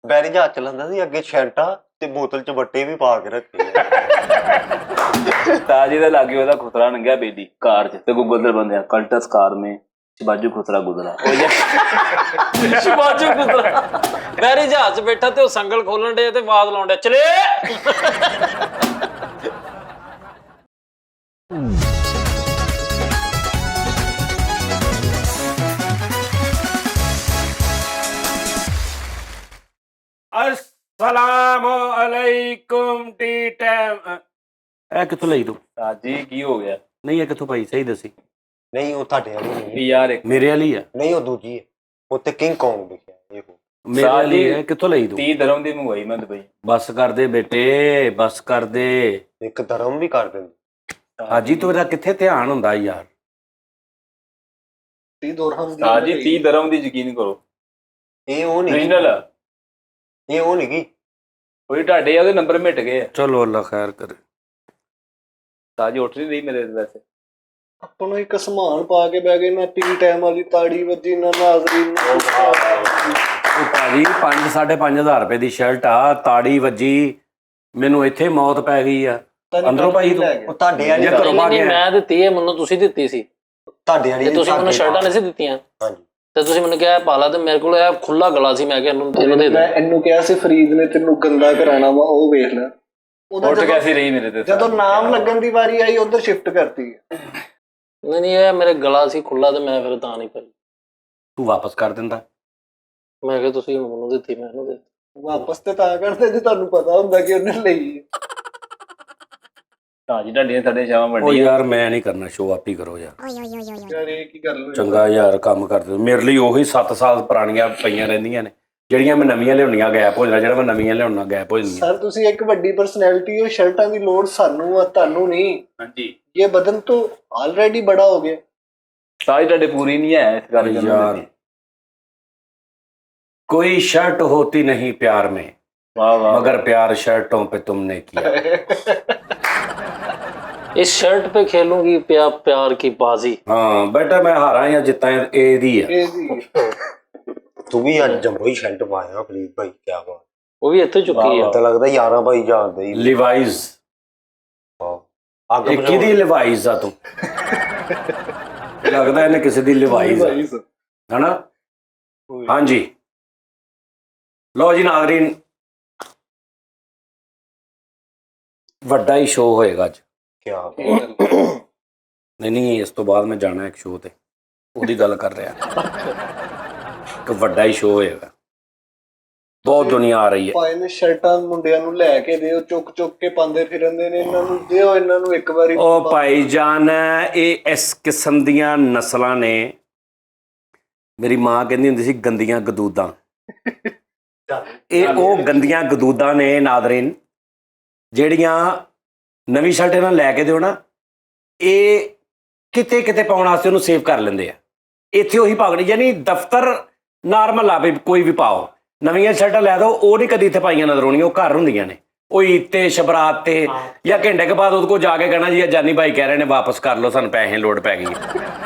ਬੈਰੀ ਜਹਾਜ਼ ਚਲਾਉਂਦਾ ਸੀ ਅੱਗੇ ਸ਼ੈਂਟਾ ਤੇ ਬੋਤਲ ਚ ਵੱਟੇ ਵੀ ਪਾ ਕੇ ਰੱਖੇ ताजी दे लागे ओदा खुसरा नंगया बेटी कार च ते गूगल दे बंदे कल्टस कार में शिवाजू खुसरा गुजरा शिवाजू खुसरा बैरी जहाज च बैठा ते संगल खोलन डे ते आवाज लाउंड चले अस्सलामु अलैकुम टी टाइम ਇਹ ਕਿੱਥੋਂ ਲਈ ਤੂੰ ताजी की हो गया ਨਹੀਂ ਇਹ ਕਿੱਥੋਂ ਪਾਈ ਸਹੀ ਦੱਸੀ ਨਹੀਂ ਉਹ ਤੁਹਾਡੇ ਵਾਲੀ ਨਹੀਂ यार एक ਮੇਰੇ ਵਾਲੀ ਆ ਨਹੀਂ ਉਹ ਦੂਜੀ ਹੈ ਉੱਤੇ ਕਿੰਗ ਕੌਂਗ ਲਿਖਿਆ ਇਹ ਮੇਰੇ ਵਾਲੀ ਹੈ ਕਿੱਥੋਂ ਲਈ ਤੂੰ 30 दरम दी मंगवाई मैं दुबई ਬਸ ਕਰ ਦੇ ਬੇਟੇ ਬਸ ਕਰ ਦੇ ਇੱਕ ਧਰਮ ਵੀ ਕਰ ਦਿੰਦੇ ਹਾਜੀ ਤੂੰ ਇਹਦਾ ਕਿੱਥੇ ਧਿਆਨ ਹੁੰਦਾ ਯਾਰ ताजी 30 दरम दी यकीन करो ਇਹ ਉਹ ਨਹੀਂ ओरिजिनल ਇਹ ਉਹ ਨਹੀਂ ਗੀ कोई ढाडे ਉਹਦੇ ਨੰਬਰ ਮਿਟ ਗਏ ਚਲੋ ਅੱਲਾ ਖੈਰ ਕਰੇ ਤਾਜੀ ਉੱਠ ਨਹੀਂ ਰਹੀ ਮੇਰੇ ਵੈਸੇ ਆਪਾਂ ਨੂੰ ਇੱਕ ਸਮਾਨ ਪਾ ਕੇ ਬਹਿ ਗਏ ਨਾ ਟੀ ਟਾਈਮ ਵਾਲੀ ਤਾੜੀ ਵੱਜੀ ਨਾ ਨਾਜ਼ਰੀਨ ਉਹ ਭਾਜੀ 5-5.5 ਰੁਪਏ ਦੀ ਸ਼ਰਟ ਆ ਤਾੜੀ ਵੱਜੀ ਮੈਨੂੰ ਇੱਥੇ ਮੌਤ ਪੈ ਗਈ ਆ ਅੰਦਰੋਂ ਭਾਈ ਤੂੰ ਉਹ ਤੁਹਾਡੇ ਵਾਲੀ ਜੇ ਘਰੋਂ ਨਹੀਂ ਆ ਨਹੀਂ ਗਿਆ ਮੈਂ ਦਿੱਤੀ ਹੈ ਮੈਨੂੰ ਤੁਸੀਂ ਦਿੱਤੀ ਸੀ ਤੁਹਾਡੇ ਵਾਲੀ ਤੇ ਤੁਸੀਂ ਮੈਨੂੰ ਸ਼ਰਟਾਂ ਨਹੀਂ ਸੀ ਦਿੱਤੀਆਂ ਹਾਂਜੀ ਤੇ ਤੁਸੀਂ ਮੈਨੂੰ ਕਿਹਾ ਪਾ ਲਾ ਤੇ ਮੇਰੇ ਕੋਲ ਇਹ ਖੁੱਲਾ ਗਲਾ ਸੀ ਮੈਂ ਕਿਹਾ ਇਹਨੂੰ ਦੇ ਮੈਂ ਦੇ ਇਹਨੂੰ ਕਿਹਾ ਸੀ ਫਰੀਦ ਨੇ ਤੈਨੂੰ ਗੰਦਾ ਕਰਾਣਾ ਵਾ ਉਹ ਵੇਖ ਲੈ ਉਹਦਾ ਉੱਠ ਜਦੋਂ- ਕੈਸੀ ਰਹੀ ਮੇਰੇ ਤੇ ਜਦੋਂ ਨਾਮ ਲੱਗਣ ਦੀ ਵਾਰੀ ਆਈ ਉਧਰ ਸ਼ਿਫਟ ਕਰਤੀ ਨਹੀਂ ਨਹੀਂ ਇਹ ਮੇਰੇ ਗਲਾ ਸੀ ਖੁੱਲਾ ਤੇ ਮੈਂ ਫਿਰ ਤਾਂ ਨਹੀਂ ਪਾਈ ਤੂੰ ਵਾਪਸ ਕਰ ਦਿੰਦਾ ਮੈਂ ਕਿਹਾ ਤੁਸੀਂ ਮੈਨੂੰ ਦਿੱਤੀ ਮੈਂ ਇਹਨੂੰ ਦੇ ਦਿੱਤੀ। ਵਾਪਸ ਤੇ ਤਾਂ ਕਰਦੇ ਜੇ ਤੁਹਾਨੂੰ ਪਤਾ ਹੁੰਦਾ ਕਿ ਉਹਨੇ ਲਈ ਹੈ। ਤਾਜੀ ਢਾਡੀਆਂ ਸਾਡੇ ਸ਼ਾਮਾਂ ਉਹ ਵੱਡੀਆਂ ਯਾਰ ਮੈਂ ਨਹੀਂ ਕਰਨਾ ਸ਼ੋਅ ਆਪ ਹੀ ਕਰੋ ਯਾਰ ਯਾਰ ਇਹ ਕੀ ਗੱਲ ਹੋਈ ਚੰਗਾ ਯਾਰ ਕੰਮ ਕਰਦੇ ਮੇਰੇ ਲਈ ਉਹੀ 7 ਸਾਲ ਪੁਰਾਣੀਆਂ ਪਈਆਂ ਰਹਿੰਦੀਆਂ ਨੇ ਜਿਹੜੀਆਂ ਮੈਂ ਨਵੀਆਂ ਲਿਆਉਣੀਆਂ ਗੈਪ ਹੋ ਜਾਣਾ ਜਿਹੜਾ ਮੈਂ ਨਵੀਆਂ ਲਿਆਉਣਾ ਗੈਪ ਹੋ ਜਾਂਦੀਆਂ ਸਰ ਤੁਸੀਂ ਇੱਕ ਵੱਡੀ ਪਰਸਨੈਲਿਟੀ ਹੋ ਸ਼ਰਟਾਂ ਦੀ ਲੋੜ ਸਾਨੂੰ ਆ ਤੁਹਾਨੂੰ ਨਹੀਂ ਹਾਂਜੀ ਇਹ ਬਦਨ ਤੋਂ ਆਲਰੇਡੀ ਬੜਾ ਹੋ ਗਿਆ ਤਾਜੀ ਢਾਡੇ ਪੂਰੀ ਨਹੀਂ ਹੈ ਇਸ ਗੱਲ यार कोई शर्ट होती नहीं प्यार में वाह वाह मगर प्यार शर्टों पे तुमने किया इस शर्ट पे खेलूंगी प्यार की बाजी हाँ बेटा मैं हारा या जिता एदी है ਇਹ ਜੀ ਤੂੰ ਵੀ ਅੱਜ ਜੰਬੋ ਹੀ ਸ਼ੈਂਟ ਪਾਇਆ ਪਲੀਜ਼ ਭਾਈ ਕੀ ਬਾਤ वो भी इतने चुकी है ਤਾਂ ਲੱਗਦਾ ਯਾਰਾਂ ਭਾਈ ਜਾਣਦੇ ਹੀ लिवाइज ਅੱਗ एक किदी लिवाइज आ तू लगता है किसी दी लिवाइज है ना हाँ जी लो जी नाज़रीन ਵੱਡਾ ਹੀ ਸ਼ੋਅ ਹੋਏਗਾ ਅੱਜ ਨਹੀਂ ਇਸ ਤੋਂ ਬਾਅਦ ਮੈਂ ਜਾਣਾ ਇੱਕ ਸ਼ੋਅ ਤੇ ਉਹਦੀ ਗੱਲ ਕਰ ਰਿਹਾ ਕਿ ਵੱਡਾ ਹੀ ਸ਼ੋਅ ਹੋਏਗਾ ਬਹੁਤ ਦੁਨੀਆ ਆ ਰਹੀ ਹੈ ਪਾਏ ਨੇ ਸ਼ਰਟਾਂ ਮੁੰਡਿਆਂ ਨੂੰ ਲੈ ਕੇ ਦਿਓ ਚੁੱਕ ਚੁੱਕ ਕੇ ਪਾਉਂਦੇ ਫਿਰਦੇ ਨੇ ਇਹਨਾਂ ਨੂੰ ਦਿਓ ਇਹਨਾਂ ਨੂੰ ਇੱਕ ਵਾਰੀ ਉਹ ਭਾਈ ਜਾਨ ਇਹ ਇਸ ਕਿਸਮ ਦੀਆਂ ਨਸਲਾਂ ਨੇ ਮੇਰੀ ਮਾਂ ਕਹਿੰਦੀ ਹੁੰਦੀ ਸੀ ਗੰਦੀਆਂ ਗਦੂਦਾਂ ਇਹ ਉਹ ਗੰਦੀਆਂ ਗਦੂਦਾਂ ਨੇ ਨਾਜ਼ਰੀਨ ਜਿਹੜੀਆਂ ਨਵੀਂ ਸ਼ਰਟ ਇਹਨਾਂ ਲੈ ਕੇ ਦਿਓ ਨਾ ਇਹ ਕਿਤੇ ਕਿਤੇ ਪਾਉਣ ਵਾਸਤੇ ਉਹਨੂੰ ਸੇਵ ਕਰ ਲੈਂਦੇ ਆ ਇੱਥੇ ਉਹੀ ਪਾਗਣੀ ਯਾਨੀ ਦਫ਼ਤਰ ਨਾਰਮਲ ਆ ਵੀ ਕੋਈ ਵੀ ਪਾਓ ਨਵੀਆਂ ਸ਼ਰਟਾਂ ਲੈ ਦਿਓ ਉਹ ਨਹੀਂ ਕਦੀ ਇੱਥੇ ਪਾਈਆਂ ਨਜ਼ਰ ਆਉਣੀਆਂ ਉਹ ਘਰ ਹੁੰਦੀਆਂ ਨੇ ਉਹ ਈਦ ਤੇ ਸ਼ਬਰਾਤ ਤੇ ਜਾਂ ਘੰਟੇ ਕੇ ਬਾਅਦ ਉਹਦੇ ਕੋਲ ਜਾ ਕੇ ਕਹਿਣਾ ਜੀ ਜਾਨੀ ਭਾਈ ਕਹਿ ਰਹੇ ਨੇ ਵਾਪਸ ਕਰ ਲਓ ਸਾਨੂੰ ਪੈਸੇ ਲੋੜ ਪੈ ਗਈ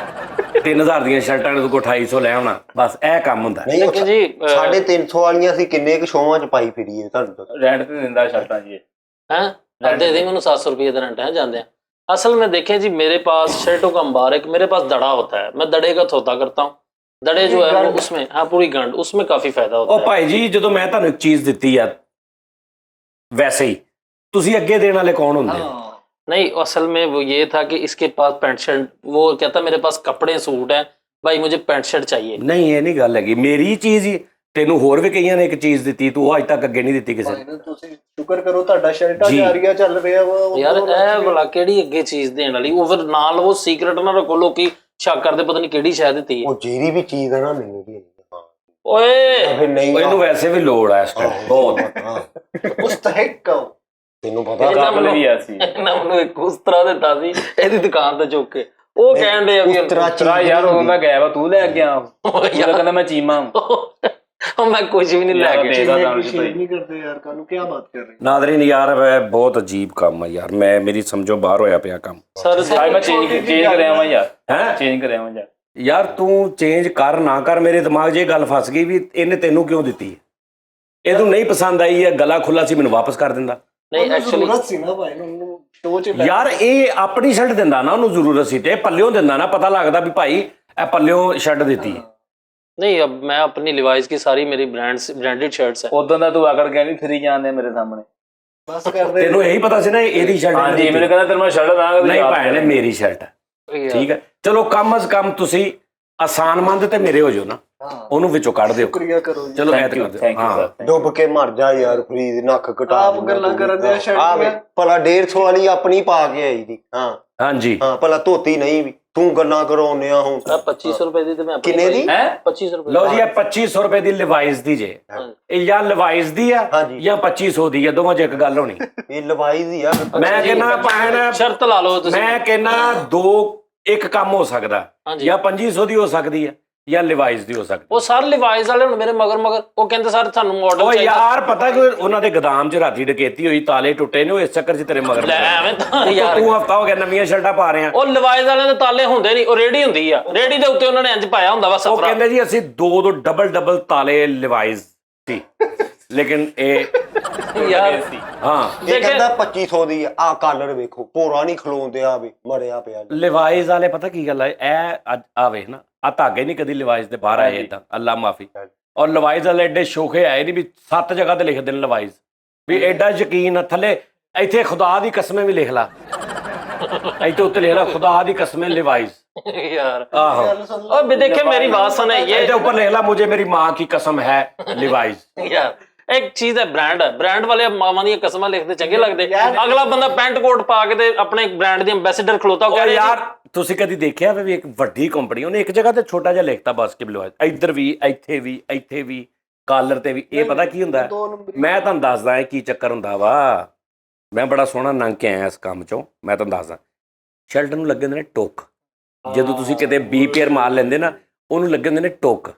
3000 ਦੀਆਂ ਸ਼ਰਟਾਂ ਨੇ ਉਹਦੇ ਕੋਲ 2800 ਲੈ ਆਉਣਾ ਬਸ ਇਹ ਕੰਮ ਹੁੰਦਾ ਨਹੀਂ लेकिन जी 350 ਵਾਲੀਆਂ ਸੀ ਕਿੰਨੇ ਕੁ ਸ਼ੋਆਂ ਚ ਪਾਈ ਫਿਰੀਏ ਤੁਹਾਨੂੰ ਰੈਂਟ ਤੇ ਦਿੰਦਾ ਸ਼ਰਟਾਂ ਜੀ हैं अब दे दी मैंने 700 रुपये का रेंट है जानते हैं असल में देखें जी मेरे पास शर्टों का अंबार है मेरे पास दड़ा होता है मैं दड़े का थोता करता हूँ दड़े जो है वो उसमें हाँ पूरी गंढ उसमें काफी फायदा होता ਉਹ ਭਾਈ ਜੀ ਜਦੋਂ ਮੈਂ ਤੁਹਾਨੂੰ ਇੱਕ ਚੀਜ਼ ਦਿੱਤੀ ਆ ਵੈਸੇ ਹੀ ਤੁਸੀਂ ਅੱਗੇ ਦੇਣ ਵਾਲੇ ਕੌਣ ਹੁੰਦੇ ਹੋ ਹਾਂ नहीं असल में वो ये था कि इसके पास पैंट शर्ट वो कहता मेरे पास कपड़े सूट है भाई मुझे पैंट शर्ट चाहिए ਨਹੀਂ ਇਹ ਨਹੀਂ ਗੱਲ ਹੈਗੀ ਮੇਰੀ ਚੀਜ਼ ਹੀ ਤੈਨੂੰ ਹੋਰ ਵੀ ਕਈਆਂ ਨੇ ਇੱਕ ਚੀਜ਼ ਦਿੱਤੀ ਤੂੰ ਉਹ ਅੱਜ ਤੱਕ ਅੱਗੇ ਨਹੀਂ ਦਿੱਤੀ ਕਿਸੇ ਭਾਈ ਨੂੰ ਤੁਸੀਂ ਸ਼ੁਕਰ ਕਰੋ ਤੁਹਾਡਾ ਸ਼ਰਟਾਂ ਜੀ। ਜਾਰੀਆ ਚੱਲ ਰਿਹਾ ਵਾ ਉਹ यार ਦੋਨੋਂ ਇਹ ਭਲਾ ਕਿਹੜੀ ਅੱਗੇ ਚੀਜ਼ ਦੇਣ ਵਾਲੀ ਉਹ ਫਿਰ ਨਾਲ ਉਹ ਸੀਕ੍ਰੇਟ ਨਾ ਰੱਖੋ ਲੋਕੀ ਸ਼ੱਕ ਕਰਦੇ ਪਤਾ ਨਹੀਂ ਕਿਹੜੀ ਸ਼ਾਇਦ ਦਿੱਤੀ ਹੈ ਉਹ ਜਿਹੜੀ ਵੀ ਚੀਜ਼ ਹੈ ਨਾ ਮੈਨੂੰ ਵੀ ਹਾਂ ਓਏ ਫਿਰ ਨਹੀਂ ਇਹਨੂੰ ਵੈਸੇ ਵੀ ਲੋੜ ਆ ਇਸ ਟਾਈਮ ਬਹੁਤ ਹਾਂ ਮੁਸਤਹਿਕ ਕਹੋ ਤੈਨੂੰ ਪਤਾ ਕਾਬਲ ਵੀ ਐਸੀ ਇਹਨਾਂ ਮੈਨੂੰ ਇੱਕ ਉਸ ਤਰ੍ਹਾਂ ਦਿੱਤਾ ਸੀ ਇਹਦੀ ਦੁਕਾਨ ਤੇ ਚੁੱਕ ਕੇ ਉਹ ਕਹਿਣ ਦੇ ਆ ਵੀ ਉਸ ਤਰ੍ਹਾਂ ਤਰਾ ਯਾਰ ਉਹ ਮੈਂ ਗਿਆ ਵਾ ਤੂੰ ਲੈ ਗਿਆ ਉਹ ਕਹਿੰਦਾ ਮੈਂ ਚੀਮਾ ਉਹ ਮੈਂ ਕੁਝ ਵੀ ਨਹੀਂ ਲੈ ਕੇ ਦੇਗਾ ਤਾਂ ਸ਼ੇਰ ਨਹੀਂ ਕਰਦੇ ਯਾਰ ਕਾਨੂੰ ਕੀ ਬਾਤ ਕਰ ਰਹੇ ਨਾਜ਼ਰੀਨ ਯਾਰ ਇਹ ਬਹੁਤ ਅਜੀਬ ਕੰਮ ਆ ਯਾਰ ਮੈਂ ਮੇਰੀ ਸਮਝੋ ਬਾਹਰ ਹੋਇਆ ਪਿਆ ਕੰਮ ਸਰ ਭਾਈ ਮੈਂ ਚੇਂਜ ਕਰਿਆ ਵਾਂ ਯਾਰ ਹੈ ਚੇਂਜ ਕਰਿਆ ਵਾਂ ਯਾਰ ਯਾਰ ਤੂੰ ਚੇਂਜ ਕਰ ਨਾ ਕਰ ਮੇਰੇ ਦਿਮਾਗ 'ਚ ਇਹ ਗੱਲ ਫਸ ਗਈ ਵੀ ਇਹਨੇ ਤੈਨੂੰ ਕਿਉਂ ਦਿੱਤੀ ਇਹਨੂੰ ਨਹੀਂ ਪਸੰਦ ਆਈ ਹੈ, ਗਲਾ ਖੁੱਲਾ ਸੀ, ਮੈਨੂੰ ਵਾਪਸ ਕਰ ਦਿੰਦਾ। ਨਹੀਂ ਐਕਚੁਅਲੀ ਜ਼ਰੂਰਤ ਸੀ ਨਾ ਭਾਈ ਨੂੰ ਸ਼ੋਅ 'ਚ ਯਾਰ ਇਹ ਆਪਣੀ ਸ਼ਰਟ ਦਿੰਦਾ ਨਾ, ਉਹਨੂੰ ਜ਼ਰੂਰਤ ਸੀ ਤੇ ਪੱਲਿਓਂ ਦਿੰਦਾ ਨਾ, ਪਤਾ ਲੱਗਦਾ ਵੀ ਭਾਈ ਇਹ ਪੱਲਿਓਂ ਸ਼ਰਟ ਦਿੱਤੀ ਹੈ। नहीं अब मैं अपनी लिवाइस की सारी मेरी ब्रांडेड शर्ट्स है। ਉਦੋਂ ਦਾ ਤੂੰ ਆਕੜ ਗਿਆ ਵੀ ਫਿਰੀ ਜਾਂਦੇ ਮੇਰੇ ਸਾਹਮਣੇ। ਬਸ ਕਰਦੇ ਤੈਨੂੰ ਇਹੀ ਪਤਾ ਸੀ ਨਾ ਇਹਦੀ ਸ਼ਰਟ ਹੈ? ਹਾਂਜੀ ਮੈਨੂੰ ਕਹਿੰਦਾ ਤੈਨੂੰ ਮੈਂ ਸ਼ਰਟ ਦਾਂਗਾ। ਨਹੀਂ ਭੈਣ ਇਹ ਮੇਰੀ ਸ਼ਰਟ ਹੈ। ਠੀਕ ਹੈ ਚਲੋ ਕਮ ਅਜ਼ ਕਮ ਤੁਸੀਂ ਆਸਾਨਮੰਦ ਤੇ ਮੇਰੇ ਹੋ ਜਾਓ ਨਾ, ਉਹਨੂੰ ਵਿੱਚੋਂ ਕੱਢ ਦਿਓ। ਸ਼ੁਕਰੀਆ ਕਰੋ ਜੀ। ਚਲੋ ਐ ਤੇ ਕਰ ਦਿਓ। ਹਾਂ ਡੁੱਬ ਕੇ ਮਰ ਜਾ ਯਾਰ ਫਰੀਦ, ਨੱਕ ਕਟਾ ਆਪ ਗੱਲਾਂ ਕਰਨ ਦੇ ਆ ਵੇ ਭਲਾ 150 ਵਾਲੀ ਆਪਣੀ ਪਾ ਕੇ ਆਈ ਦੀ। ਹਾਂ ਹਾਂਜੀ ਹਾਂ ਭਲਾ ਧੋਤੀ ਨਹੀਂ ਵੀ ਤੂੰ ਗੱਲਾਂ ਕਰਾਉਂਦੇ ਆ ਹੁਣ। 2500 रुपए दी तो मैं ਕਿੰਨੇ ਦੀ? ਹੈ 2500 रुपए। ਲਓ ਜੀ ਇਹ 2500 ਰੁਪਏ ਦੀ ਲਿਵਾਈਸ ਦੀ ਜੇ, ਇਹ ਜਾਂ ਲਿਵਾਈਸ ਦੀ ਆ ਹਾਂਜੀ। ਜਾਂ 2500 ਦੀ ਆ, ਦੋਵਾਂ 'ਚ ਇੱਕ ਗੱਲ ਹੋਣੀ। ਇਹ ਲਵਾਈ ਦੀ ਆ। ਮੈਂ ਕਹਿੰਦਾ ਭੈਣ, शर्त ला लो तुसी। ਮੈਂ ਕਹਿੰਦਾ ਇੱਕ ਕੰਮ ਹੋ ਸਕਦਾ, ਹਾਂਜੀ। ਜਾਂ 2500 ਦੀ ਹੋ ਸਕਦੀ ਹੈ ਜਾਂ ਲਿਵਾਈਸ ਦੀ ਹੋ ਸਕਦੀ। ਉਹ ਸਰ ਲਿਵਾਈਸ ਵਾਲੇ ਹੁਣ ਮੇਰੇ ਮਗਰ ਉਹ ਕਹਿੰਦੇ ਸਰ ਤੁਹਾਨੂੰ ਉਹ ਮਾਡਲ ਚਾਹੀਦਾ। ਯਾਰ ਪਤਾ ਕਿ ਉਹਨਾਂ ਦੇ ਗੋਦਾਮ 'ਚ ਰਾਤੀ ਡਕੈਤੀ ਹੋਈ, ਤਾਲੇ ਟੁੱਟੇ ਨੇ, ਉਹ ਇਸ ਚੱਕਰ 'ਚ ਤੇਰੇ ਮਗਰ ਲੈ ਐਵੇਂ ਤਾਂ ਯਾਰ ਤੂੰ ਹਫਤਾ ਹੋ ਗਿਆ ਨਵੀਆਂ ਸ਼ਰਟਾਂ ਪਾ ਰਿਹਾ। ਉਹ ਲਿਵਾਈਸ ਵਾਲਿਆਂ ਦੇ ਤਾਲੇ ਹੁੰਦੇ ਨਹੀਂ, ਉਹ ਰੇੜੀ ਹੁੰਦੀ ਆ, ਰੇੜੀ ਦੇ ਉੱਤੇ ਉਹਨਾਂ ਨੇ ਇੰਜ ਪਾਇਆ ਹੁੰਦਾ ਵਾ ਉਹ ਸਫਰਾ। ਕਹਿੰਦੇ ਜੀ ਅਸੀਂ ਦੋ ਡਬਲ ਤਾਲੇ ਲਿਵਾਈਸ ਸੀ, ਲੇਕਿਨ ਇਹ ਯਾਰ ਹਾਂ ਇਹ ਕਹਿੰਦਾ 2500 ਦੀ ਆ ਕਲਰ ਵੇਖੋ ਪੋਰਾ ਨਹੀਂ ਖਲੋਂਦੇ ਆ ਵੀ ਮਰਿਆ ਪਿਆ। ਲਿਵਾਈਸ ਵਾਲੇ ਪਤਾ ਕੀ ਗੱਲ ਹੈ, ਇਹ ਆ ਵੇਖ ਨਾ ਆ ਧਾਗੇ ਨਹੀਂ ਕਦੀ ਲਿਵਾਈਸ ਦੇ ਬਾਹਰ ਆਏ ਇਦਾਂ, ਅੱਲਾ ਮਾਫੀ। ਔਰ ਲਿਵਾਈਸ ਵਾਲੇ ਐਡੇ ਸ਼ੋਖੇ ਆਏ ਨਹੀਂ ਵੀ 7 ਜਗ੍ਹਾ ਤੇ ਲਿਖਦੇ ਨੇ ਲਿਵਾਈਸ, ਵੀ ਐਡਾ ਯਕੀਨ ਥੱਲੇ ਇੱਥੇ ਖੁਦਾ ਦੀ ਕਸਮੇ ਵੀ ਲਿਖ ਲਾ, ਇੱਥੇ ਉੱਤੇ ਲਿਖ ਲਾ ਖੁਦਾ ਦੀ ਕਸਮੇ ਲਿਵਾਈਸ। यार ਆਹੋ और भी देखिए मेरी बात सुने ये ਇਹਦੇ ਉੱਪਰ ਲਿਖ ਲਾ ਮੁਝੇ ਮੇਰੀ ਮਾਂ की कसम है लिवाइस। यार एक चीज है ब्रांड वाले मामा दी कसम लिखते चंगे लगते, अगला बंदा पैंट कोट पा के ते अपने ब्रांड दी एम्बेसडर खलोता ਉਹ ਯਾਰ ਤੁਸੀਂ ਕਦੀ ਦੇਖਿਆ ਵੀ ਇੱਕ ਵੱਡੀ ਕੰਪਨੀ ਉਹਨੇ ਇੱਕ ਜਗ੍ਹਾ ਤੇ ਛੋਟਾ ਜਿਹਾ ਲਿਖਤਾ ਬਸ ਕਿ ਲਿਵਾਈਸ, ਇੱਧਰ ਵੀ ਇੱਥੇ ਵੀ ਕਾਲਰ ਤੇ ਵੀ। ਇਹ ਪਤਾ ਕੀ ਹੁੰਦਾ, ਮੈਂ ਤੁਹਾਨੂੰ ਦੱਸਦਾ ਇਹ ਕੀ ਚੱਕਰ ਹੁੰਦਾ ਵਾ। ਮੈਂ ਬੜਾ ਸੋਹਣਾ ਨੰਗ ਕੇ ਆਇਆ ਇਸ ਕੰਮ ਚੋਂ, ਮੈਂ ਤੁਹਾਨੂੰ ਦੱਸਦਾ। ਸ਼ਰਟ ਨੂੰ ਲੱਗੇ ਹੁੰਦੇ ਨੇ ਟੋਕ, ਜਦੋਂ ਤੁਸੀਂ ਕਿਤੇ ਬੀਪੀਆਰ ਮਾਲ ਲੈਂਦੇ ਨਾ ਉਹਨੂੰ ਲੱਗੇ ਹੁੰਦੇ ਨੇ ਟੋਕ।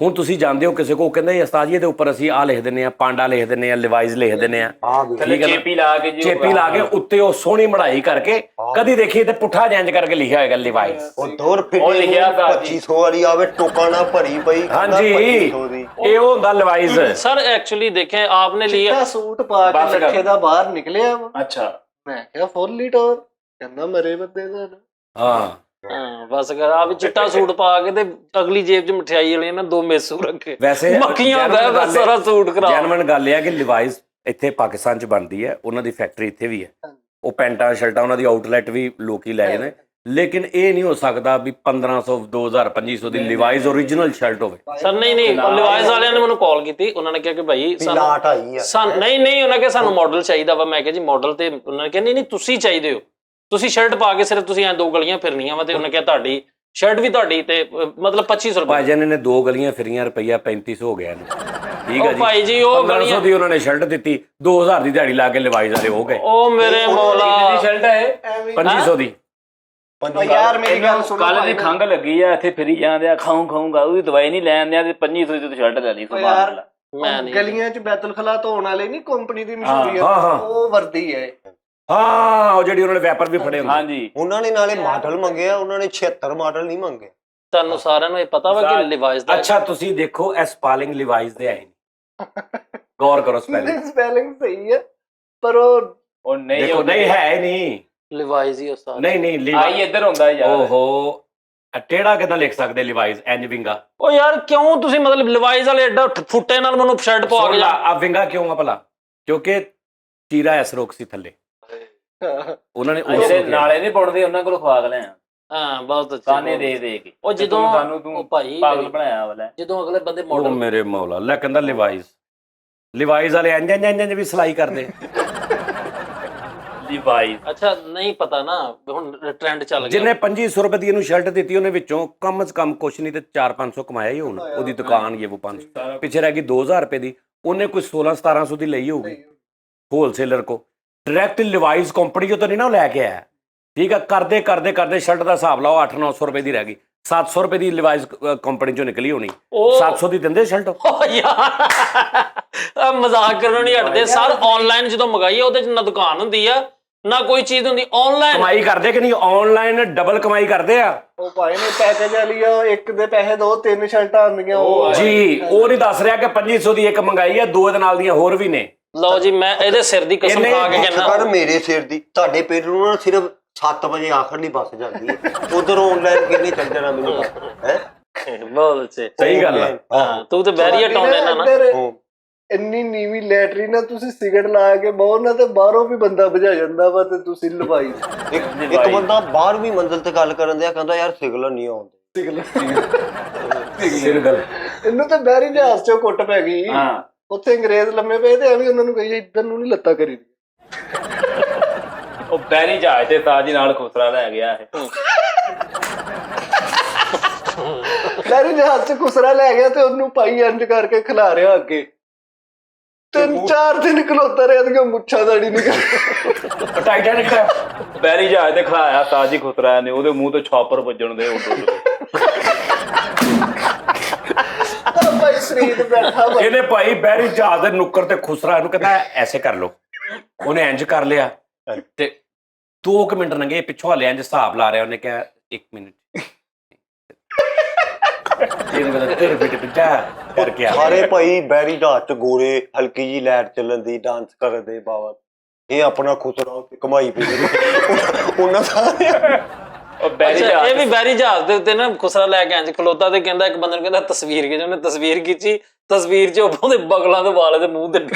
ਹੁਣ ਤੁਸੀਂ ਜਾਣਦੇ ਹੋ ਕਿਸੇ ਕੋ ਕਹਿੰਦਾ ਉਸਤਾਦ ਜੀ ਇਹਦੇ ਉੱਪਰ ਅਸੀਂ ਆਹ ਲਿਖ ਦਿੰਦੇ ਆ, ਪਾਂਡਾ ਲਿਖ ਦਿੰਦੇ ਆ, ਲਿਵਾਈਸ ਲਿਖ ਦਿੰਦੇ ਆ, ਥੱਲੇ ਚੇਪੀ ਲਾ ਕੇ ਜੀ ਚੇਪੀ ਲਾ ਕੇ ਉੱਤੇ ਉਹ ਸੋਹਣੀ ਮੜਾਈ ਕਰਕੇ, ਕਦੀ ਦੇਖੀਏ ਤੇ ਪੁੱਠਾ ਜੈਂਜ ਕਰਕੇ ਲਿਖਿਆ ਹੋਏਗਾ ਲਿਵਾਈਸ। ਉਹ ਦੌਰ ਫਿਰ ਉਹ ਲਿਖਿਆ ਪਿਆ ਜੀ। 2500 ਵਾਲੀ ਆਵੇ ਟੋਕਾ ਨਾ ਭਰੀ ਪਈ। ਹਾਂਜੀ ਇਹ ਉਹ ਹੁੰਦਾ ਲਿਵਾਈਸ। सर एक्चुअली देखें आपने लिया ਚਿੱਟਾ ਸੂਟ ਪਾ ਬਸ ਕੇ ਕਰ। ਲੱਖੇ ਦਾ ਬਾਹਰ ਨਿਕਲਿਆ ਵਾ। ਅੱਛਾ ਮੈਂ ਕਿਹਾ ਫੁੱਲ ਟੋਰ, ਕਹਿੰਦਾ ਮਰੇ ਬੰਦੇ ਦਾ ਨਾ। ਹਾਂ हाँ बस कर आप चिट्टा सूट पा के ते अगली जेब च मिठाई वाली ना 2 मेसू रखे ਵੈਸੇ मक्खियां होता है बस सारा सूट करा। ਜੈਨੂਇਨ ਗੱਲ ਇਹ ਹੈ ਕਿ ਲਿਵਾਈਸ ਇੱਥੇ ਪਾਕਿਸਤਾਨ 'ਚ ਬਣਦੀ ਹੈ, ਉਹਨਾਂ ਦੀ ਫੈਕਟਰੀ ਇੱਥੇ ਵੀ ਹੈ। ਉਹ ਪੈਂਟਾਂ ਸ਼ਰਟਾਂ ਉਹਨਾਂ ਦੀ ਆਊਟਲੈਟ ਵੀ ਲੋਕੀ ਲੈ ਜਾਂਦੇ, ਲੇਕਿਨ ਇਹ ਨਹੀਂ ਹੋ ਸਕਦਾ ਵੀ 1500 2000 2500 ਦੀ ਲਿਵਾਈਸ ओरिजिनल ਸ਼ਰਟ ਹੋਵੇ। सर नहीं लिवाइस वाले ने मैंने कॉल की थी, उन्होंने कहा कि भाई ਲਾਟ ਆਈ ਆ। नहीं उन्होंने कहा सानू मॉडल चाहिए वा। मैं कहा जी मॉडल ते उन्होंने कहा नहीं तुसी चाहिए हो, ਤੁਸੀਂ ਸ਼ਰਟ ਪਾ ਕੇ ਸਿਰਫ ਤੁਸੀਂ ਐ 2 ਗਲੀਆਂ ਫਿਰਨੀਆਂ ਵਾ ਤੇ ਉਹਨੇ ਕਿਹਾ ਤੁਹਾਡੀ ਸ਼ਰਟ ਵੀ ਤੁਹਾਡੀ ਤੇ ਮਤਲਬ 2500 ਰੁਪਏ। ਭਾਈ ਜਾਨ ਨੇ 2 ਗਲੀਆਂ ਫਿਰੀਆਂ, ਰੁਪਈਆ 3500 ਹੋ ਗਿਆ ਇਹਨੂੰ। ਠੀਕ ਹੈ ਉਹ ਜੀ ਭਾਈ ਜੀ ਉਹ 1500 ਗਲੀਆਂ ਦੀ ਉਹਨਾਂ ਨੇ ਸ਼ਰਟ ਦਿੱਤੀ, 2000 ਦੀ ਦਿਹਾੜੀ ਲਾ ਕੇ ਲਿਵਾਈਸ ਵਾਲੇ ਹੋ ਗਏ। ਉਹ ਮੇਰੇ ਮੌਲਾ ਦੀ ਸ਼ਰਟ ਹੈ 2500 ਦੀ। ਯਾਰ ਮੇਰੀ ਗੱਲ ਸੁਣੋ, ਕੱਲ ਦੀ ਖੰਗ ਲੱਗੀ ਆ, ਇੱਥੇ ਫਿਰੀ ਜਾਂਦੇ ਆ, ਖਾਊਂਗਾ ਉਹਦੀ ਦਵਾਈ ਨਹੀਂ ਲੈਣ ਆ ਤੇ 2500 ਦੀ ਸ਼ਰਟ ਲੈ ਲਈ। ਯਾਰ ਮੈਂ ਨਹੀਂ ਗਲੀਆਂ 'ਚ ਬੈਤਲ ਖਲਾ ਧੋਣ ਵਾਲੇ ਨਹੀਂ ਕੰਪਨੀ ਦੀ ਮਸ਼ਹੂਰੀ ਹਾਂ, ਹਾਂ। ਉਹ ਵਰਦੀ ਹੈ। ਹਾਂ ਉਹ ਜਿਹੜੀ ਉਹਨਾਂ ਨੇ ਵੈਪਰ ਵੀ ਫੜੇ ਹੁੰਦੇ। ਹਾਂਜੀ ਉਹਨਾਂ ਨੇ ਨਾਲੇ ਮਾਡਲ ਮੰਗਿਆ, ਉਹਨਾਂ ਨੇ 76 ਮਾਡਲ ਨਹੀਂ ਮੰਗੇ। ਤੁਹਾਨੂੰ ਸਾਰਿਆਂ ਨੂੰ ਇਹ ਪਤਾ ਵਾ ਕਿ ਲਿਵਾਈਸ ਦਾ ਅੱਛਾ ਤੁਸੀਂ ਦੇਖੋ ਇਹ ਸਪੈਲਿੰਗ ਲਿਵਾਈਸ ਦੇ ਆਏ ਨੇ, ਗੌਰ ਕਰੋ ਸਪੈਲਿੰਗ। ਸਪੈਲਿੰਗ ਸਹੀ ਹੈ ਪਰ ਉਹ ਨਹੀਂ ਦੇਖੋ ਨਹੀਂ ਹੈ ਨਹੀਂ ਲਿਵਾਈਸ ਹੀ ਉਸਤਾਦ। ਨਹੀਂ ਆਈ ਇੱਧਰ ਹੁੰਦਾ ਯਾਰ। ਓਹੋ ਟੇੜਾ ਕਿਦਾਂ ਲਿਖ ਸਕਦੇ ਲਿਵਾਈਸ ਐਂਜ ਵਿੰਗਾ। ਉਹ ਯਾਰ ਕਿਉਂ ਤੁਸੀਂ ਮਤਲਬ ਲਿਵਾਈਸ ਵਾਲੇ ਐਡਾ ਫੁੱਟੇ ਨਾਲ ਮੈਨੂੰ ਸ਼ਰਟ ਪਵਾ ਕੇ ਜਾ। ਆ ਵਿੰਗਾ ਕਿਉਂ ਆ ਭਲਾ? ਕਿਉਂਕਿ ਚੀਰਾ ਐਸ ਰੋਕ ਸੀ ਥੱਲੇ, ਉਹਨਾਂ ਨੇ ਜਿਹੜੇ ਨਾਲੇ ਨਹੀਂ ਪੁੱਟਦੇ ਉਹਨਾਂ ਕੋਲ ਖਵਾਗ ਲੈ ਆ। ਹਾਂ ਬਹੁਤ ਅੱਛਾ ਤਾਨੇ ਦੇ ਕੇ ਉਹ ਜਦੋਂ ਸਾਨੂੰ ਤੂੰ ਉਹ ਭਾਈ ਪਾਗਲ ਬਣਾਇਆ ਵਾਲਾ। ਜਦੋਂ ਅਗਲੇ ਬੰਦੇ ਉਹ ਮਾਡਲ ਮੇਰੇ ਮੌਲਾ ਲੈ ਕਹਿੰਦਾ ਲਿਵਾਈਸ ਵਾਲੇ ਇੰਜ ਵੀ ਸਿਲਾਈ ਕਰਦੇ। ਲਿਵਾਈਸ ਅੱਛਾ ਨਹੀਂ ਪਤਾ ਨਾ ਹੁਣ ਟ੍ਰੈਂਡ ਚੱਲ ਗਿਆ। ਜਿਹਨੇ 2500 ਰੁਪਏ ਦੀ ਇਹਨੂੰ ਸ਼ਰਟ ਦਿੱਤੀ ਉਹਨੇ ਵਿੱਚੋਂ ਕਮ ਸੇ ਕਮ ਕੁਛ ਨਹੀਂ ਤੇ 4-500 ਕਮਾਇਆ ਹੀ ਹੋਣਾ। ਉਹਦੀ ਦੁਕਾਨ ਇਹ ਉਹ 500 ਪਿੱਛੇ ਰਹਿ ਗਈ 2000 ਰੁਪਏ ਦੀ, ਉਹਨੇ ਕੋਈ 16-1700 ਦੀ ਲਈ ਹੋਊਗੀ ਹੋਲਸੇਲਰ ਕੋ। ਡਾਇਰੈਕਟ ਲਿਵਾਈਸ ਕੰਪਨੀ ਚੋਂ ਤਾਂ ਨਹੀਂ ਨਾ ਉਹ ਲੈ ਕੇ ਆਇਆ। ਠੀਕ ਆ ਕਰਦੇ ਸ਼ਰਟ ਦਾ ਹਿਸਾਬ ਲਾਓ 800-900 ਰੁਪਏ ਦੀ ਰਹਿ ਗਈ, 700 ਰੁਪਏ ਦੀ ਲਿਵਾਈਸ ਕੰਪਨੀ ਚੋਂ ਨਿਕਲੀ ਹੋਣੀ। 700 ਦੀ ਦਿੰਦੇ ਸ਼ਰਟ। ਓ ਯਾਰ ਮਜ਼ਾਕ ਕਰਨੋਂ ਨਹੀਂ ਹਟਦੇ ਸਰ। ਆਨਲਾਈਨ ਜਦੋਂ ਮੰਗਾਈ ਉਹਦੇ ਚ ਨਾ ਦੁਕਾਨ ਹੁੰਦੀ ਆ ਨਾ ਕੋਈ ਚੀਜ਼ ਹੁੰਦੀ ਆਨਲਾਈਨ। ਕਮਾਈ ਕਰਦੇ ਕਿ ਨਹੀਂ? ਆਨਲਾਈਨ ਡਬਲ ਕਮਾਈ ਕਰਦੇ ਆ ਉਹ ਭਾਈ ਨੇ ਪੈਕੇਜ ਵਾਲੀ ਆ, ਇੱਕ ਦੇ ਪੈਸੇ ਦੋ 3 ਸ਼ਰਟਾਂ ਆਉਂਦੀਆਂ ਉਹ ਜੀ। ਉਹ ਨਹੀਂ ਦੱਸ ਰਿਹਾ ਕਿ 2500 ਦੀ ਇੱਕ ਮੰਗਾਈ ਆ, 2 ਦੇ ਨਾਲ ਦੀਆਂ ਹੋਰ ਵੀ ਨੇ। ਲਓ ਜੀ, ਮੈਂ ਇਹਦੇ ਸਿਰ ਦੀ ਕਸਮ ਖਾ ਕੇ ਕਰ ਕਹਿੰਦਾ, ਮੇਰੇ ਸਿਰ ਦੀ। ਤੁਹਾਡੇ ਪਿੰਡ ਨੂੰ ਨਾ ਸਿਰਫ 7 ਵਜੇ ਆਖਰਲੀ ਬੱਸ ਜਾਂਦੀ ਹੈ, ਉਧਰ ਆਨਲਾਈਨ ਕਿੰਨੇ ਚੱਲ ਜਾਣਾ ਮੈਨੂੰ ਹੈ। ਬਹੁਤ ਅੱਛੇ, ਸਹੀ ਗੱਲ ਆ। ਹਾਂ ਤੂੰ ਤੇ ਬੈਰੀਅਰ ਟਾਉਂਦੇ ਨਾ ਇੱਧਰ ਇੰਨੀ ਨੀਵੀਂ ਲੈਟਰੀਨ ਆ, ਤੁਸੀਂ ਸਿਗਰਟ ਲਾ ਕੇ ਬਹੁਤ ਨਾ ਤੇ ਬਾਹਰੋਂ ਵੀ ਬੰਦਾ ਬੁਝਾ ਜਾਂਦਾ ਵਾ ਤੇ ਤੁਸੀਂ ਲਵਾਈ। ਇੱਕ ਬੰਦਾ 12ਵੀਂ ਮੰਜ਼ਿਲ ਤੇ ਗੱਲ ਕਰਨ ਦਿਆ, ਕਹਿੰਦਾ ਯਾਰ ਸਿਗਨਲ ਨਹੀਂ ਆਉਂਦੇ। ਸਿਰਗਲ ਇਹਨੂੰ ਤਾਂ ਬਹਿਰੀ ਜਹਾਜ਼ ਚੋਂ ਕੁੱਟ ਪੈ ਗਈ। ਹਾਂ ਉੱਥੇ ਅੰਗਰੇਜ਼ ਲੰਮੇ ਪਏ ਤੇ ਐਵੇਂ ਉਹਨਾਂ ਨੂੰ ਕਹੀ ਇੱਧਰ ਨੂੰ ਨਹੀਂ ਲੱਤਾਂ ਕਰੀ ਦੀ। ਉਹ ਬੈਰੀ ਜਹਾਜ਼ ਤੇ ਤਾਜੀ ਨਾਲ ਖੁਸਰਾ ਲੈ ਗਿਆ ਇਹ। ਬਹਿਰੀ ਜਹਾਜ਼ ਚ ਖੁਸਰਾ ਲੈ ਗਿਆ ਤੇ ਉਹਨੂੰ ਪਾਈ ਇੰਜ ਕਰਕੇ ਖਿਲਾ ਰਿਹਾ ਅੱਗੇ। 3-4 ਦਿਨ ਖਲੋਤਾ ਰਿਹਾ ਤੇ ਮੁੱਛਾਂ ਦਾੜੀ ਨਿਕਲ। ਟਾਈਟੈਨਿਕ ਦਾ ਬੈਰੀ ਜਹਾਜ਼ ਤੇ ਖਲਾਇਆ ਤਾਜੀ ਖੁਸਰਾ ਨੇ, ਉਹਦੇ ਮੂੰਹ ਤੋਂ ਛਾਪਰ ਵੱਜਣ ਦੇ ਉੱਡ ਭਾਈ ਸਰੀਰ ਬੈਠਾ ਵਾ। ਇਹਨੇ ਭਾਈ ਬਹਿਰੀ ਜਹਾਜ਼ ਦੇ ਨੁੱਕਰ ਤੇ ਖੁਸਰਾ ਇਹਨੂੰ ਕਹਿੰਦਾ ਐਸੇ ਕਰ ਲੋ। ਉਹਨੇ ਇੰਜ ਕਰ ਲਿਆ ਤੇ 2 ਮਿੰਟ ਲੰਘੇ, ਪਿੱਛੋਂ ਹਲੇ ਇੰਜ ਹਿਸਾਬ ਲਾ ਰਿਹਾ। ਉਹਨੇ ਕਿਹਾ 1 ਮਿੰਟ ਇਹਨੂੰ ਕਹਿੰਦਾ ਤੇਰੇ ਬੇਟੇ ਪਿੱਛਾ ਕਰਕੇ ਆ। ਸਾਰੇ ਭਾਈ ਬੈਰੀ ਜਹਾਜ਼ ਚ ਗੋਰੇ, ਹਲਕੀ ਜੀ ਲਾਈਟ ਚੱਲਣ ਦੀ, ਡਾਂਸ ਕਰਦੇ ਬਾਬਾ। ਇਹ ਆਪਣਾ ਖੁਸਰਾ ਉੱਤੇ ਕਮਾਈ ਪਈ ਉਹਨਾਂ ਸਾਰੇ। ਉਹ ਬੈਰੀ ਅੱਛਾ, ਜਹਾਜ਼ ਇਹ ਵੀ ਬੈਰੀ ਜਹਾਜ਼ ਦੇ ਉੱਤੇ ਨਾ ਖੁਸਰਾ ਲੈ ਕੇ ਇੰਜ ਖਲੋਤਾ ਤੇ ਕਹਿੰਦਾ, ਇੱਕ ਬੰਦੇ ਨੂੰ ਕਹਿੰਦਾ ਤਸਵੀਰ ਖਿੱਚ। ਉਹਨੇ ਤਸਵੀਰ ਖਿੱਚੀ, ਤਸਵੀਰ 'ਚ ਉਹਦੇ ਬਗਲਾਂ ਦੇ ਵਾਲ ਦੇ ਮੂੰਹ ਤੇ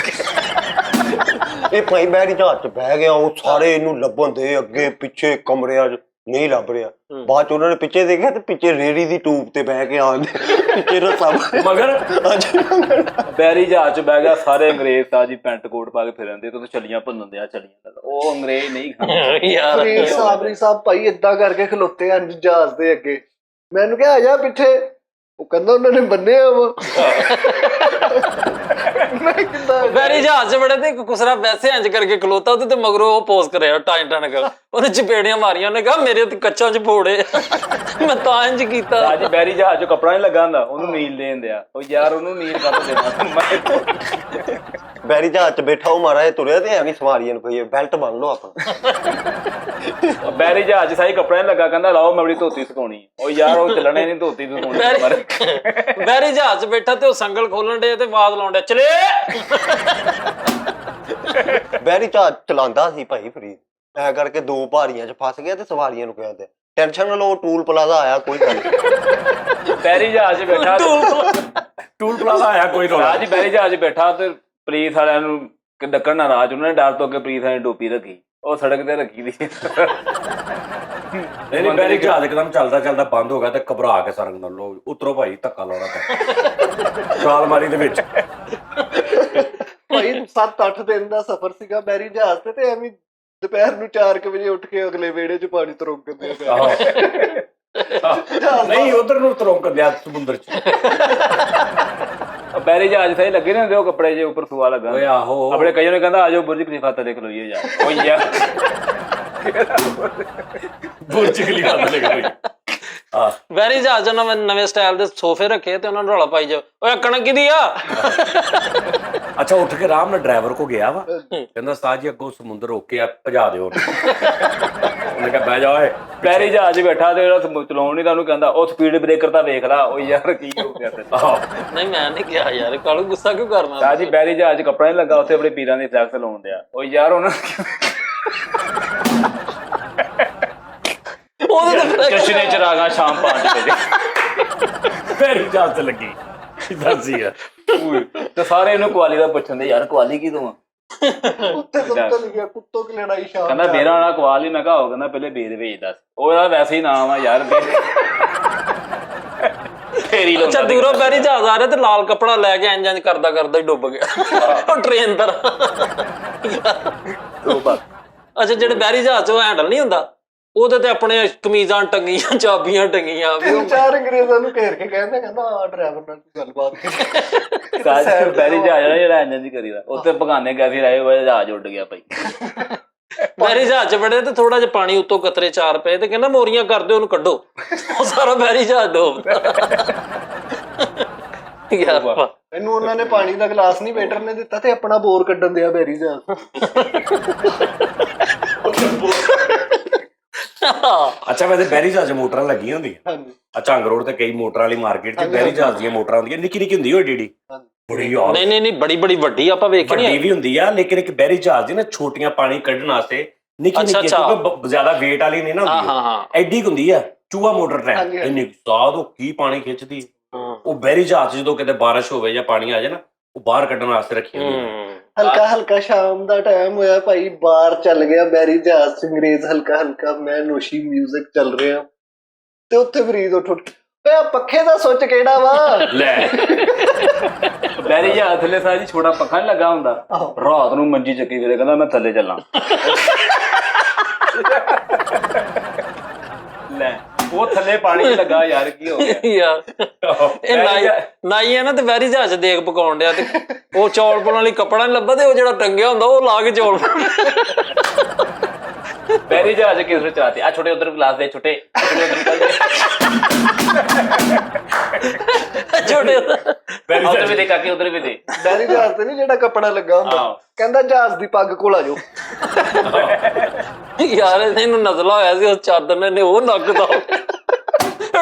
ਇਹ ਭਾਈ ਬੈਰੀ ਜਹਾਜ਼ ਚ ਬਹਿ ਗਿਆ। ਉਹ ਸਾਰੇ ਇਹਨੂੰ ਲੱਭਣ ਦੇ, ਅੱਗੇ ਪਿੱਛੇ ਕਮਰਿਆਂ 'ਚ ਨਹੀਂ ਲੱਭ ਰਿਹਾ। ਬਾਅਦ ਚ ਉਹਨਾਂ ਨੇ ਪਿੱਛੇ ਦੇਖਿਆ ਤੇ ਪਿੱਛੇ ਰੇੜੀ ਦੀ ਟੂਬ ਤੇ ਬਹਿ ਕੇ ਆਉਂਦੇ ਪਿੱਛੇ ਰੱਸਾ ਮਗਰ ਬੈਰੀ ਜਹਾਜ਼ ਚ ਬਹਿ ਗਿਆ। ਸਾਰੇ ਅੰਗਰੇਜ਼ ਤਾਜੀ ਪੈਂਟ ਕੋਟ ਪਾ ਕੇ ਫਿਰਦੇ ਤੇ ਛੱਲੀਆਂ ਭੰਨਣ ਦੇ ਆ ਛੱਲੀਆਂ। ਉਹ ਅੰਗਰੇਜ਼ ਨਹੀਂ ਖਾਂਦੇ ਯਾਰ। ਫਰੀਦ ਸਾਹਿਬ ਭਾਈ ਏਦਾਂ ਕਰਕੇ ਖਲੋਤੇ ਹਨ ਜਹਾਜ਼ ਦੇ ਅੱਗੇ। ਮੈਨੂੰ ਕਿਹਾ ਆ ਜਾ ਪਿੱਛੇ। ਉਹ ਕਹਿੰਦਾ ਉਹਨਾਂ ਨੇ ਬੰਨਿਆ ਵਾ। ਮੈਂ ਕਿੱਦਾਂ ਬੈਰੀ ਜਹਾਜ਼ 'ਚ ਬੜੇ ਤੇ ਇੱਕ ਖੁਸਰਾ ਵੈਸੇ ਇੰਜ ਕਰਕੇ ਖਲੋਤਾ, ਉਹਦੇ ਤੇ ਮਗਰੋਂ ਉਹ ਪੋਜ਼ ਕਰਿਆ ਟਾਈਟੈਨਿਕ। ਉਹਨੇ ਚਪੇੜੀਆਂ ਮਾਰੀਆਂ। ਉਹਨੇ ਕਿਹਾ ਮੇਰੇ ਤੇ ਕੱਚਾਂ 'ਚ ਫੋੜੇ, ਮੈਂ ਤਾਂ ਇੰਜ ਕੀਤਾ। ਅੱਜ ਬੈਰੀ ਜਹਾਜ਼ ਚ ਕੱਪੜਾ ਨਹੀਂ ਲੱਗਾ ਹੁੰਦਾ, ਉਹਨੂੰ ਨੀਲ ਦੇਣ ਦਿਆ। ਉਹ ਯਾਰ ਉਹਨੂੰ ਨੀਲ ਕੱਪ ਦੇਣਾ। ਬੈਰੀ ਜਹਾਜ਼ ਚ ਬੈਠਾ ਉਹ ਮਾਰਾ ਤੁਰਿਆ ਤੇ ਐਵੇਂ ਸਵਾਰੀਆਂ ਨੂੰ ਕਹੀਏ ਬੈਲਟ ਬੰਨ ਲਓ ਆਪਣਾ। ਬੈਰੀ ਜਹਾਜ਼ ਸਾਈ ਕੱਪੜਾ ਨਹੀਂ ਲੱਗਾ, ਕਹਿੰਦਾ ਲਾਓ ਮੈਂ ਆਪਣੀ ਧੋਤੀ ਸੁਕਾਉਣੀ। ਉਹ ਯਾਰ ਉਹ ਚੱਲਣੇ ਨਹੀਂ ਧੋਤੀ ਸੁਕਾਉਣੀ। ਬੈਰੀ ਜਹਾਜ਼ 'ਚ ਬੈਠਾ ਤੇ ਉਹ ਸੰਗਲ ਖੋਲਣ ਡੇ ਤੇ ਆਵਾਜ਼ ਲਾਉਣ ਡਿਆ, ਚਲੇ। ਬੈਰੀ ਜਹਾਜ਼ ਚਲਾਉਂਦਾ ਸੀ ਭਾਈ ਫਰੀਦ। ਐ ਕਰਕੇ 2 ਭਾਰੀਆਂ ਚ ਫਸ ਗਿਆ ਤੇ ਸਵਾਰੀਆਂ ਨੂੰ ਕਹਿੰਦੇ ਟੈਨਸ਼ਨ ਨਾ ਲਓ, ਟੂਲ ਪਲਾਜ਼ਾ ਆਇਆ, ਕੋਈ ਗੱਲ ਨਹੀਂ। ਬੈਰੀ ਜਹਾਜ਼ ਬੈਠਾ ਟੂਲ ਪਲਾਜ਼ਾ ਆਇਆ, ਕੋਈ ਰੌਲਾ ਰਾਜ ਬੈਰੀ ਜਹਾਜ਼ ਬੈਠਾ ਤੇ ਪੁਲਿਸ ਵਾਲਿਆਂ ਨੂੰ ਡੱਕਣ ਨਾਰਾਜ਼। ਉਹਨਾਂ ਨੇ ਡਰ ਤੋਂ ਅੱਗੇ ਪੁਲਿਸ ਵਾਲਿਆਂ ਨੇ ਟੋਪੀ ਰੱਖੀ, ਉਹ ਸੜਕ ਤੇ ਰੱਖੀ ਦੀ। ਨਹੀਂ ਬੈਰੀ ਜਹਾਜ਼ ਇੱਕਦਮ ਚੱਲਦਾ ਚੱਲਦਾ ਬੰਦ ਹੋ ਗਿਆ ਤੇ ਘਬਰਾ ਕੇ ਸਰੰਗ ਨਾਲ ਲੋ ਉਤਰੋ ਭਾਈ, ਧੱਕਾ ਲਾਉਣਾ ਪੈ ਛਾਲ ਮਾਰੀ ਦੇ ਵਿੱਚ। ਭਾਈ 7-8 ਦਿਨ ਦਾ ਸਫ਼ਰ ਸੀਗਾ ਬੈਰੀ ਜਹਾਜ਼ ਤੇ ਐਵੇਂ ਦੁਪਹਿਰ ਨੂੰ 4 ਵਜੇ ਉੱਠ ਕੇ ਅਗਲੇ ਵਿਹੜੇ 'ਚ ਪਾਣੀ ਤਰੋਕਦੇ ਆ। ਨਹੀਂ ਉਧਰ ਨੂੰ ਤਰੋਕ ਦਿਆ ਸਮੁੰਦਰ 'ਚ। ਬੈਰੀ ਜਹਾਜ਼ ਸਹੀ ਲੱਗੇ ਨੇ ਹੁੰਦੇ ਉਹ ਕੱਪੜੇ ਜੇ ਉੱਪਰ ਸੁਆ ਲੱਗਾ। ਓਏ ਆਹੋ ਆਪਣੇ ਕਈਆਂ ਨੇ ਕਹਿੰਦਾ ਆਜੋ ਬੁਰਜ ਖਲੀਫਾ ਤੇ ਦੇਖ ਲਈਏ ਯਾਰ। ਉਹ ਯਾਰ ਬੁਰਜ ਖਲੀਫਾ ਤੇ ਦੇਖ ਲਈਏ। ਬੈਰੀ ਜਹਾਜ਼ 'ਚ ਨਵੇਂ ਸਟਾਈਲ ਦੇ ਸੋਫੇ ਰੱਖੇ ਤੇ ਉਹਨਾਂ ਨੂੰ ਰੌਲਾ ਪਾਈ ਜਾਓ, ਓਏ ਕਣਕ ਕਿਹਦੀ ਆ। ਅੱਛਾ ਉੱਠ ਕੇ ਆਰਾਮ ਨਾਲ ਡਰਾਈਵਰ ਕੋ ਗਿਆ ਵਾ, ਕਹਿੰਦਾ ਉਸਤਾਦ ਜੀ ਅੱਗੋਂ ਸਮੁੰਦਰ ਰੋਕ ਕੇ ਭਜਾ ਦਿਓ। ਉਹਨੇ ਕਿਹਾ ਬਹਿ ਜਾ ਓਏ। ਬੈਰੀ ਜਹਾਜ਼ ਬੈਠਾ ਤੇ ਜਿਹੜਾ ਚਲਾਉਣ ਨਹੀਂ ਤੁਹਾਨੂੰ ਕਹਿੰਦਾ ਉਹ ਸਪੀਡ ਬ੍ਰੇਕਰ ਤਾਂ ਵੇਖ ਲਾ। ਉਹ ਯਾਰ ਕੀ ਹੋ ਗਿਆ ਤੇ। ਨਹੀਂ ਮੈਂ ਨਹੀਂ ਕਿਹਾ ਯਾਰ, ਕਾਲੂ ਗੁੱਸਾ ਕਿਉਂ ਕਰਨਾ। ਰਾਜੀ ਬੈਰੀ ਜਹਾਜ਼ ਕੱਪੜਾ ਨਹੀਂ ਲੱਗਾ, ਉੱਥੇ ਆਪਣੇ ਪੀਰਾਂ ਦੀ ਫਲੈਕਸ ਲਾਉਣ ਦਿਆ। ਉਹ ਯਾਰ ਉਹਨਾਂ ਜਸ਼ਨੇ ਚਰਾਗਾ ਸ਼ਾਮ 5 ਵਜੇ ਬੈਰੀ ਜਹਾਜ਼ ਤੇ ਲੱਗੀ ਦੱਸੀ ਆ। ਤੇ ਸਾਰੇ ਇਹਨੂੰ ਕੁਆਲੀ ਦਾ ਪੁੱਛਣ ਦੇ, ਯਾਰ ਕੁਆਲੀ ਕੀ ਤੂੰ? ਉੱਤੇ ਤੋਂ ਲਿਖਿਆ ਕੁੱਤੋਂ ਕੀ ਲੜਾਈ ਸ਼ਾਮ। ਕਹਿੰਦਾ ਮੇਰਾ ਨਾਂ ਕੁਆਲੀ। ਮੈਂ ਕਿਹਾ ਹੋ, ਕਹਿੰਦਾ ਪਹਿਲੇ ਬੇਦ ਵੇਚ ਦੱਸ। ਉਹਦਾ ਵੈਸੇ ਹੀ ਨਾਮ ਆ ਯਾਰ ਫੇਰੀ। ਅੱਛਾ ਦੂਰੋਂ ਬੈਰੀ ਜਹਾਜ਼ ਆ ਰਿਹਾ ਤੇ ਲਾਲ ਕੱਪੜਾ ਲੈ ਕੇ ਇੰਜ ਇੰਜ ਕਰਦਾ ਕਰਦਾ ਹੀ ਡੁੱਬ ਗਿਆ ਉਹ ਟ੍ਰੇਨ ਤਰ੍ਹਾਂ। ਅੱਛਾ ਜਿਹੜੇ ਬੈਰੀ ਜਹਾਜ਼ 'ਚ ਉਹ ਹੈਂਡਲ ਨਹੀਂ ਹੁੰਦਾ, ਉਹਦੇ ਤੇ ਆਪਣੇ ਕਮੀਜ਼ਾਂ ਟੰਗੀਆਂ, ਚਾਬੀਆਂ ਟੰਗੀਆਂ। 3-4 ਅੰਗਰੇਜ਼ਾਂ ਨੂੰ ਘੇਰ ਕੇ ਕਹਿੰਦਾ ਡਰਾਈਵਰ ਨਾਲ ਗੱਲਬਾਤ ਕਰ। ਬੈਰੀ ਜਹਾਜ਼ ਜਿਹੜਾ ਇੰਜਨ ਦੀ ਕਰੀਦਾ ਉੱਥੇ ਬਗਾਨੇ ਗੈਸੀ ਰਹੇ ਹੋਏ ਜਹਾਜ਼ ਉੱਡ ਗਿਆ ਭਾਈ। ਬੈਰੀ ਜਹਾਜ਼ 'ਚ ਬੜੇ ਤੇ ਥੋੜਾ ਜਿਹਾ ਪਾਣੀ ਉੱਤੋਂ ਕਤਰੇ 4 ਪਏ ਤੇ ਕਹਿੰਦਾ ਮੋਰੀਆਂ ਕਰ ਦਿਓ ਉਹਨੂੰ ਕੱਢੋ। ਉਹ ਸਾਰਾ ਬੈਰੀ ਜਹਾਜ਼ ਡੋਬਦਾ ਯਾਰ। ਇਹਨੂੰ ਉਹਨਾਂ ਨੇ ਪਾਣੀ ਦਾ ਗਲਾਸ ਨਹੀਂ ਵੇਟਰ ਨੇ ਦਿੱਤਾ ਤੇ ਆਪਣਾ ਬੋਰ ਕੱਢਣ ਦਿਆ ਬੈਰੀ ਜਹਾਜ਼। ਅੱਛਾ ਵੈਸੇ ਬਹਿਰੀ ਜਹਾਜ਼ 'ਚ ਮੋਟਰਾਂ ਲੱਗੀਆਂ ਹੁੰਦੀਆਂ। ਹਾਂਜੀ ਝੰਗ ਰੋਡ ਤੇ ਕਈ ਮੋਟਰਾਂ ਵਾਲੀ ਮਾਰਕੀਟ 'ਚ ਬਹਿਰੀ ਜਹਾਜ਼ ਦੀਆਂ ਮੋਟਰਾਂ ਹੁੰਦੀਆਂ, ਨਿੱਕੀ ਨਿੱਕੀ ਹੁੰਦੀ ਉਹ ਏਡੀ ਬੜੀ ਯਾਰ ਨਹੀਂ ਬੜੀ ਬੜੀ ਵੱਡੀ ਆਪਾਂ ਵੇਖੀ ਵੱਡੀ ਨਹੀਂ। ਵੀ ਹੁੰਦੀ ਆ, ਲੇਕਿਨ ਇੱਕ ਬਹਿਰੀ ਜਹਾਜ਼ ਦੀ ਨਾ ਛੋਟੀਆਂ ਪਾਣੀ ਕੱਢਣ ਵਾਸਤੇ ਨਿੱਕੀ ਅੱਛਾ, ਨਿੱਕੀ, ਕਿਉਂਕਿ ਜ਼ਿਆਦਾ weight ਵਾਲੀ ਨਹੀਂ ਨਾ ਹਾਂ ਹੁੰਦੀ, ਹਾਂ ਹਾਂ ਐਡੀ ਕੁ ਹੁੰਦੀ ਆ ਚੂਹਾ ਮੋਟਰ ਟਾਈਪ, ਹਾਂਜੀ, ਹਾਂਜੀ। ਇੰਨੀ ਸਾਦ ਉਹ ਕੀ ਪਾਣੀ ਖਿੱਚਦੀ। ਹਾਂ। ਉਹ ਬਹਿਰੀ ਜਹਾਜ਼ 'ਚ ਜਦੋਂ ਕਿਤੇ ਬਾਰਿਸ਼ ਹੋਵੇ ਜਾਂ ਪਾਣੀ ਆ ਜਾਏ ਨਾ, ਉਹ ਬਾਹਰ ਕੱਢਣ ਵਾਸਤੇ ਰੱਖੀ ਹੁੰਦੀ ਆ। ਹਲਕਾ ਹਲਕਾ ਸ਼ਾਮ ਦਾ ਟਾਈਮ ਹੋਇਆ ਭਾਈ, ਬਾਹਰ ਚੱਲ ਗਿਆ ਬੈਰੀ ਜਹਾਜ਼ ਚ ਅੰਗਰੇਜ਼, ਹਲਕਾ ਹਲਕਾ ਮੈਂ ਨੋਸ਼ੀ ਮਿਊਜ਼ਿਕ ਚੱਲ ਰਿਹਾ ਤੇ ਉੱਥੇ ਫਰੀਦ ਉੱਠ ਓਏ ਆਹ ਪੱਖੇ ਦਾ ਸੁੱਚ ਕਿਹੜਾ ਵਾ? ਲੈ ਬੈਰੀ ਜਹਾਜ਼ ਥੱਲੇ ਸਾਜੀ ਛੋਟਾ ਪੱਖਾ ਨੀ ਲੱਗਾ ਹੁੰਦਾ, ਰਾਤ ਨੂੰ ਮੰਜੀ ਚੱਕੀ ਫਿਰੇ, ਕਹਿੰਦਾ ਮੈਂ ਥੱਲੇ ਚੱਲਾਂ। ਲੈ ਉਹ ਥੱਲੇ ਪਾਣੀ ਚ ਲੱਗਾ ਯਾਰ, ਕੀ ਹੋ ਗਿਆ ਯਾਰ ਇਹ ਨਾਈ ਹੈ ਨਾ ਤੇ ਬਹਿਰੀ ਜਹਾਜ਼ ਦੇਖ ਪਕਾਉਣ ਡਿਆ ਤੇ ਉਹ ਚੌਲ ਪਾਉਣ ਵਾਲੀ ਕੱਪੜਾ ਨੀ ਲੱਭਾ ਤੇ ਉਹ ਜਿਹੜਾ ਟੰਗਿਆ ਹੁੰਦਾ ਉਹ ਲਾ ਕੇ ਚੌਲ ਬੈਰੀ ਜਹਾਜ਼ ਕਿਸ ਨੂੰ ਚਲਾਤੇ ਆ? ਛੋਟੇ ਉਧਰ ਗਲਾਸ ਦੇ ਛੋਟੇ ਛੋਟੇ ਉਧਰ ਵੀ ਦੇ ਕਾਕੇ, ਉਧਰ ਵੀ ਦੇ। ਬੈਰੀ ਜਹਾਜ਼ ਤੇ ਨੀ ਜਿਹੜਾ ਕੱਪੜਾ ਲੱਗਾ ਹੁੰਦਾ, ਆਹੋ। ਕਹਿੰਦਾ ਜਹਾਜ਼ ਦੀ ਪੱਗ ਕੋਲ ਆ ਜਾਓ। ਯਾਰ ਇਹਨੂੰ ਨਜ਼ਲਾ ਹੋਇਆ ਸੀ ਉਸ ਚਾਦਰ ਨੇ ਉਹ ਨੱਕ ਦਾ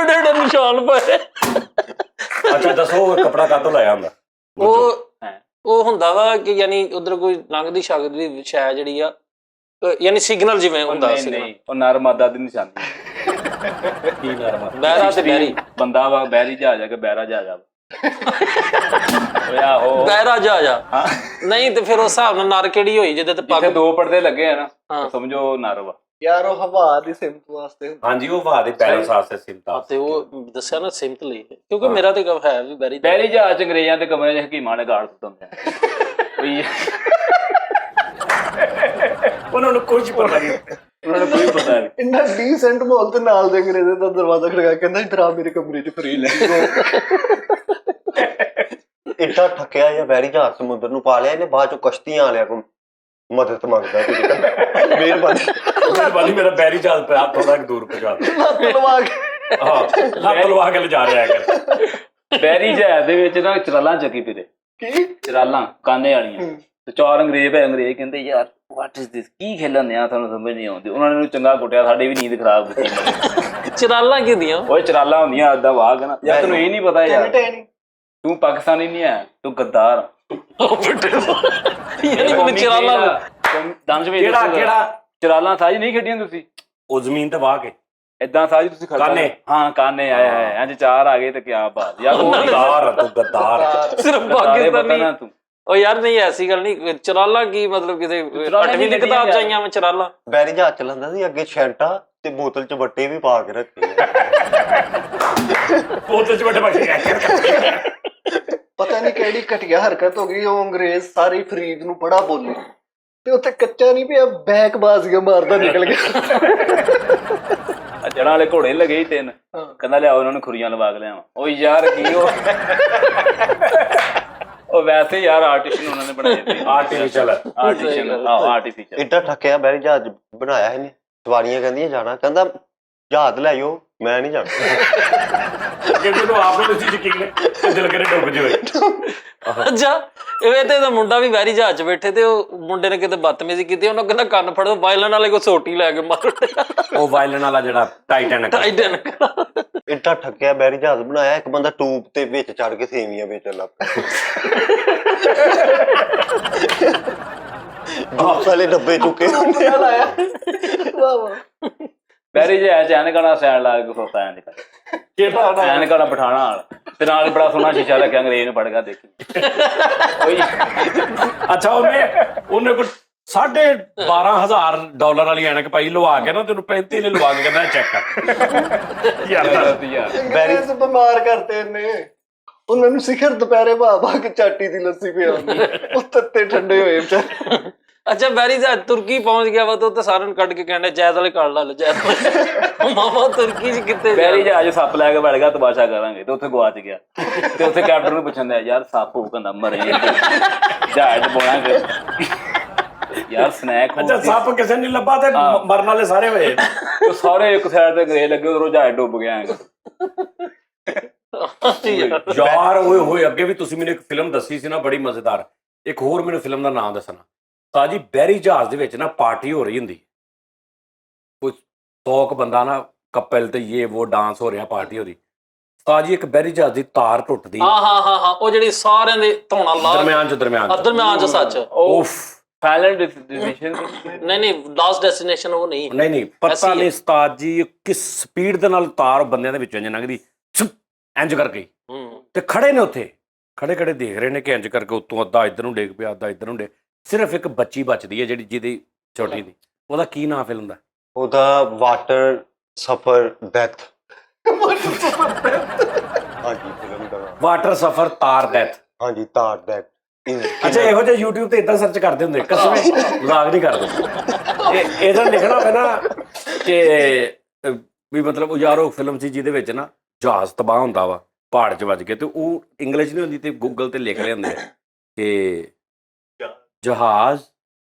ਏਡੇ ਨਿਸ਼ਾਨ ਪਏ। ਅੱਛਾ ਦੱਸੋ ਉਹ ਕੱਪੜਾ ਕਾਹਤੋਂ ਲਾਇਆ ਹੁੰਦਾ? ਉਹ ਹੁੰਦਾ ਵਾ ਕਿ ਯਾਨੀ ਉਧਰ ਕੋਈ ਲੰਘਦੀ ਸ਼ਕਦੀ ਸ਼ੈ ਜਿਹੜੀ ਆ, ਯਾਨੀ ਸਿਗਨਲ ਜਿਵੇਂ ਹੁੰਦਾ ਨਹੀਂ ਉਹ ਨਰਮਾਦਾ ਦੀ ਨਿਸ਼ਾਨੀ। ਕੀ ਨਰਮਾ ਬਹਿਰਾ ਤੇ ਬਹਿਰੀ ਬੰਦਾ ਵਾ ਬਹਿਰੀ ਜਹਾਜ਼ ਆ ਕੇ ਬਹਿਰਾ ਜਹਾਜ਼ ਆ। ਬਹਿਰਾ ਜਹਾਜ਼ ਆ ਨਹੀਂ ਤੇ ਫਿਰ ਉਸ ਹਿਸਾਬ ਨਾਲ ਨਰ ਕਿਹੜੀ ਹੋਈ ਜਿਹਦੇ ਤੇ ਪੱਗ ਜਿੱਥੇ ਦੋ ਪਰਦੇ ਲੱਗੇ ਆ ਨਾ, ਸਮਝੋ ਨਰ ਵਾ। ਯਾਰ ਉਹ ਹਵਾ ਦੀ ਸਿਮਤ ਵਾਸਤੇ। ਹਾਂਜੀ ਉਹ ਹਵਾ ਦੇ ਬੈਲੈਂਸ ਵਾਸਤੇ ਸਿਮਤਾ ਤੇ ਉਹ ਦੱਸਿਆ ਨਾ ਸਿਮਤ ਲਈ, ਕਿਉਂਕਿ ਮੇਰਾ ਤੇ ਹੈ ਵੀ ਬਹਿਰੀ ਜਹਾਜ਼ ਅੰਗਰੇਜ਼ਾਂ ਦੇ ਕਮਰੇ 'ਚ ਹਕੀਮਾਂ ਨੇ ਗਾੜ ਦਿੱਤੇ ਹੁੰਦੇ ਆ। ਉਹਨਾਂ ਨੂੰ ਕੁਝ ਪਤਾ ਨਹੀਂ, ਉਹਨਾਂ ਨੂੰ ਕੋਈ ਪਤਾ ਨਹੀਂ। ਇੰਨਾ ਡੀਸੈਂਟ ਮਾਹੌਲ ਤੇ ਨਾਲ ਦੇ ਅੰਗਰੇਜ਼ ਦਾ ਦਰਵਾਜ਼ਾ ਖੜਕਾ ਕਹਿੰਦਾ ਇੱਧਰ ਆ ਮੇਰੇ ਕਮਰੇ 'ਚ ਫਰੀ ਲੈ। ਇੱਡਾ ਠੱਕਿਆ ਜਾਂ ਬਹਿਰੀ ਜਹਾਜ਼ ਸਮੁੰਦਰ ਨੂੰ ਪਾ ਲਿਆ ਇਹਨੇ, ਬਾਅਦ ਚੋਂ ਕਸ਼ਤੀਆਂ ਵਾਲਿਆਂ ਕੋਲ ਮਦਦ ਮੰਗਦਾ ਕੁਝ ਕਹਿੰਦਾ ਮਿਹਰਬਾਨੀ ਮੇਰਾ ਬਹਿਰੀ ਜਹਾਜ਼ ਪਿਆ ਥੋੜਾ ਦੂਰ ਪਹੁੰਚਾ ਦੇ। ਲੱਤ ਲਵਾ ਕੇ ਹਾਂ ਲੱਤ ਲਵਾ ਕੇ ਲਿਜਾ ਰਿਹਾ ਕਰ। ਬਹਿਰੀ ਜਹਾਜ਼ ਦੇ ਵਿੱਚ ਨਾ ਚਰਾਲਾਂ ਚੱਕੀ ਫਿਰੇ, ਕੀ ਚਰਾਲਾਂ ਕਾਨੇ ਵਾਲੀਆਂ, ਤੇ ਚਾਰ ਅੰਗਰੇਜ਼ ਕਹਿੰਦੇ ਯਾਰ ਵਾਟ ਇਜ਼ ਦਿਸ, ਕੀ ਖੇਲਣ ਆ, ਤੁਹਾਨੂੰ ਸਮਝ ਨਹੀਂ ਆਉਂਦੀ। ਉਹਨਾਂ ਨੇ ਚੰਗਾ ਕੁੱਟਿਆ, ਸਾਡੀ ਵੀ ਨੀਂਦ ਖਰਾਬ ਕੀਤੀ। ਚਰਾਲਾਂ ਕੀ ਹੁੰਦੀਆਂ? ਓਏ ਚਰਾਲਾਂ ਹੁੰਦੀਆਂ ਏਦਾਂ ਵਾਗ ਨਾ ਯਾਰ, ਤੈਨੂੰ ਇਹ ਨਹੀਂ ਪਤਾ ਯਾਰ, ਤੂੰ ਪਾਕਿਸਤਾਨੀ ਨਹੀਂ ਹੈ, ਤੂੰ ਗੱਦਾਰ। ਕਿਹੜਾ ਚਰਾਲਾਂ ਸਾਜ ਨਹੀਂ ਖੇਡੀਆਂ ਤੁਸੀਂ? ਉਹ ਜ਼ਮੀਨ ਤੇ ਵਾਹ ਕੇ ਏਦਾਂ ਸਾਜ ਤੁਸੀਂ ਕਾਨੇ? ਹਾਂ ਕਾਨੇ ਆਏ ਹੈ, ਇੰਜ ਚਾਰ ਆ ਗਏ ਤੇ ਕਿਆ ਬਾਤ ਯਾਰ। ਤੂੰ ਗੱਦਾਰ ਸਿਰਫ ਪਾਕਿਸਤਾਨੀ ਤੂੰ। ਉਹ ਯਾਰ ਨਹੀਂ ਐਸੀ ਗੱਲ ਨਹੀਂ, ਚਰਾਲਾ ਕੀ ਮਤਲਬ ਕਿਤੇ 8ਵੀਂ ਦੀ ਕਿਤਾਬ ਚ ਆਈਆਂ ਮੈਂ ਚਰਾਲਾ। ਬਹਿਰੀ ਜਹਾਜ਼ ਚਲਾਉਂਦਾ ਸੀ, ਅੱਗੇ ਛੈਂਟਾ ਤੇ ਬੋਤਲ ਚ ਵੱਟੇ ਵੀ ਪਾ ਕੇ ਰੱਖੇ। ਬੋਤਲ ਚ ਵੱਟੇ ਪਾ ਕੇ। ਪਤਾ ਨਹੀਂ ਕਿਹੜੀ ਘਟੀਆ ਹਰਕਤ ਹੋ ਗਈ, ਉਹ ਅੰਗਰੇਜ਼ ਸਾਰੇ ਫਰੀਦ ਨੂੰ ਬੜਾ ਬੋਲੇ ਤੇ ਉੱਥੇ ਕੱਚਾ ਨਹੀਂ ਪਿਆ, ਬੈਕ ਬਾਜ਼ੀਆਂ ਮਾਰਦਾ ਨਿਕਲ ਗਿਆ। ਜੜਾਂ ਵਾਲੇ ਘੋੜੇ ਲੱਗੇ 3, ਕਹਿੰਦਾ ਲਿਆਓ ਉਹਨਾਂ ਨੂੰ ਖੁਰੀਆਂ ਲਵਾ ਕੇ ਲਿਆਵਾਂ। ਉਹ ਯਾਰ ਕੀ ਉਹ ਵੈਸੇ ਯਾਰ ਆਰਟੀਫੀਸ਼ੀਅਲ ਉਹਨਾਂ ਨੇ ਬਣਾਏ ਸੀ, ਆਰਟੀਫੀਸ਼ੀਅਲ। ਇੱਡਾ ਠੱਕਿਆ ਬਹਿਰੀ ਜਹਾਜ਼ ਬਣਾਇਆ ਇਹਨੇ, ਸਵਾਰੀਆਂ ਕਹਿੰਦੀਆਂ ਜਾਣਾ, ਕਹਿੰਦਾ ਜਹਾਜ਼ ਲੈ ਜਾਓ, ਮੈਂ ਨਹੀਂ ਜਾਣਾ। ਜਦੋਂ ਆਪ ਨੂੰ ਚੀਜ਼ ਯਕੀਨ ਹੈ ਦਿਲ ਕਰੇ ਡੁੱਬ ਜਾਵੇ। ਅੱਛਾ ਇਹ ਤੇ ਮੁੰਡਾ ਵੀ ਬਹਿਰੀ ਜਹਾਜ਼ ਚ ਬੈਠੇ ਤੇ ਉਹ ਮੁੰਡੇ ਨੇ ਕਿਤੇ ਬਦਤਮੀਜ਼ੀ ਕੀਤੀ, ਉਹਨੂੰ ਕਹਿੰਦਾ ਕੰਨ ਫੜੋ, ਵਾਇਲਨ ਵਾਲੇ ਕੋ ਸੋਟੀ ਲੈ ਕੇ ਮਾਰ। ਉਹ ਵਾਇਲਨ ਵਾਲਾ ਜਿਹੜਾ ਟਾਈਟੈਨਿਕ। ਇੱਡਾ ਠੱਕਿਆ ਬਹਿਰੀ ਜਹਾਜ਼ ਬਣਾਇਆ, ਇੱਕ ਬੰਦਾ ਟੂਬ ਤੇ ਵਿੱਚ ਚੜ ਕੇ ਸੇਵੀਆਂ ਵੇਚਣ ਲੱਗ ਪਿਆ। ਜੂਸ ਵਾਲੇ ਡੱਬੇ ਚੁੱਕੇ ਲਾਇਆ ਵਾਹ ਵਾਹ। ਬਹਿਰੀ ਜਹਾਜ਼ ਐਨਕਾਂ ਸੈਨ ਲਾ ਕੇ ਖੋਤਾ ਐਨਕਾਂ ਬਿਠਾਣਾ ਨਾਲ, ਤੇ ਨਾਲ ਬੜਾ ਸੋਹਣਾ ਸ਼ੀਸ਼ਾ ਰੱਖਿਆ, ਅੰਗਰੇਜ਼ ਨੂੰ ਪੜ ਗਿਆ ਦੇਖੀ। ਅੱਛਾ ਉਹਨੇ ਕੋਈ $12,500 ਵਾਲੀ ਐਨਕ ਪਾਈ ਲਵਾ ਕੇ ਨਾ, ਤੈਨੂੰ 35 ਨੇ ਲਵਾ ਕੇ ਕਹਿੰਦਾ ਚੈੱਕ ਕਰ। ਯਾਰ ਅੰਗਰੇਜ਼ ਬਿਮਾਰ ਕਰਤੇ ਨੇ ਉਹਨਾਂ ਨੂੰ, ਸਿਖਰ ਦੁਪਹਿਰੇ ਭਾ ਕੇ ਚਾਟੀ ਦੀ ਲੱਸੀ ਪਿਆਉਂਦੀ, ਉਹ ਤੱਤੇ ਠੰਡੇ ਹੋਏ ਵਿਚਾਰੇ। ਅੱਛਾ ਬਹਿਰੀ ਜਹਾਜ਼ ਤੁਰਕੀ ਪਹੁੰਚ ਗਿਆ ਵਾ ਤਾਂ ਸਾਰਿਆਂ ਨੂੰ ਕੱਢ ਕੇ ਕਹਿੰਦੇ ਜੈਦ ਵਾਲੇ ਕਾਰਡ ਲਾ ਲਓ, ਜੈਦ ਮਾਮਾ ਤੁਰਕੀ ਚ ਕਿੱਥੇ। ਬਹਿਰੀ ਜਹਾਜ਼ ਸੱਪ ਲੈ ਕੇ ਵੜ ਗਿਆ, ਤਮਾਸ਼ਾ ਕਰਾਂਗੇ, ਤੇ ਉੱਥੇ ਗਵਾਚ ਗਿਆ। ਤੇ ਉੱਥੇ ਕੈਪਟਨ ਨੂੰ ਪੁੱਛਣ ਦਾ ਯਾਰ ਸੱਪ ਹੋ ਕਹਿੰਦਾ ਮਰੇ ਜਹਾਜ਼ ਬੋਲਾਂਗੇ ਯਾਰ ਸਨੈਕ। ਅੱਛਾ ਸੱਪ ਕਿਸੇ ਨਹੀਂ ਲੱਭਾ ਤੇ ਮਰਨ ਵਾਲੇ ਸਾਰੇ ਹੋਏ। ਸਾਰੇ ਇੱਕ ਸਾਈਡ ਤੇ ਅੰਗਰੇਜ਼ ਲੱਗੇ, ਉਧਰੋਂ ਜਹਾਜ਼ ਡੁੱਬ ਗਿਆ। ਯਾਰ ਓਏ ਹੋਏ, ਅੱਗੇ ਵੀ ਤੁਸੀਂ ਮੈਨੂੰ ਇੱਕ ਫਿਲਮ ਦੱਸੀ ਸੀ ਨਾ ਬੜੀ ਮਜ਼ੇਦਾਰ, ਇੱਕ ਹੋਰ ਮੈਨੂੰ ਫਿਲਮ ਦਾ ਨਾਮ ਦੱਸਣਾ। ਸਾਜੀ ਬਹਿਰੀ ਜਹਾਜ਼ ਦੇ ਵਿੱਚ ਨਾ ਪਾਰਟੀ ਹੋ ਰਹੀ ਹੁੰਦੀ, ਕੋਈ 100 ਬੰਦਾ ਨਾ ਕਪਲ ਤੇ ਇਹ ਉਹ ਡਾਂਸ ਹੋ ਰਿਹਾ, ਪਾਰਟੀ ਹੋ ਰਹੀ। ਉਸਤਾਦ ਜੀ ਇੱਕ ਬਹਿਰੀ ਜਹਾਜ਼ ਦੀ ਤਾਰ ਟੁੱਟਦੀ ਹਾਂ ਉਹ ਜਿਹੜੀ ਸਾਰਿਆਂ ਦੇ ਧੌਣਾ ਲਾ ਦਰਮਿਆਨ ਚ ਸੱਚ ਉਫ। ਫਾਈਨਲ ਡੈਸਟੀਨੇਸ਼ਨ ਨਹੀਂ ਲਾਸਟ ਡੈਸਟੀਨੇਸ਼ਨ ਉਹ ਨਹੀਂ। ਨਹੀਂ ਪਤਾ ਨਹੀਂ ਉਸਤਾਦ ਜੀ ਕਿਸ ਸਪੀਡ ਦੇ ਨਾਲ ਤਾਰ ਬੰਦਿਆਂ ਦੇ ਵਿੱਚੋਂ ਇੰਜ ਲੰਘਦੀ ਇੰਜ ਕਰਕੇ, ਤੇ ਖੜੇ ਨੇ ਉੱਥੇ ਖੜੇ ਦੇਖ ਰਹੇ ਨੇ ਕਿ ਇੰਜ ਕਰਕੇ ਉੱਤੋਂ ਅੱਧਾ ਇੱਧਰ ਨੂੰ ਡੇਗ ਪਿਆ, ਅੱਧਾ ਇੱਧਰ ਨੂੰ ਡੇਗ। ਸਿਰਫ ਇੱਕ ਬੱਚੀ ਬਚਦੀ ਹੈ ਜਿਹਦੀ ਛੋਟੀ ਦੀ। ਉਹਦਾ ਕੀ ਨਾਂ ਫਿਲਮ ਦਾ? ਉਹਦਾ ਵਾਟਰ ਸਫਰ ਡੈਥ। ਹਾਂਜੀ ਫਿਲਮ ਦਾ ਨਾਮ ਵਾਟਰ ਸਫਰ ਤਾਰ ਡੈਥ। ਹਾਂਜੀ ਤਾਰ ਡੈਥ। ਅੱਛਾ ਇਹੋ ਜਿਹੇ YouTube ਤੇ ਇਦਾਂ ਸਰਚ ਕਰਦੇ ਹੁੰਦੇ, ਕਸਮੇ ਮਜ਼ਾਕ ਨਹੀਂ ਕਰਦੇ। ਇਹਦਾ ਲਿਖਣਾ ਹੋਵੇ ਨਾ ਕਿ ਵੀ ਮਤਲਬ ਯਾਰ ਉਹ ਫਿਲਮ ਸੀ ਜਿਹਦੇ ਵਿੱਚ ਨਾ ਜਹਾਜ਼ ਤਬਾਹ ਹੁੰਦਾ ਵਾ ਪਹਾੜ 'ਚ ਵੱਜ ਕੇ, ਤੇ ਉਹ ਇੰਗਲਿਸ਼ ਨਹੀਂ ਹੁੰਦੀ ਤੇ ਗੂਗਲ ਤੇ ਲਿਖ ਲੈਂਦੇ ਕਿ ਜਹਾਜ਼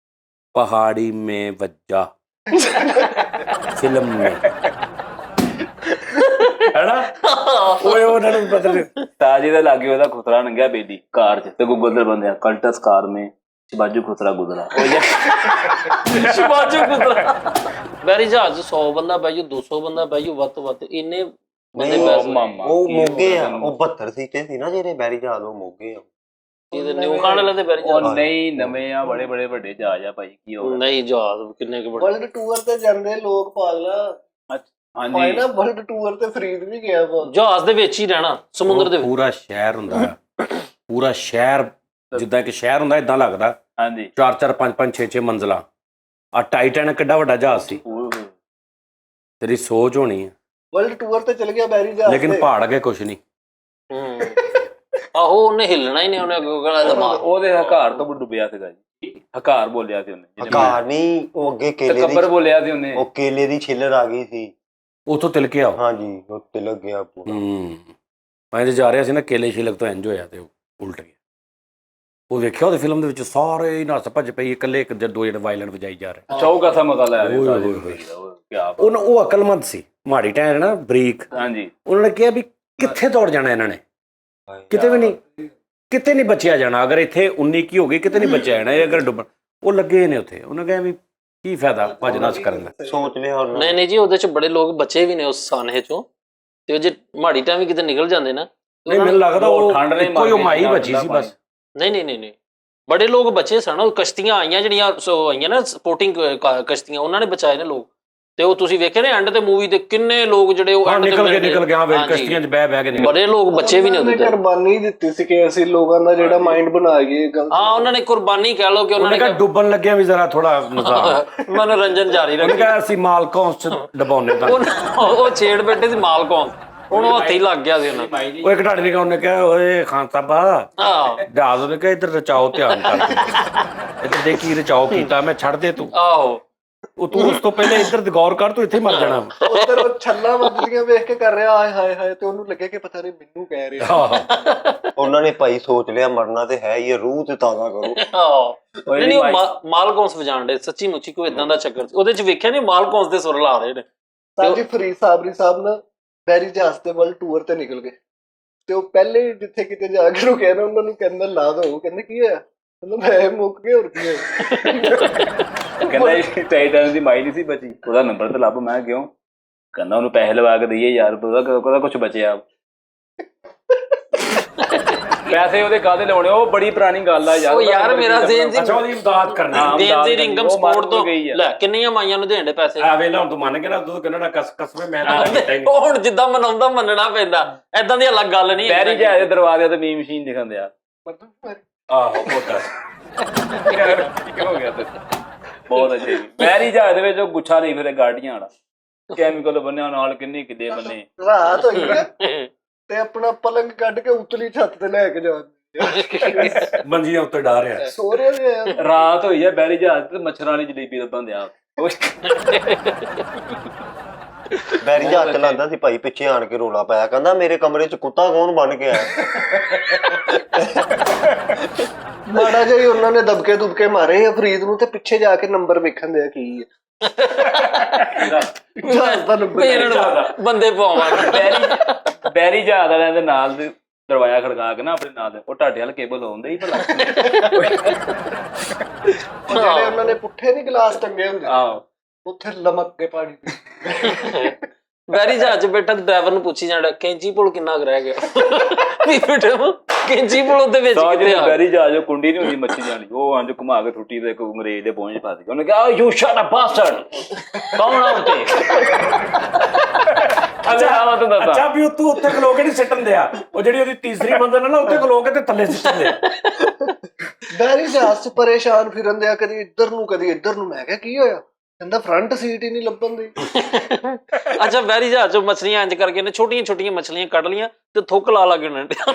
ਪਹਾੜੀ ਮੇ ਵੱਜਾ ਫਿਲਮ ਮੇ, ਹੈਨਾ? ਓਏ ਉਹਨਾਂ ਨੂੰ ਪਤਾ ਨਹੀਂ। ਤਾਜੀ ਦਾ ਲਾਗੇ ਉਹਦਾ ਖੁਸਰਾ ਨੰਗਿਆ ਬੇਦੀ ਕਾਰ 'ਚ, ਤੇ ਗੂਗਲ ਤੇ ਬੰਦਿਆ ਕਲਟਸ ਕਾਰ ਮੇ ਸ਼ਿਵਾਜੂ ਖੁਸਰਾ ਗੁਜ਼ਰਾ। ਸ਼ਿਵਾਜੂ ਗੁਜ਼ਰਾ। ਬਹਿਰੀ ਜਹਾਜ਼ 100 ਬੰਦਾ ਬਹਿ ਜਾਊ, 200 ਬੰਦਾ ਬਹਿ ਜਾਊ, ਵੱਧ ਤੋਂ ਵੱਧ ਇੰਨੇ ਬੰਦੇ ਬਹਿ ਮਾਮਾ ਉਹ ਮੋਗੇ ਆ, ਉਹ 72 ਸੀਟੇ ਸੀ ਨਾ ਜਿਹੜੇ ਬਹਿਰੀ ਜਹਾਜ਼, ਉਹ ਮੋਗੇ ਆ। ਇਹਦੇ ਨਿਊ ਖਾਣ ਵਾਲੇ ਦੇ ਬਹਿਰੀ ਜਹਾਜ਼ ਨਹੀਂ ਨਵੇਂ ਆ, ਬੜੇ ਵੱਡੇ ਜਹਾਜ਼ ਆ ਭਾਈ। ਕੀ ਹੋ ਨਹੀਂ ਜਹਾਜ਼ ਕਿੰਨੇ ਕੁ ਵਰਲਡ ਟੂਰ ਤੇ ਜਾਂਦੇ ਲੋਕ ਪਾਗਲਾ। ਹਾਂਜੀ ਨਾ ਵਰਲਡ ਟੂਰ ਤੇ ਫਰੀਦ ਵੀ ਗਿਆ ਵਾ। ਜਹਾਜ਼ ਦੇ ਵਿੱਚ ਹੀ ਰਹਿਣਾ, ਸਮੁੰਦਰ ਦੇ ਵਿੱਚ। ਪੂਰਾ ਸ਼ਹਿਰ ਹੁੰਦਾ ਹੈ, ਪੂਰਾ ਸ਼ਹਿਰ ਜਿੱਦਾਂ ਇੱਕ ਸ਼ਹਿਰ ਹੁੰਦਾ ਇਦਾਂ ਲੱਗਦਾ। ਹਾਂਜੀ 4 5 6 ਮੰਜ਼ਲਾ। ਆ ਟਾਈਟੈਨਿਕ ਕਿੱਡਾ ਵੱਡਾ ਜਹਾਜ਼ ਸੀ। ਤੇਰੀ ਸੋਚ ਹੋਣੀ ਹੈ। ਵਰਲਡ ਟੂਰ ਤੇ ਚਲ ਗਿਆ ਬਹਿਰੀ ਜਹਾਜ਼, ਲੇਕਿਨ ਪਹਾੜ ਕੇ ਕੁਛ ਨਹੀਂ। ਆਹੋ ਉਹਨੇ ਹਿੱਲਣਾ ਹੀ ਨਹੀਂ, ਉਹਨੇ ਗੋਗਲਾ ਦਿਮਾਗ। ਉਹਦੇ ਹਕਾਰ ਤੋਂ ਡੁੱਬਿਆ ਸੀਗਾ ਜੀ। ਹਕਾਰ ਬੋਲਿਆ ਸੀ ਉਹਨੇ। ਹਕਾਰ ਨਹੀਂ, ਉਹ ਅੱਗੇ ਕੇਲੇ ਕੱਬਰ ਬੋਲਿਆ ਸੀ ਉਹਨੇ। ਉਹ ਕੇਲੇ ਦੀ ਛਿੱਲਰ ਆ ਗਈ ਸੀ, ਉਥੋਂ ਤਿਲਕਿਆ। ਹਾਂਜੀ ਉਹ ਤਿਲਕ ਗਿਆ ਪੂਰਾ। ਮੈਂ ਤੇ ਜਾ ਰਿਹਾ ਸੀ ਨਾ, ਕੇਲੇ ਛਿਲਕ ਤੋਂ ਇੰਜ ਹੋਇਆ ਤੇ ਉਲਟ ਗਿਆ। ਉਹ ਵੇਖਿਆ ਉਹਦੀ ਫਿਲਮ ਦੇ ਵਿੱਚ ਸਾਰੇ ਹੀ ਨੱਸ ਭੱਜ ਪਈ, ਇਕੱਲੇ ਇੱਕ ਦੋ ਜਿਹੜੇ ਵਾਇਲਨ ਵਜਾਈ ਜਾ ਰਹੇ। ਚੌਕਾ ਸਾ ਮਜ਼ਾ ਲੈ ਉਹ ਅਕਲਮੰਦ ਸੀ, ਮਾੜੀ ਟਾਈਮ ਨਾ ਬਰੀਕ। ਹਾਂਜੀ ਉਹਨਾਂ ਨੇ ਕਿਹਾ ਵੀ ਕਿੱਥੇ ਦੌੜ ਜਾਣਾ ਇਹਨਾਂ ਨੇ, ਕਿਤੇ ਵੀ ਨਹੀਂ, ਕਿਤੇ ਨਹੀਂ ਬਚਿਆ ਜਾਣਾ। ਅਗਰ ਇੱਥੇ 19 ਕੀ ਹੋ ਗਈ, ਕਿਤੇ ਨਹੀਂ ਬਚਿਆ ਜਾਣਾ। ਇਹ ਅਗਰ ਡੁੱਬਣ, ਉਹ ਲੱਗੇ ਨੇ ਉੱਥੇ। ਉਹਨੇ ਕਿਹਾ ਵੀ ਕੀ ਫਾਇਦਾ ਭੱਜ ਨੱਸ ਕਰਨ ਦਾ। ਸੋਚ ਲਿਆ ਨਹੀਂ ਜੀ, ਉਹਦੇ ਚ ਬੜੇ ਲੋਕ ਬਚੇ ਵੀ ਨੇ ਉਸ ਸਾਨਹੇ ਚੋਂ, ਤੇ ਉਹ ਜੇ ਮਾੜੀ ਟਾਈਮ ਵੀ ਕਿਤੇ ਨਿਕਲ ਜਾਂਦੇ ਨਾ। ਨਹੀਂ ਮੈਨੂੰ ਲੱਗਦਾ ਉਹ ਠੰਡ ਨੇ ਇੱਕੋ ਹੀ ਮਾਈ ਬਚੀ ਸੀ ਬਸ। ਨਹੀਂ ਬੜੇ ਲੋਕ ਬਚੇ ਸਨ। ਉਹ ਕਸ਼ਤੀਆਂ ਆਈਆਂ ਜਿਹੜੀਆਂ ਆਈਆਂ ਨਾ ਸਪੋਰਟਿੰਗ ਕਸ਼ਤੀਆਂ, ਉਹਨਾਂ ਨੇ ਬਚਾਏ ਨੇ ਲੋਕ। ਤੇ ਉਹ ਤੁਸੀਂ ਵੇਖੇ ਨੇ ਐਂਡ ਤੇ ਮੂਵੀ ਦੇ ਕਿੰਨੇ ਲੋਕ ਜਿਹੜੇ ਉਹ ਨਿਕਲ ਕੇ ਹਾਂ ਕਸ਼ਤੀਆਂ 'ਚ ਬਹਿ ਕੇ ਬੜੇ ਲੋਕ ਬਚੇ ਵੀ ਨੇ ਉਹਦੇ ਤੇ। ਕੁਰਬਾਨੀ ਦਿੱਤੀ ਸੀ ਕਿ ਅਸੀਂ ਲੋਕਾਂ ਦਾ ਜਿਹੜਾ ਮਾਈਂਡ ਬਣਾ ਗਏ। ਹਾਂ ਉਹਨਾਂ ਨੇ ਕੁਰਬਾਨੀ ਕਹਿ ਲਓ ਕਿ ਉਹਨਾਂ ਨੇ ਕਿਹਾ ਡੁੱਬਣ ਲੱਗਿਆ ਵੀ ਜ਼ਰਾ ਥੋੜਾ ਮਨੋਰੰਜਨ ਜਾਰੀ ਰੱਖਿਆ। ਉਹਨੇ ਕਿਹਾ ਅਸੀਂ ਮਾਲਕੌਂਸ 'ਚ ਡਬਾਉਨੇ ਤਾਂ ਉਹ ਛੇੜ ਬੈਠੇ ਸੀ ਮਾਲਕੌਂਸ, ਉਹਨੂੰ ਹੱਥੀ ਲੱਗ ਗਿਆ ਸੀ ਉਹਨਾਂ। ਉਹ ਇੱਕ ਢਾਡੀ ਨੇ ਉਹਨੇ ਕਿਹਾ ਓਏ ਖਾਨ ਸਾਹਿਬਾ ਜਹਾਜ਼, ਉਹਨੇ ਕਿਹਾ ਇੱਧਰ ਰਚਾਓ ਧਿਆਨ ਕਰਕੇ, ਇੱਧਰ ਦੇ ਕੀ ਰਚਾਓ ਕੀਤਾ, ਮੈਂ ਛੱਡ ਦੇ ਤੂੰ। ਆਹੋ ਉਹ ਤੂੰ ਉਸ ਤੋਂ ਪਹਿਲੇ ਇੱਧਰ ਗੌਰ ਕਰ, ਤੂੰ ਇੱਥੇ ਮਰ ਜਾਣਾ। ਉਧਰ ਉਹ ਛੱਲਾ ਵੱਜਦੀਆਂ ਵੇਖ ਕੇ ਕਰ ਰਿਹਾ ਹਾਏ ਹਾਏ, ਤੇ ਉਹਨੂੰ ਲੱਗੇ ਕਿ ਪਤਾ ਨਹੀਂ ਮੈਨੂੰ ਕਹਿ ਰਿਹਾ। ਉਹਨਾਂ ਨੇ ਭਾਈ ਸੋਚ ਲਿਆ ਮਰਨਾ ਤੇ ਹੈ ਹੀ, ਰੂਹ ਤੇ ਤਾਜ਼ਾ ਕਰੋ। ਨਹੀਂ ਉਹ ਮਾਲਕੌਂਸ ਵਜਾਣ ਦੇ ਸੱਚੀ ਮੁੱਚੀ ਕੋਈ ਇਦਾਂ ਦਾ ਚੱਕਰ ਉਹਦੇ ਚ ਵੇਖਿਆ ਨਹੀਂ, ਮਾਲਕੌਂਸ ਦੇ ਸੁਰ ਲਾ ਰਹੇ ਨੇ। ਸਾਜੀ ਫਰੀਦ ਸਾਬਰੀ ਸਾਹਿਬ ਨਾ ਬਹਿਰੀ ਜਹਾਜ਼ ਤੇ ਵਰਲਡ ਟੂਰ ਤੇ ਨਿਕਲ ਗਏ, ਤੇ ਉਹ ਪਹਿਲੇ ਜਿੱਥੇ ਕਿਤੇ ਜਾ ਕੇ ਰੁਕਿਆ ਨਾ, ਉਹਨਾਂ ਨੂੰ ਕਹਿੰਦਾ ਲਾ ਦੋ। ਕਹਿੰਦੇ ਕੀ ਹੋਇਆ? ਮੈਂ ਮੁੱਕ ਗਏ, ਹੋਰ ਕੀ ਹੋਇਆ? ਕਹਿੰਦਾ ਟਾਈਟਨ ਦੀ ਮਾਈ ਨਹੀਂ ਸੀ ਬਚੀ, ਉਹਦਾ ਨੰਬਰ ਤੇ ਲੱਭ। ਮੈਂ ਕਿਉਂ? ਕਹਿੰਦਾ ਉਹਨੂੰ ਪੈਸੇ ਲਵਾ ਕੇ ਦਈਏ ਯਾਰ, ਉਹਦਾ ਕੁਛ ਬਚਿਆ। ਪੈਸੇ ਉਹਦੇ ਕਾਹਦੇ ਲਾਉਣੇ? ਉਹ ਬੜੀ ਪੁਰਾਣੀ ਗੱਲ ਆ ਯਾਰ। ਉਹ ਯਾਰ ਮੇਰਾ ਜ਼ੇਨ ਅੱਛਾ ਉਹਦੀ ਇਮਦਾਦ ਕਰਨੀ। ਬੇਨਜ਼ੀਰ ਇਨਕਮ ਸਪੋਰਟ ਤੋਂ ਲੈ ਕਿੰਨੀਆਂ ਮਾਈਆਂ ਨੂੰ ਦੇਣ ਦੇ ਪੈਸੇ। ਆ ਵੇਲਾ ਹੁਣ ਤੂੰ ਮੰਨ ਕੇ ਨਾ, ਤੂੰ ਕਹਿੰਦਾ ਕਸਮੇ ਮੈਂ ਤਾਂ ਕੀਤਾ ਹੀ ਨਹੀਂ। ਉਹ ਹੁਣ ਜਿੱਦਾਂ ਮਨਾਉਂਦਾ ਮੰਨਣਾ ਪੈਂਦਾ, ਐਦਾਂ ਦੀ ਅਲੱਗ ਗੱਲ ਨਹੀਂ। ਬਹਿਰੀ ਜਹਾਜ਼ ਦੇ ਦਰਵਾਜ਼ੇ ਤੇ ਮੀਮ ਮਸ਼ੀਨ ਦਿਖਣ ਦਿਆ। ਆਹੋ ਮੋਟਾ ਕੀ ਹੋ ਗਿਆ ਤੇ ਬਹੁਤ ਅੱਛੇ। ਬਹਿਰੀ ਜਹਾਜ਼ ਦੇ ਵਿੱਚ ਉਹ ਗੁੱਛਾ ਨਹੀਂ ਫਿਰੇ ਗਾਡੀਆਂ ਵਾਲਾ, ਕੈਮੀਕਲ ਬੰਨਿਆ ਨਾਲ, ਕਿੰਨੇ ਕਿੱਦੇ ਬੰਨੇ। ਰਾਤ ਹੋਈ ਤੇ ਆਪਣਾ ਪਲੰਗ ਕੱਢ ਕੇ ਉਤਲੀ ਛੱਤ ਤੇ ਲੈ ਕੇ ਜਾਂਦੇ, ਮੰਜੀਆਂ ਉੱਤੇ ਡਾ ਰਿਹਾ। ਸੋ ਰਹੇ ਰਾਤ ਹੋਈ ਹੈ ਬਹਿਰੀ ਜਹਾਜ਼ ਤੇ ਮੱਛਰਾਂ ਵਾਲੀ ਜਲੇਬੀ ਲੱਭਣ ਦਿਆ। ਬਹਿਰੀ ਜਹਾਜ਼ ਚਲਾਉਂਦਾ ਸੀ ਭਾਈ, ਪਿੱਛੇ ਆਣ ਕੇ ਰੋਲਾ ਪਾਇਆ, ਕਹਿੰਦਾ ਮੇਰੇ ਕਮਰੇ 'ਚ ਕੁੱਤਾ ਕੌਣ ਬਣ ਕੇ ਆਇਆ? ਮਾੜਾ ਜਿਹਾ ਉਹਨਾਂ ਨੇ ਦਬਕੇ ਦੁਬਕੇ ਮਾਰੇ ਆ ਫਰੀਦ ਨੂੰ, ਤੇ ਪਿੱਛੇ ਜਾ ਕੇ ਨੰਬਰ ਵੇਖਣ ਦਿਆ ਕੀ ਹੈ। ਬੰਦੇ ਪਾਵਾਂਗੇ ਬਹਿਰੀ ਜਹਾਜ਼ ਵਾਲਿਆਂ ਦੇ ਨਾਲ ਦੇ ਦਰਵਾਜ਼ਾ ਖੜਕਾ ਕੇ ਨਾ ਆਪਣੇ ਨਾਲ ਦੇ, ਉਹ ਢਾਡੇ ਵਾਲ ਕੇਬਲ ਆਉਂਦੇ ਹੀ ਭਲਾ। ਜਿਹੜੇ ਉਹਨਾਂ ਨੇ ਪੁੱਠੇ ਨੀ ਗਲਾਸ ਟੰਗੇ ਹੁੰਦੇ, ਆਹੋ ਉੱਥੇ ਲਮਕ ਕੇ ਪਾਣੀ। ਬੈਰੀ ਜਹਾਜ਼ 'ਚ ਬੈਠਾ ਤੇ ਡਰਾਈਵਰ ਨੂੰ ਪੁੱਛੀ ਜਾਂਦਾ ਕੈਂਚੀ ਪੁਲ ਕਿੰਨਾ ਕੁ ਰਹਿ ਗਿਆ ਵੀ ਬੇਟਾ ਕੈਂਚੀ ਪੁਲ ਉਹਦੇ ਵਿੱਚ ਕਿੱਥੇ ਆ ਬੈਰੀ ਜਹਾਜ਼ ਕੁੰਡੀ ਨਹੀਂ ਹੁੰਦੀ ਮੱਛੀ ਜਾਣੀ ਉਹ ਅੰਜ ਘੁਮਾ ਕੇ ਟੁੱਟੀ ਤੇ ਇੱਕ ਅੰਗਰੇਜ਼ ਦੇ ਪਹੁੰਚ ਫਸ ਗਿਆ ਉਹਨੇ ਕਿਹਾ ਯੂ ਸ਼ਟ ਅ ਬਾਸਟਰਡ ਕੌਣ ਆ ਉੱਤੇ ਅੱਛਾ ਵੀ ਤੂੰ ਉੱਥੇ ਖਲੋ ਕੇ ਨਹੀਂ ਸਿੱਟਣ ਦਿਆ ਉਹ ਜਿਹੜੀ ਉਹਦੀ ਤੀਸਰੀ ਮੰਜ਼ਿਲ ਹੈ ਨਾ ਉੱਥੇ ਖਲੋ ਕੇ ਤੇ ਥੱਲੇ ਸਿੱਟਣ ਦਿਆ ਬੈਰੀ ਜਹਾਜ਼ 'ਚ ਪਰੇਸ਼ਾਨ ਫਿਰਨ ਦਿਆ ਕਦੀ ਇੱਧਰ ਨੂੰ ਕਦੀ ਇੱਧਰ ਨੂੰ। ਮੈਂ ਕਿਹਾ ਕੀ ਹੋਇਆ? ਕਹਿੰਦਾ ਫਰੰਟ ਸੀਟ ਹੀ ਨਹੀਂ ਲੱਭਣ ਦੀ। ਅੱਛਾ ਬੈਰੀ ਜਹਾਜ਼ 'ਚੋਂ ਮਛਲੀਆਂ ਇੰਜ ਕਰਕੇ ਨੇ ਛੋਟੀਆਂ ਛੋਟੀਆਂ ਮਛਲੀਆਂ ਕੱਢ ਲੀਆਂ ਤੇ ਥੁੱਕ ਲਾ ਲਾ ਗਿਣਨ ਡਿਆ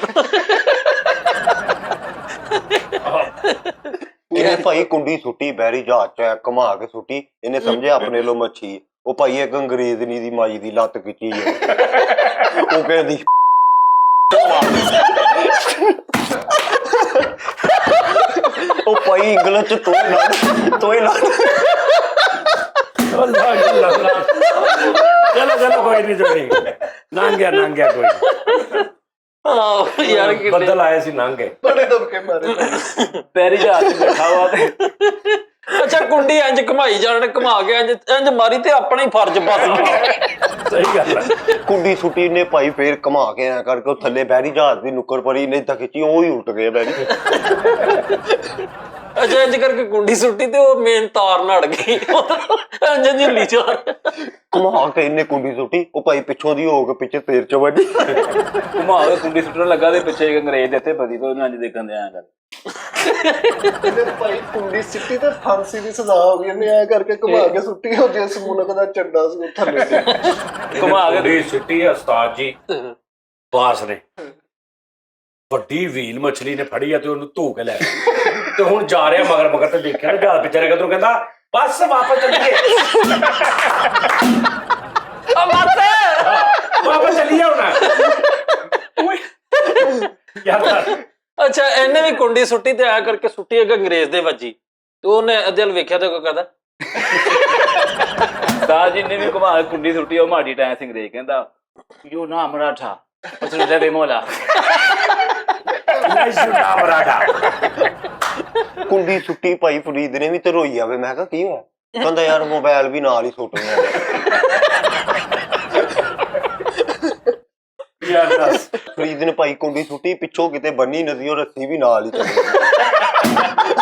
ਇਹਨੇ ਭਾਈ ਕੁੰਡੀ ਸੁੱਟੀ ਬਹਿਰੀ ਜਹਾਜ਼ ਚ ਘੁਮਾ ਕੇ ਸੁੱਟੀ ਇਹਨੇ ਸਮਝਿਆ ਆਪਣੇ ਲੋ ਮੱਛੀ ਉਹ ਭਾਈ ਇੱਕ ਅੰਗਰੇਜ਼ ਨੀ ਦੀ ਮਾਈ ਦੀ ਲੱਤ ਖਿੱਚੀ ਹੈ ਉਹ ਕਹਿੰਦੀ ਉਹ ਭਾਈ ਇੰਗਲਿਸ਼ ਚ ਤੋਏ ਲਾ ਚਲੋ ਕੋਈ ਨਹੀਂ ਜੋੜੀ ਲੰਘ ਗਿਆ ਕੋਈ ਆਹ ਯਾਰ ਬੱਦਲ ਆਏ ਸੀ ਲੰਘ ਗਏ ਬੜੇ ਦਬਕੇ ਮਾਰੇ ਬੈਰੀ ਜਹਾਜ਼ 'ਚ ਬੈਠਾ ਵਾ ਤੇ ਅੱਛਾ ਕੁੰਡੀ ਇੰਜ ਘੁਮਾਈ ਜਾਣ ਘੁਮਾ ਕੇ ਇੰਜ ਮਾਰੀ ਤੇ ਆਪਣਾ ਹੀ ਫਰਜ਼ ਬਸ ਗਿਆ ਸਹੀ ਗੱਲ ਹੈ ਕੁੰਡੀ ਸੁੱਟੀ ਨੇ ਭਾਈ ਫੇਰ ਘੁਮਾ ਕੇ ਐ ਕਰਕੇ ਉਹ ਥੱਲੇ ਬਹਿਰੀ ਜਹਾਜ਼ ਦੀ ਨੁੱਕਰ ਪਰੀ ਨਹੀਂ ਤਾਂ ਖਿੱਚੀ ਉਹ ਹੀ ਉਲਟ ਗਏ ਬਹਿਰੀ ਅੱਛਾ ਇੰਜ ਕਰਕੇ ਕੁੰਡੀ ਸੁੱਟੀ ਤੇ ਉਹ ਮੇਨ ਤਾਰ ਨੜ ਗਈ ਇੰਜ ਝਿੱਲੀ ਚ ਘੁਮਾ ਕੇ ਇਹਨੇ ਕੁੰਡੀ ਸੁੱਟੀ ਉਹ ਭਾਈ ਪਿੱਛੋਂ ਦੀ ਹੋ ਕੇ ਪਿੱਛੇ ਸਿਰ ਚ ਵੱਜੀ ਘੁਮਾ ਕੇ ਕੁੰਡੀ ਸੁੱਟਣ ਲੱਗਾ ਤੇ ਪਿੱਛੇ ਇੱਕ ਅੰਗਰੇਜ਼ ਦੇ ਇੱਥੇ ਫਸੀ ਤੇ ਉਹਨੂੰ ਇੰਜ ਦੇਖਣ ਦੇ ਆਇਆ ਕਰ ਇਹਨੇ ਭਾਈ ਕੁੰਡੀ ਸਿੱਟੀ ਤੇ ਫਾਂਸੀ ਦੀ ਸਜ਼ਾ ਹੋ ਗਈ। ਇਹਨੇ ਐ ਕਰਕੇ ਘੁਮਾ ਕੇ ਸੁੱਟੀ ਉਹ ਜਿਸ ਮੁਲਕ ਦਾ ਝੰਡਾ ਸੀ ਉਹ ਥੱਲੇ ਸੀ। ਘੁਮਾ ਕੇ ਕੁੰਡੀ ਸਿੱਟੀ ਹੈ ਉਸਤਾਦ ਜੀ ਬਾਸ ਨੇ ਵੱਡੀ ਵੀਲ ਮਛਲੀ ਨੇ ਫੜੀ ਆ ਤੇ ਉਹਨੂੰ ਧੋ ਕੇ ਲੈ ਤੇ ਹੁਣ ਜਾ ਰਿਹਾ ਮਗਰ ਤੇ ਦੇਖਿਆ ਨਾ ਜਹਾਜ਼ ਵਿਚਾਰੇ ਕਦੋਂ ਕਹਿੰਦਾ ਬਸ ਵਾਪਸ ਚੱਲੀਏ ਵਾਪਸ ਚੱਲੀਏ ਹੁਣ ਯਾਰ ਅੱਛਾ ਇਹਨੇ ਵੀ ਕੁੰਡੀ ਸੁੱਟੀ ਤੇ ਆਇਆ ਕਰਕੇ ਸੁੱਟੀ ਇੱਕ ਅੰਗਰੇਜ਼ ਦੇ ਵੱਜੀ ਤੇ ਉਹਨੇ ਅੱਧੇ ਵੱਲ ਵੇਖਿਆ ਤੇ ਕੋਈ ਕਹਿੰਦਾ ਦਾ ਜੀ ਨੇ ਵੀ ਘੁਮਾ ਕੇ ਕੁੰਡੀ ਸੁੱਟੀ ਉਹ ਮਾੜੀ ਟਾਂ ਸਿੰਘ ਦੇ ਕਹਿੰਦਾ ਯੂ ਨਾ ਮਰਾਠਾ ਉਸਨੇ ਦੇ ਮੋਲਾ ਕੁੰਡੀ ਸੁੱਟੀ ਭਾਈ ਫਰੀਦ ਨੇ ਵੀ ਤੇ ਰੋਈ ਆਵੇ ਮੈਂ ਕਿਹਾ ਕੀ ਹੋਇਆ ਕਹਿੰਦਾ ਯਾਰ ਮੋਬਾਈਲ ਵੀ ਨਾਲ ਹੀ ਸੁੱਟ ਗਿਆ ਯਾਰ ਦੱਸ ਫਰੀਦ ਨੇ ਭਾਈ ਕੁੰਡੀ ਸੁੱਟੀ ਪਿੱਛੋਂ ਕਿਤੇ ਬੰਨੀ ਨਦੀ ਉਹ ਰੱਸੀ ਵੀ ਨਾਲ ਹੀ ਚੱਲ ਗਈ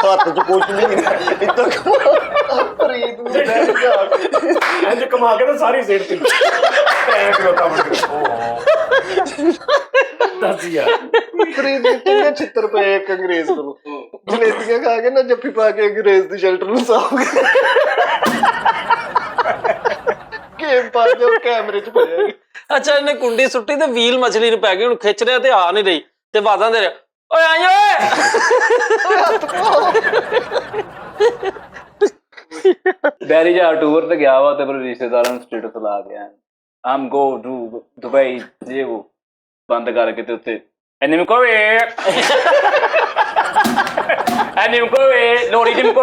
ਹੱਥ ਚ ਕੁਛ ਨਹੀਂ ਇੱਦਾਂ ਫਰੀਦ ਨੂੰ ਬੈਠ ਜਾ ਇੰਜ ਕਮਾ ਕੇ ਤਾਂ ਸਾਰੀ ਸੀਟ ਤੇ ਐ ਖਲੋਤਾ ਬਣ ਕੇ ਦੱਸ ਯਾਰ ਫਰੀਦ ਨੂੰ ਕਿੰਨੇ ਛਿੱਤਰ ਪਏ ਇੱਕ ਅੰਗਰੇਜ਼ ਕੋਲੋਂ ਜਲੇਬੀਆਂ ਖਾ ਕੇ ਨਾ ਜੱਫੀ ਪਾ ਕੇ ਅੰਗਰੇਜ਼ ਦੀ ਸ਼ੈਲਟਰ ਨੂੰ ਸਾਫ਼ ਗੇਮ ਪਾ ਕੇ ਉਹ ਕੈਮਰੇ 'ਚ ਪਿਆ। ਅੱਛਾ ਇਹਨੇ ਕੁੰਡੀ ਸੁੱਟੀ ਤੇ ਵੀਲ ਮਛਲੀ ਨੂੰ ਪੈ ਗਈ ਹੁਣ ਖਿੱਚ ਰਿਹਾ ਤੇ ਆ ਨਹੀਂ ਰਹੀ ਤੇ ਵਾਦਾਂ ਦੇ ਰਿਹਾ ਓਏ ਆਈ ਬੈਰੀ ਜਹਾਜ਼ ਟੂਰ ਤੇ ਗਿਆ ਵਾ ਤੇ ਫਿਰ ਰਿਸ਼ਤੇਦਾਰਾਂ ਨੂੰ ਸਟੇਟਸ ਲਾ ਗਿਆ ਆਮ ਗੋ ਟੂ ਦੁਬਈ ਜੇ ਉਹ ਬੰਦ ਕਰਕੇ ਤੇ ਉੱਤੇ ਐਨਿਮ ਕੋਵੇ ਐਨਿਮ ਕੋਵੇ ਲੋੜੀ ਜਿਮ ਕੋ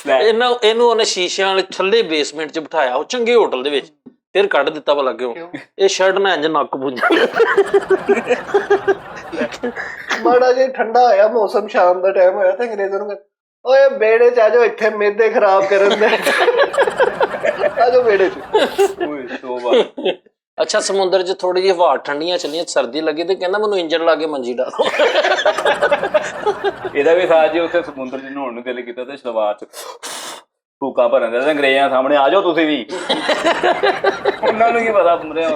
ਇਹਨੂੰ ਉਹਨੇ ਸ਼ੀਸ਼ਿਆਂ ਵਾਲੇ ਥੱਲੇ ਬੇਸਮੈਂਟ 'ਚ ਬਿਠਾਇਆ ਉਹ ਚੰਗੇ ਹੋਟਲ ਦੇ ਵਿੱਚ ਫਿਰ ਕੱਢ ਦਿੱਤਾ ਭਲਾ ਕਿਉਂ ਇਹ ਸ਼ਰਟ ਨਾ ਇੰਜ ਨੱਕ ਪੁੰਝਾ ਮਾੜਾ ਜਿਹਾ ਠੰਡਾ ਹੋਇਆ ਮੌਸਮ ਸ਼ਾਮ ਦਾ ਟਾਈਮ ਹੋਇਆ ਤੇ ਅੰਗਰੇਜ਼ਾਂ ਨੂੰ ਓਏ ਬੇੜੇ 'ਚ ਆ ਜਾਓ ਇੱਥੇ ਮੇਦੇ ਖਰਾਬ ਕਰਨ ਦੇ ਆ ਜਾਓ ਬੇੜੇ 'ਚ ਓਏ ਤੋਬਾ ਅੱਛਾ ਸਮੁੰਦਰ 'ਚ ਥੋੜੀ ਜਿਹੀ ਹਵਾ ਠੰਡੀਆਂ ਚੱਲੀਆਂ ਸਰਦੀ ਲੱਗੀ ਤੇ ਕਹਿੰਦਾ ਮੈਨੂੰ ਇੰਜਣ ਲਾ ਕੇ ਮੰਜੀ ਡਾ ਦੋ ਇਹਦਾ ਵੀ ਸਾਜ ਜੀ ਉੱਥੇ ਸਮੁੰਦਰ 'ਚ ਨਹਾਉਣ ਨੂੰ ਦਿਲ ਕੀਤਾ ਤੇ ਸ਼ਵਾਰ 'ਚ ਭੂਕਾ ਭਰਨ ਦੇ ਅੰਗਰੇਜ਼ਾਂ ਸਾਹਮਣੇ ਆ ਜਾਓ ਤੁਸੀਂ ਵੀ ਉਹਨਾਂ ਨੂੰ ਕੀ ਪਤਾ ਮੁੰਡੇ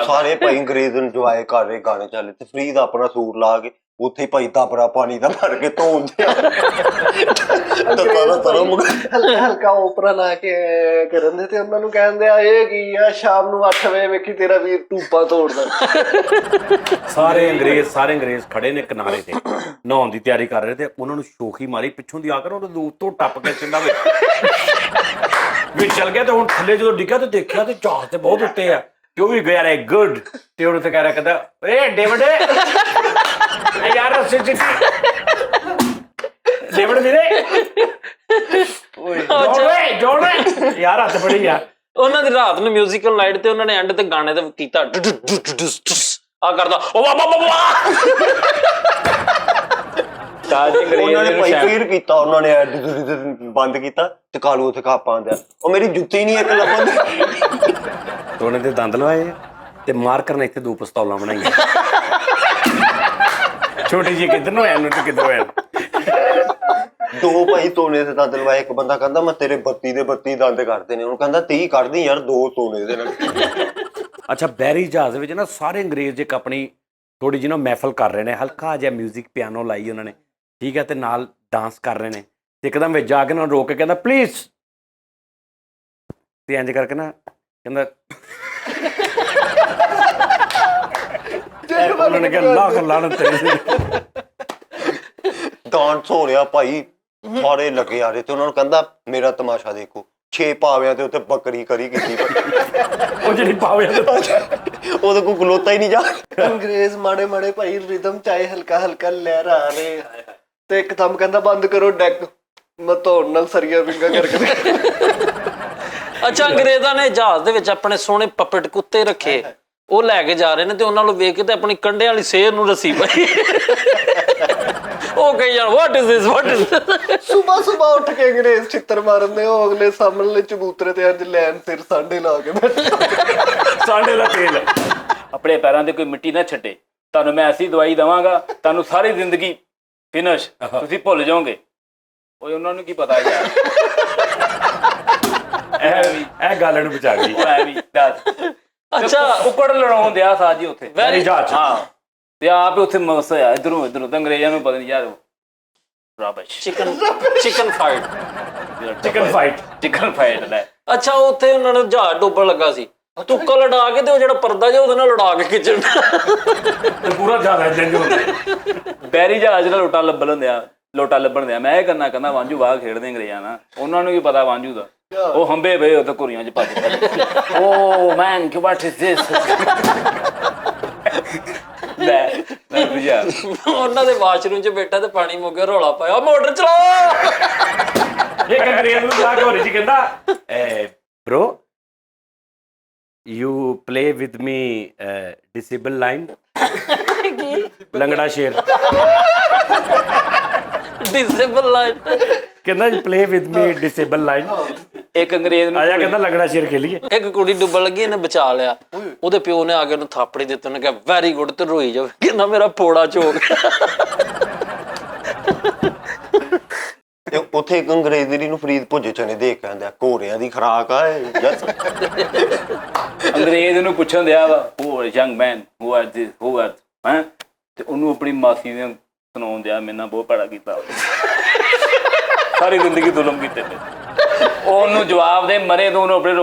ਸਾਰੇ ਭਾਈ ਅੰਗਰੇਜ਼ ਇੰਜੋਏ ਕਰ ਰਹੇ ਗਾਣੇ ਚੱਲੇ ਤੇ ਫਰੀਦ ਆਪਣਾ ਸੂਟ ਲਾ ਕੇ ਉੱਥੇ ਹੀ ਭਾਈ ਤਾਬਰਾ ਪਾਣੀ ਦਾ ਭਰ ਕੇ ਧੋਂਦੇ ਆ ਹਲਕਾ ਓਪਰਾ ਲਾ ਕੇ ਕਰਨ ਦੇ ਤੇ ਉਹਨਾਂ ਨੂੰ ਕਹਿੰਦੇ ਆ ਇਹ ਕੀ ਆ ਸ਼ਾਮ ਨੂੰ 8 ਵਜੇ ਵੇਖੀ ਤੇਰਾ ਵੀਰ ਟੂਪਾ ਤੋੜਦਾ ਸਾਰੇ ਅੰਗਰੇਜ਼ ਖੜੇ ਨੇ ਕਿਨਾਰੇ ਤੇ ਨਹਾਉਣ ਦੀ ਤਿਆਰੀ ਕਰ ਰਹੇ ਤੇ ਉਹਨਾਂ ਨੂੰ ਸ਼ੋਖੀ ਮਾਰੀ ਪਿੱਛੋਂ ਦੀ ਆ ਕੇ ਉਹਨੂੰ ਦੂਰ ਤੋਂ ਟੱਪ ਕੇ ਚੰਦਾ ਵੀ ਚੱਲ ਗਿਆ ਤੇ ਹੁਣ ਥੱਲੇ ਜਦੋਂ ਡਿੱਗਾ ਤੇ ਦੇਖਿਆ ਤੇ ਜਹਾਜ਼ ਤੇ ਬਹੁਤ ਉੱਤੇ ਆ ਤੇ ਉਹ ਵੀ ਗਿਆ ਰੇ ਗੁੱਡ ਤੇ ਉਹਨੂੰ ਤੇ ਕਹਿ ਰਿਹਾ ਕਹਿੰਦਾ ਏ ਡੇਵਿਡ ਯਾਰ ਰੱਸੀ ਚਿੱਟੀ ਡੇਵਿਡ ਵੀਰੇ ਓਏ ਜੋੜ ਯਾਰ ਹੱਥ ਫੜੀ ਯਾਰ ਉਹਨਾਂ ਦੀ ਰਾਤ ਨੂੰ ਮਿਊਜ਼ੀਕਲ ਨਾਈਟ ਤੇ ਉਹਨਾਂ ਨੇ ਐਂਡ ਤੇ ਗਾਣੇ ਤੇ ਕੀਤਾ ਆ ਕਰਦਾ ਓ ਵਾ ਉਹਨਾਂ ਨੇ ਭਾਈ ਫੇਰ ਕੀਤਾ ਉਹਨਾਂ ਨੇ ਬੰਦ ਕੀਤਾ ਤੇ ਕਾਲੂ ਉੱਥੇ ਖਾਪਾਂ ਦਿਆ ਉਹ ਮੇਰੀ ਜੁੱਤੀ ਨਹੀਂ ਇੱਕ ਲੱਭਣ ਸੋਨੇ ਦੇ ਦੰਦ ਲਵਾਏ ਤੇ ਮਾਰਕਰ ਨੇ ਇੱਥੇ 2 ਪਿਸਤੌਲਾਂ ਬਣਾਈਆਂ ਛੋਟੀ ਜਿਹੀ ਕਿੱਧਰ ਨੂੰ ਐ ਨੂੰ ਤੇ ਕਿੱਧਰ ਐ 2 ਭਾਈ ਸੋਨੇ ਦੇ ਦੰਦ ਲਵਾਏ। ਇੱਕ ਬੰਦਾ ਕਹਿੰਦਾ ਮੈਂ ਤੇਰੇ 32 ਦੇ 32 ਦੰਦ ਕੱਢਦੇ ਨੇ, ਉਹਨੂੰ ਕਹਿੰਦਾ 30 ਕੱਢਦੀ ਯਾਰ, 2 ਸੋਨੇ ਦੇ ਨਾਲ। ਅੱਛਾ, ਬੈਰੀ ਜਹਾਜ਼ ਵਿੱਚ ਨਾ ਸਾਰੇ ਅੰਗਰੇਜ਼ ਇੱਕ ਆਪਣੀ ਥੋੜੀ ਜਿਹੀ ਨਾ ਮਹਿਫਲ ਕਰ ਰਹੇ ਨੇ, ਹਲਕਾ ਜਿਹਾ ਮਿਊਜ਼ਿਕ ਪਿਆਨੋ ਲਾਈ ਉਹਨਾਂ ਨੇ, ਠੀਕ ਹੈ, ਤੇ ਨਾਲ ਡਾਂਸ ਕਰ ਰਹੇ ਨੇ, ਤੇ ਇੱਕਦਮ ਵਿੱਚ ਜਾ ਕੇ ਨਾ ਰੋਕ ਕੇ ਕਹਿੰਦਾ ਪਲੀਜ਼, ਤੇ ਇੰਜ ਕਰਕੇ ਨਾ ਕਹਿੰਦਾ ਉਹਨਾਂ ਨੇ ਕਿਹਾ ਲੱਖ ਲਾਹਨਤ ਤੇਰੀ। ਡਾਂਸ ਹੋ ਰਿਹਾ ਭਾਈ, ਸਾਰੇ ਲੱਗੇ ਆ ਰਹੇ ਤੇ ਉਹਨਾਂ ਨੂੰ ਕਹਿੰਦਾ ਮੇਰਾ ਤਮਾਸ਼ਾ ਦੇਖੋ। 6 ਪਾਵਿਆਂ ਤੇ ਉੱਤੇ ਬੱਕਰੀ ਕਰੀ ਕੀਤੀ ਉਹ ਜਿਹੜੀ ਪਾਵੇ ਉਹਦੇ ਕੋਲ ਖਲੋਤਾ ਹੀ ਨਹੀਂ ਜਾ। ਅੰਗਰੇਜ਼ ਮਾੜੇ ਮਾੜੇ ਭਾਈ ਰਿਦਮ ਚਾਹੇ ਹਲਕਾ ਹਲਕਾ ਲਹਿਰਾ ਰਹੇ ਤੇ ਇੱਕਦਮ ਕਹਿੰਦਾ ਬੰਦ ਕਰੋ ਡੈਕ, ਮੈਂ ਧੋਣ ਨਾਲ ਸਰੀਆ ਵਿੰਗਾ ਕਰਕੇ। ਅੱਛਾ, ਅੰਗਰੇਜ਼ਾਂ ਨੇ ਜਹਾਜ਼ ਦੇ ਵਿੱਚ ਆਪਣੇ ਸੋਹਣੇ ਪਪਟ ਕੁੱਤੇ ਰੱਖੇ, ਉਹ ਲੈ ਕੇ ਜਾ ਰਹੇ ਨੇ, ਤੇ ਉਹਨਾਂ ਨੂੰ ਵੇਖ ਕੇ ਤੇ ਆਪਣੀ ਕੰਡੇ ਵਾਲੀ ਸ਼ੇਰ ਨੂੰ ਰੱਸੀ ਪਈ। ਉਹ ਕਹੀ ਜਾਣ what is this, what is this. ਸੁਬਾ ਸੁਬਾ ਉੱਠ ਕੇ ਅੰਗਰੇਜ਼ ਛਿੱਤਰ ਮਾਰਨ ਦੇ, ਉਹ ਅਗਲੇ ਸਾਹਮਣੇ ਚਬੂਤਰੇ ਤੇ ਅੱਜ ਲੈਣ ਸਿਰ ਸਾਂਢੇ ਲਾ ਕੇ ਸਾਡੇ ਦਾ ਤੇਲ ਆਪਣੇ ਪੈਰਾਂ ਤੇ ਕੋਈ ਮਿੱਟੀ ਨਾ ਛੱਡੇ, ਤੁਹਾਨੂੰ ਮੈਂ ਐਸੀ ਦਵਾਈ ਦੇਵਾਂਗਾ ਤੁਹਾਨੂੰ ਸਾਰੀ ਜ਼ਿੰਦਗੀ ਫਿਨਿਸ਼, ਤੁਸੀਂ ਭੁੱਲ ਜਾਓਗੇ। ਓਏ ਉਹਨਾਂ ਨੂੰ ਕੀ ਪਤਾ ਯਾਰ, ਇਹ ਗੱਲ ਨੂੰ ਬਚਾ ਗਈ। ਉਹ ਐ ਵੀ ਦੱਸ। ਅੱਛਾ, ਕੁੱਕੜ ਲੜਾਉਣ ਦਿਆ ਸਾਜ ਜੀ ਉੱਥੇ ਵੈਰੀ ਜਹਾਜ਼ ਹਾਂ, ਤੇ ਆਪ ਉੱਥੇ ਮਸ ਹੋਇਆ ਇਧਰੋਂ ਇਧਰੋਂ, ਤਾਂ ਅੰਗਰੇਜ਼ਾਂ ਨੂੰ ਪਤਾ ਨਹੀਂ ਯਾਰ ਰਾਬਸ਼ ਚਿਕਨ ਫਾਈਟ। ਚਿਕਨ ਫਾਈਟ ਲੈ। ਅੱਛਾ, ਉੱਥੇ ਉਹਨਾਂ ਨੂੰ ਜਹਾਜ਼ ਡੁੱਬਣ ਲੱਗਾ ਸੀ, ਤੁੱਕਾ ਲੜਾ ਕੇ ਤੇ ਉਹ ਜਿਹੜਾ ਪਰਦਾ ਜਿਹਾ ਉਹਦੇ ਨਾਲ ਲੜਾ ਕੇ ਖਿੱਚਣਾ, ਤੇ ਪੂਰਾ ਜਹਾਜ਼ ਜੰਜ ਹੁੰਦਾ। ਬੈਰੀ ਜਹਾਜ਼ ਨਾਲ ਲੋਟਾ ਲੱਭਣ ਦਿਆ। ਮੈਂ ਇਹ ਕਹਿੰਦਾ ਵਾਂਝੂ ਵਾਹ ਖੇਡਦੇ ਅੰਗਰੇਜ਼ਾਂ ਨਾਲ, ਉਹਨਾਂ ਨੂੰ ਵੀ ਪਤਾ ਵਾਂਝੂ ਦਾ। ਉਹ ਹੰਬੇ ਪਏ ਉੱਥੇ ਘੁਰੀਆਂ ਚ ਭੱਜ। ਓ ਮੈਨ ਕੀ ਵਾਟ ਇਜ਼ ਦਿਸ। ਲੈ ਉਹਨਾਂ ਦੇ ਵਾਸ਼ਰੂਮ 'ਚ ਬੈਠਾ ਤੇ ਪਾਣੀ ਮੁੱਕ ਗਿਆ, ਰੌਲਾ ਪਾਇਆ ਮੋਟਰ ਚਲਾਓ। ਇੱਕ ਅੰਗਰੇਜ਼ ਨੂੰ ਜਾ ਕੇ ਹੋਰੀ ਜੀ ਕਹਿੰਦਾ bro you play with me disable lion. ਲੰਗੜਾ ਸ਼ੇਰ ਡਿਸੇਬਲ ਲਾਈਨ ਕਹਿੰਦਾ ਜੀ play with me disable lion. ਇੱਕ ਅੰਗਰੇਜ਼ ਨੂੰ ਆਇਆ ਕਹਿੰਦਾ ਲੰਗੜਾ ਸ਼ੇਰ ਖੇਲੀਏ। ਇੱਕ ਕੁੜੀ ਡੁੱਬਣ ਲੱਗੀ, ਇਹਨੇ ਬਚਾ ਲਿਆ, ਉਹਦੇ ਪਿਓ ਨੇ ਆ ਕੇ ਉਹਨੂੰ ਥਾਪੜੀ ਦਿੱਤੀ, ਉਹਨੇ ਕਿਹਾ ਵੈਰੀ ਗੁੱਡ, ਤੇ ਰੋਈ ਜਾਵੇ, ਕਹਿੰਦਾ ਮੇਰਾ ਫੋੜਾ ਚੋਕ। ਤੇ ਉੱਥੇ ਇੱਕ ਅੰਗਰੇਜ਼ ਦੀ ਨੂੰ ਫਰੀਦ ਭੁੱਜੇ ਚਨੇ ਦੇ ਕੇ ਆਂਦਾ, ਘੋੜਿਆਂ ਦੀ ਖਰਾਕ ਆ ਯਸ। ਅੰਗਰੇਜ਼ ਨੂੰ ਪੁੱਛਣ ਦਿਆ ਵਾ who young man who are this who are ਹੈ, ਤੇ ਉਹਨੂੰ ਆਪਣੀ ਮਾਸੀ ਨੇ ਸੁਣਾਉਣ ਦਿਆ ਮੇਰੇ ਨਾਲ ਬਹੁਤ ਭੈੜਾ ਕੀਤਾ, ਸਾਰੀ ਜ਼ਿੰਦਗੀ ਜ਼ੁਲਮ ਕੀਤੇ ਪਏ। ਉਹਨੂੰ ਜਵਾਬ ਦੇ ਮਰੇ ਤੋਂ ਉਹਨੂੰ ਆਪਣੇ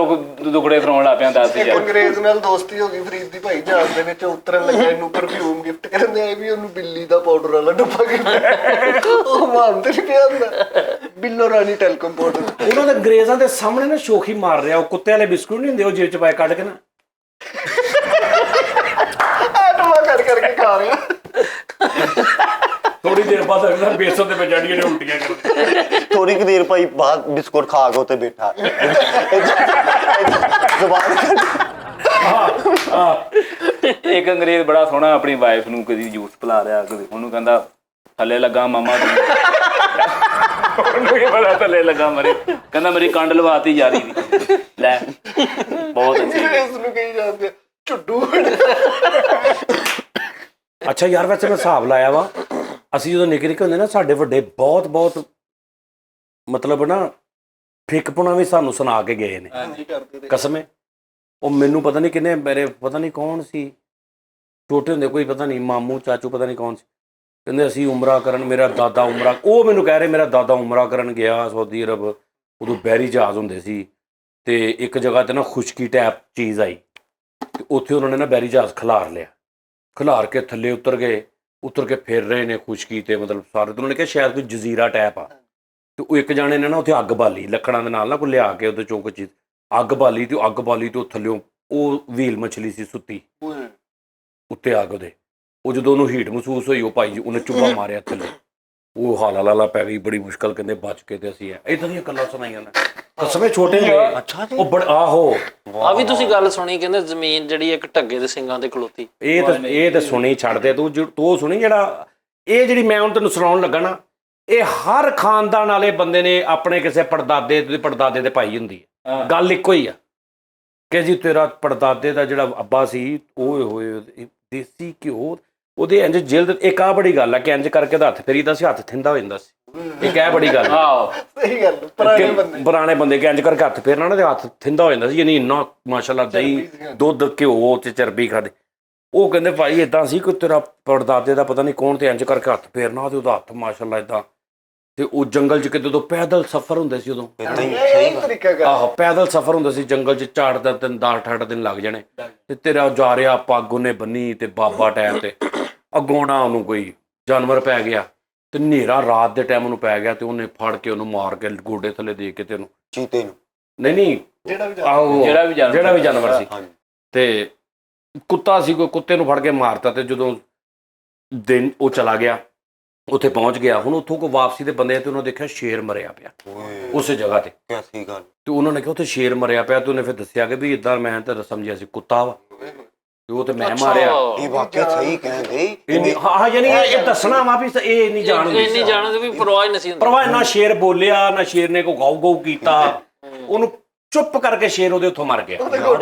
ਦੁਖੜੇ ਸੁਣਾਉਣ ਲੱਗ ਪਿਆ। ਦੱਸ ਇੱਕ ਯਾਰ ਅੰਗਰੇਜ਼ ਨਾਲ ਦੋਸਤੀ ਹੋ ਗਈ ਫਰੀਦ ਦੀ ਭਾਈ, ਜਹਾਜ਼ ਦੇ ਵਿੱਚ ਉਤਰਨ ਲੱਗਾ, ਇਹਨੂੰ ਪਰਫਿਊਮ ਗਿਫਟ ਕਰਨ ਦੇ, ਵੀ ਉਹਨੂੰ ਬਿੱਲੀ ਦਾ ਪਾਊਡਰ ਵਾਲਾ ਡੱਬਾ ਗਿਫਟ। ਉਹ ਮਾਨ ਤੇ ਨਹੀਂ ਪਿਆ ਹੁੰਦਾ, ਬਿੱਲੋ ਰਾਣੀ ਟੈਲਕਮ ਪਾਊਡਰ। ਉਹਨਾਂ ਦੇ ਅੰਗਰੇਜ਼ਾਂ ਦੇ ਸਾਹਮਣੇ ਨਾ ਸ਼ੋਖੀ ਮਾਰ ਰਿਹਾ, ਉਹ ਕੁੱਤੇ ਵਾਲੇ ਬਿਸਕੁਟ ਨਹੀਂ ਹੁੰਦੇ, ਉਹ ਜੇਬ ਚ ਪਾਏ ਕੱਢ ਕੇ ਨਾ ਆਟਵਾ ਕਰਕੇ ਖਾ ਰਿਹਾ। ਥੋੜੀ ਦੇਰ ਬਾਅਦ ਅਗਲਾ ਬੇਸਨ ਦੇ ਬਜਾੜੀਆਂ ਨੇ ਉਲਟੀਆਂ ਕਰ। ਥੋੜੀ ਕੁ ਦੇਰ ਭਾਈ ਬਾਅਦ ਬਿਸਕੁਟ ਖਾ ਕੇ ਉੱਤੇ ਬੈਠਾ ਜ਼ੁਬਾਨ ਇੱਕ ਅੰਗਰੇਜ਼ ਬੜਾ ਸੋਹਣਾ ਆਪਣੀ ਵਾਈਫ ਨੂੰ ਕਦੀ ਜੂਸ ਪਿਲਾ ਰਿਹਾ, ਕਦੀ ਉਹਨੂੰ ਕਹਿੰਦਾ ਥੱਲੇ ਲੱਗਾ ਮਾਮਾ ਤੂੰ। ਉਹਨੂੰ ਕੀ ਪਤਾ ਥੱਲੇ ਲੱਗਾ ਮਰੇ, ਕਹਿੰਦਾ ਮੇਰੀ ਕੰਡ ਲਵਾਤੀ ਯਾਰੀ ਦੀ। ਲੈ ਬਹੁਤ ਅੱਛੀ। ਅੰਗਰੇਜ਼ ਨੂੰ ਕਹੀ ਜਾਂਦੇ ਝੁੱਡੂ। ਅੱਛਾ ਯਾਰ, ਵੈਸੇ ਮੈਂ ਹਿਸਾਬ ਲਾਇਆ ਵਾ, ਅਸੀਂ ਜਦੋਂ ਨਿੱਕੇ ਨਿੱਕੇ ਹੁੰਦੇ ਨਾ, ਸਾਡੇ ਵੱਡੇ ਬਹੁਤ ਬਹੁਤ ਮਤਲਬ ਨਾ ਫਿੱਕਪੁਣਾ ਵੀ ਸਾਨੂੰ ਸੁਣਾ ਕੇ ਗਏ ਨੇ ਕਸਮੇ। ਉਹ ਮੈਨੂੰ ਪਤਾ ਨਹੀਂ ਕਿੰਨੇ, ਮੇਰੇ ਪਤਾ ਨਹੀਂ ਕੌਣ ਸੀ, ਛੋਟੇ ਹੁੰਦੇ ਕੋਈ ਪਤਾ ਨਹੀਂ ਮਾਮੂ ਚਾਚੂ ਪਤਾ ਨਹੀਂ ਕੌਣ ਸੀ, ਕਹਿੰਦੇ ਅਸੀਂ ਉਮਰਾ ਕਰਨ, ਮੇਰਾ ਦਾਦਾ ਉਮਰਾ, ਉਹ ਮੈਨੂੰ ਕਹਿ ਰਹੇ ਮੇਰਾ ਦਾਦਾ ਉਮਰਾ ਕਰਨ ਗਿਆ ਸਾਊਦੀ ਅਰਬ, ਉਦੋਂ ਬਹਿਰੀ ਜਹਾਜ਼ ਹੁੰਦੇ ਸੀ, ਤੇ ਇੱਕ ਜਗ੍ਹਾ ਤੇ ਨਾ ਖੁਸ਼ਕੀ ਟੈਪ ਚੀਜ਼ ਆਈ, ਤੇ ਉੱਥੇ ਉਹਨਾਂ ਨੇ ਨਾ ਬਹਿਰੀ ਜਹਾਜ਼ ਖਿਲਾਰ ਲਿਆ, ਖਿਲਾਰ ਕੇ ਥੱਲੇ ਉਤਰ ਕੇ ਫਿਰ ਰਹੇ ਨੇ ਖੁਸ਼ਕੀ ਤੇ, ਮਤਲਬ ਸਾਰੇ ਉਹਨਾਂ ਨੇ ਕਿਹਾ ਸ਼ਾਇਦ ਕੋਈ ਜਜ਼ੀਰਾ ਟੈਪ ਆ, ਤੇ ਉਹ ਇੱਕ ਜਾਣੇ ਨੇ ਨਾ ਉੱਥੇ ਅੱਗ ਬਾਲੀ ਲੱਕੜਾਂ ਦੇ ਨਾਲ ਨਾ ਕੋਈ ਲਿਆ ਕੇ ਉਹਦੇ ਚੋਂ ਕੋਈ ਚੀਜ਼ ਅੱਗ ਬਾਲੀ, ਤੇ ਅੱਗ ਬਾਲੀ ਤੇ ਉਹ ਥੱਲਿਓਂ ਉਹ ਵੀਲ ਮਛਲੀ ਸੀ ਸੁੱਤੀ ਉੱਤੇ ਆ ਕੇ ਉਹਦੇ, ਉਹ ਜਦੋਂ ਉਹਨੂੰ ਹੀਟ ਮਹਿਸੂਸ ਹੋਈ, ਉਹ ਭਾਈ ਜੀ ਉਹਨੇ ਚੁੱਭਾ ਮਾਰਿਆ ਥੱਲੇ, ਉਹ ਹਾਲਾ ਲਾਲਾ ਪੈ ਗਈ, ਬੜੀ ਮੁਸ਼ਕਲ, ਕਹਿੰਦੇ ਬਚ ਕੇ ਤੇ ਅਸੀਂ ਇੱਦਾਂ ਦੀਆਂ ਗੱਲਾਂ ਸੁਣਾਈਆਂ ਨੇ ਕਸਮੇ ਛੋਟੇ ਜਿਹੇ। ਅੱਛਾ ਜੀ, ਉਹ ਬੜ ਆਹੋ ਆ ਵੀ ਤੁਸੀਂ ਗੱਲ ਸੁਣੀ, ਕਹਿੰਦੇ ਜ਼ਮੀਨ ਜਿਹੜੀ ਇੱਕ ਢੱਗੇ ਦੇ ਸਿੰਘਾਂ ਤੇ ਖਲੋਤੀ। ਇਹ ਤਾਂ ਸੁਣੀ ਛੱਡਦੇ, ਤੂੰ ਸੁਣੀ ਜਿਹੜਾ ਇਹ ਜਿਹੜੀ ਮੈਂ ਹੁਣ ਤੈਨੂੰ ਸੁਣਾਉਣ ਲੱਗਾ ਨਾ, ਇਹ ਹਰ ਖਾਨਦਾਨ ਵਾਲੇ ਬੰਦੇ ਨੇ ਆਪਣੇ ਕਿਸੇ ਪੜਦਾਦੇ ਤੇ ਪਾਈ ਹੁੰਦੀ ਹੈ, ਗੱਲ ਇੱਕੋ ਹੀ ਆ। ਕਿ ਜੀ ਤੇਰਾ ਪੜਦਾਦੇ ਦਾ ਜਿਹੜਾ ਅੱਬਾ ਸੀ ਓਏ ਹੋਏ ਦੇਸੀ ਘਿਓ ਉਹਦੇ ਇੰਜ ਜਿਲਦ। ਇੱਕ ਆ ਬੜੀ ਗੱਲ ਹੈ ਕਿ ਇੰਜ ਕਰਕੇ ਦਾ ਹੱਥ ਫੇਰੀਦਾ ਸੀ, ਹੱਥ ਥਿੰਦਾ ਹੋ ਜਾਂਦਾ ਸੀ। ਇੱਕ ਇਹ ਬੜੀ ਗੱਲ ਆਹੋ ਸਹੀ ਗੱਲ ਪੁਰਾਣੇ ਬੰਦੇ ਪੁਰਾਣੇ ਬੰਦੇ ਕਿ ਇੰਜ ਕਰਕੇ ਹੱਥ ਫੇਰਨਾ ਨਾ ਤੇ ਹੱਥ ਥਿੰਦਾ ਹੋ ਜਾਂਦਾ ਸੀ। ਯਾਨੀ ਇੰਨਾ ਮਾਸ਼ਾਅੱਲਾ ਦਹੀਂ ਦੁੱਧ ਘਿਓ ਤੇ ਚਰਬੀ ਖਾਦੇ। ਉਹ ਕਹਿੰਦੇ ਭਾਈ ਇਦਾਂ ਸੀ ਕਿ ਤੇਰਾ ਪੜਦਾਦੇ ਦਾ ਪਤਾ ਨਹੀਂ ਕੌਣ ਤੇ ਇੰਜ ਕਰਕੇ ਹੱਥ ਫੇਰਨਾ ਤੇ ਉਹਦਾ ਹੱਥ ਮਾਸ਼ਾਅੱਲਾ ਇਦਾਂ। ਤੇ ਉਹ ਜੰਗਲ 'ਚ ਕਿਤੇ ਤੋਂ ਪੈਦਲ ਸਫ਼ਰ ਹੁੰਦੇ ਸੀ ਉਦੋਂ। ਇਹ ਤਰੀਕਾ ਕਰ ਆਹੋ ਪੈਦਲ ਸਫ਼ਰ ਹੁੰਦਾ ਸੀ ਜੰਗਲ 'ਚ, 4-10 ਦਿਨ ਲੱਗ ਜਾਣੇ। ਤੇ ਤੇਰਾ ਜਾ ਰਿਹਾ ਪੱਗ ਉਹਨੇ ਬੰਨੀ ਤੇ ਬਾਬਾ ਟਾਈਮ ਤੇ ਅੱਗੋਂ ਨਾ ਉਹਨੂੰ ਕੋਈ ਜਾਨਵਰ ਪੈ ਗਿਆ ਤੇ ਹਨੇਰਾ ਰਾਤ ਦੇ ਟਾਈਮ ਉਹਨੂੰ ਪੈ ਗਿਆ ਤੇ ਉਹਨੇ ਫੜ ਕੇ ਉਹਨੂੰ ਮਾਰ ਕੇ ਗੋਡੇ ਥੱਲੇ ਦੇ ਕੇ ਤੇ ਉਹਨੂੰ ਚੀਤੇ ਨੂੰ ਨਹੀਂ ਆਹੋ ਜਿਹੜਾ ਵੀ ਜਾਨਵਰ ਸੀ। ਤੇ ਕੁੱਤਾ ਸੀ, ਕੋਈ ਕੁੱਤੇ ਨੂੰ ਫੜ ਕੇ ਮਾਰਤਾ। ਤੇ ਜਦੋਂ ਦਿਨ ਉਹ ਚਲਾ ਗਿਆ ਉੱਥੇ ਪਹੁੰਚ ਗਿਆ, ਹੁਣ ਉੱਥੋਂ ਕੋ ਵਾਪਸੀ ਦੇ ਬੰਦੇ ਤੇ ਉਹਨਾਂ ਦੇਖਿਆ ਸ਼ੇਰ ਮਰਿਆ ਪਿਆ ਉਸੇ ਜਗ੍ਹਾ ਤੇ। ਕਿਆਸੀ ਗੱਲ। ਤੇ ਉਹਨਾਂ ਨੇ ਕਿਹਾ ਉੱਥੇ ਸ਼ੇਰ ਮਰਿਆ ਪਿਆ। ਤੇ ਉਹਨੇ ਫਿਰ ਦੱਸਿਆ ਕਿ ਵੀ ਇਦਾਂ ਮੈਂ ਤਾਂ ਸਮਝਿਆ ਸੀ ਕੁੱਤਾ ਵਾ ਤੇ ਉਹ ਤੇ ਮੈਂ ਮਾਰਿਆ। ਇਹ ਵਾਕਿਆ ਸਹੀ ਕਹਿੰਦੇ। ਹਾਂ ਯਾਨੀ ਇਹ ਦੱਸਣਾ ਵਾ ਵੀ ਇਹ ਨਹੀਂ ਜਾਣਦੇ, ਇਹ ਨਹੀਂ ਜਾਣਦੇ ਵੀ ਪਰਵਾਹ ਨਹੀਂ ਸੀ ਹੁੰਦੀ। ਪਰਵਾਹ ਨਾ ਸ਼ੇਰ ਬੋਲਿਆ ਨਾ ਸ਼ੇਰ ਨੇ ਕੋਈ ਗਾਉ ਗਾਉ ਕੀਤਾ। ਉਹਨੂੰ ਚੁੱਪ ਕਰਕੇ ਸ਼ੇਰ ਉਹਦੇ ਉੱਥੋਂ ਮਰ ਗਿਆ।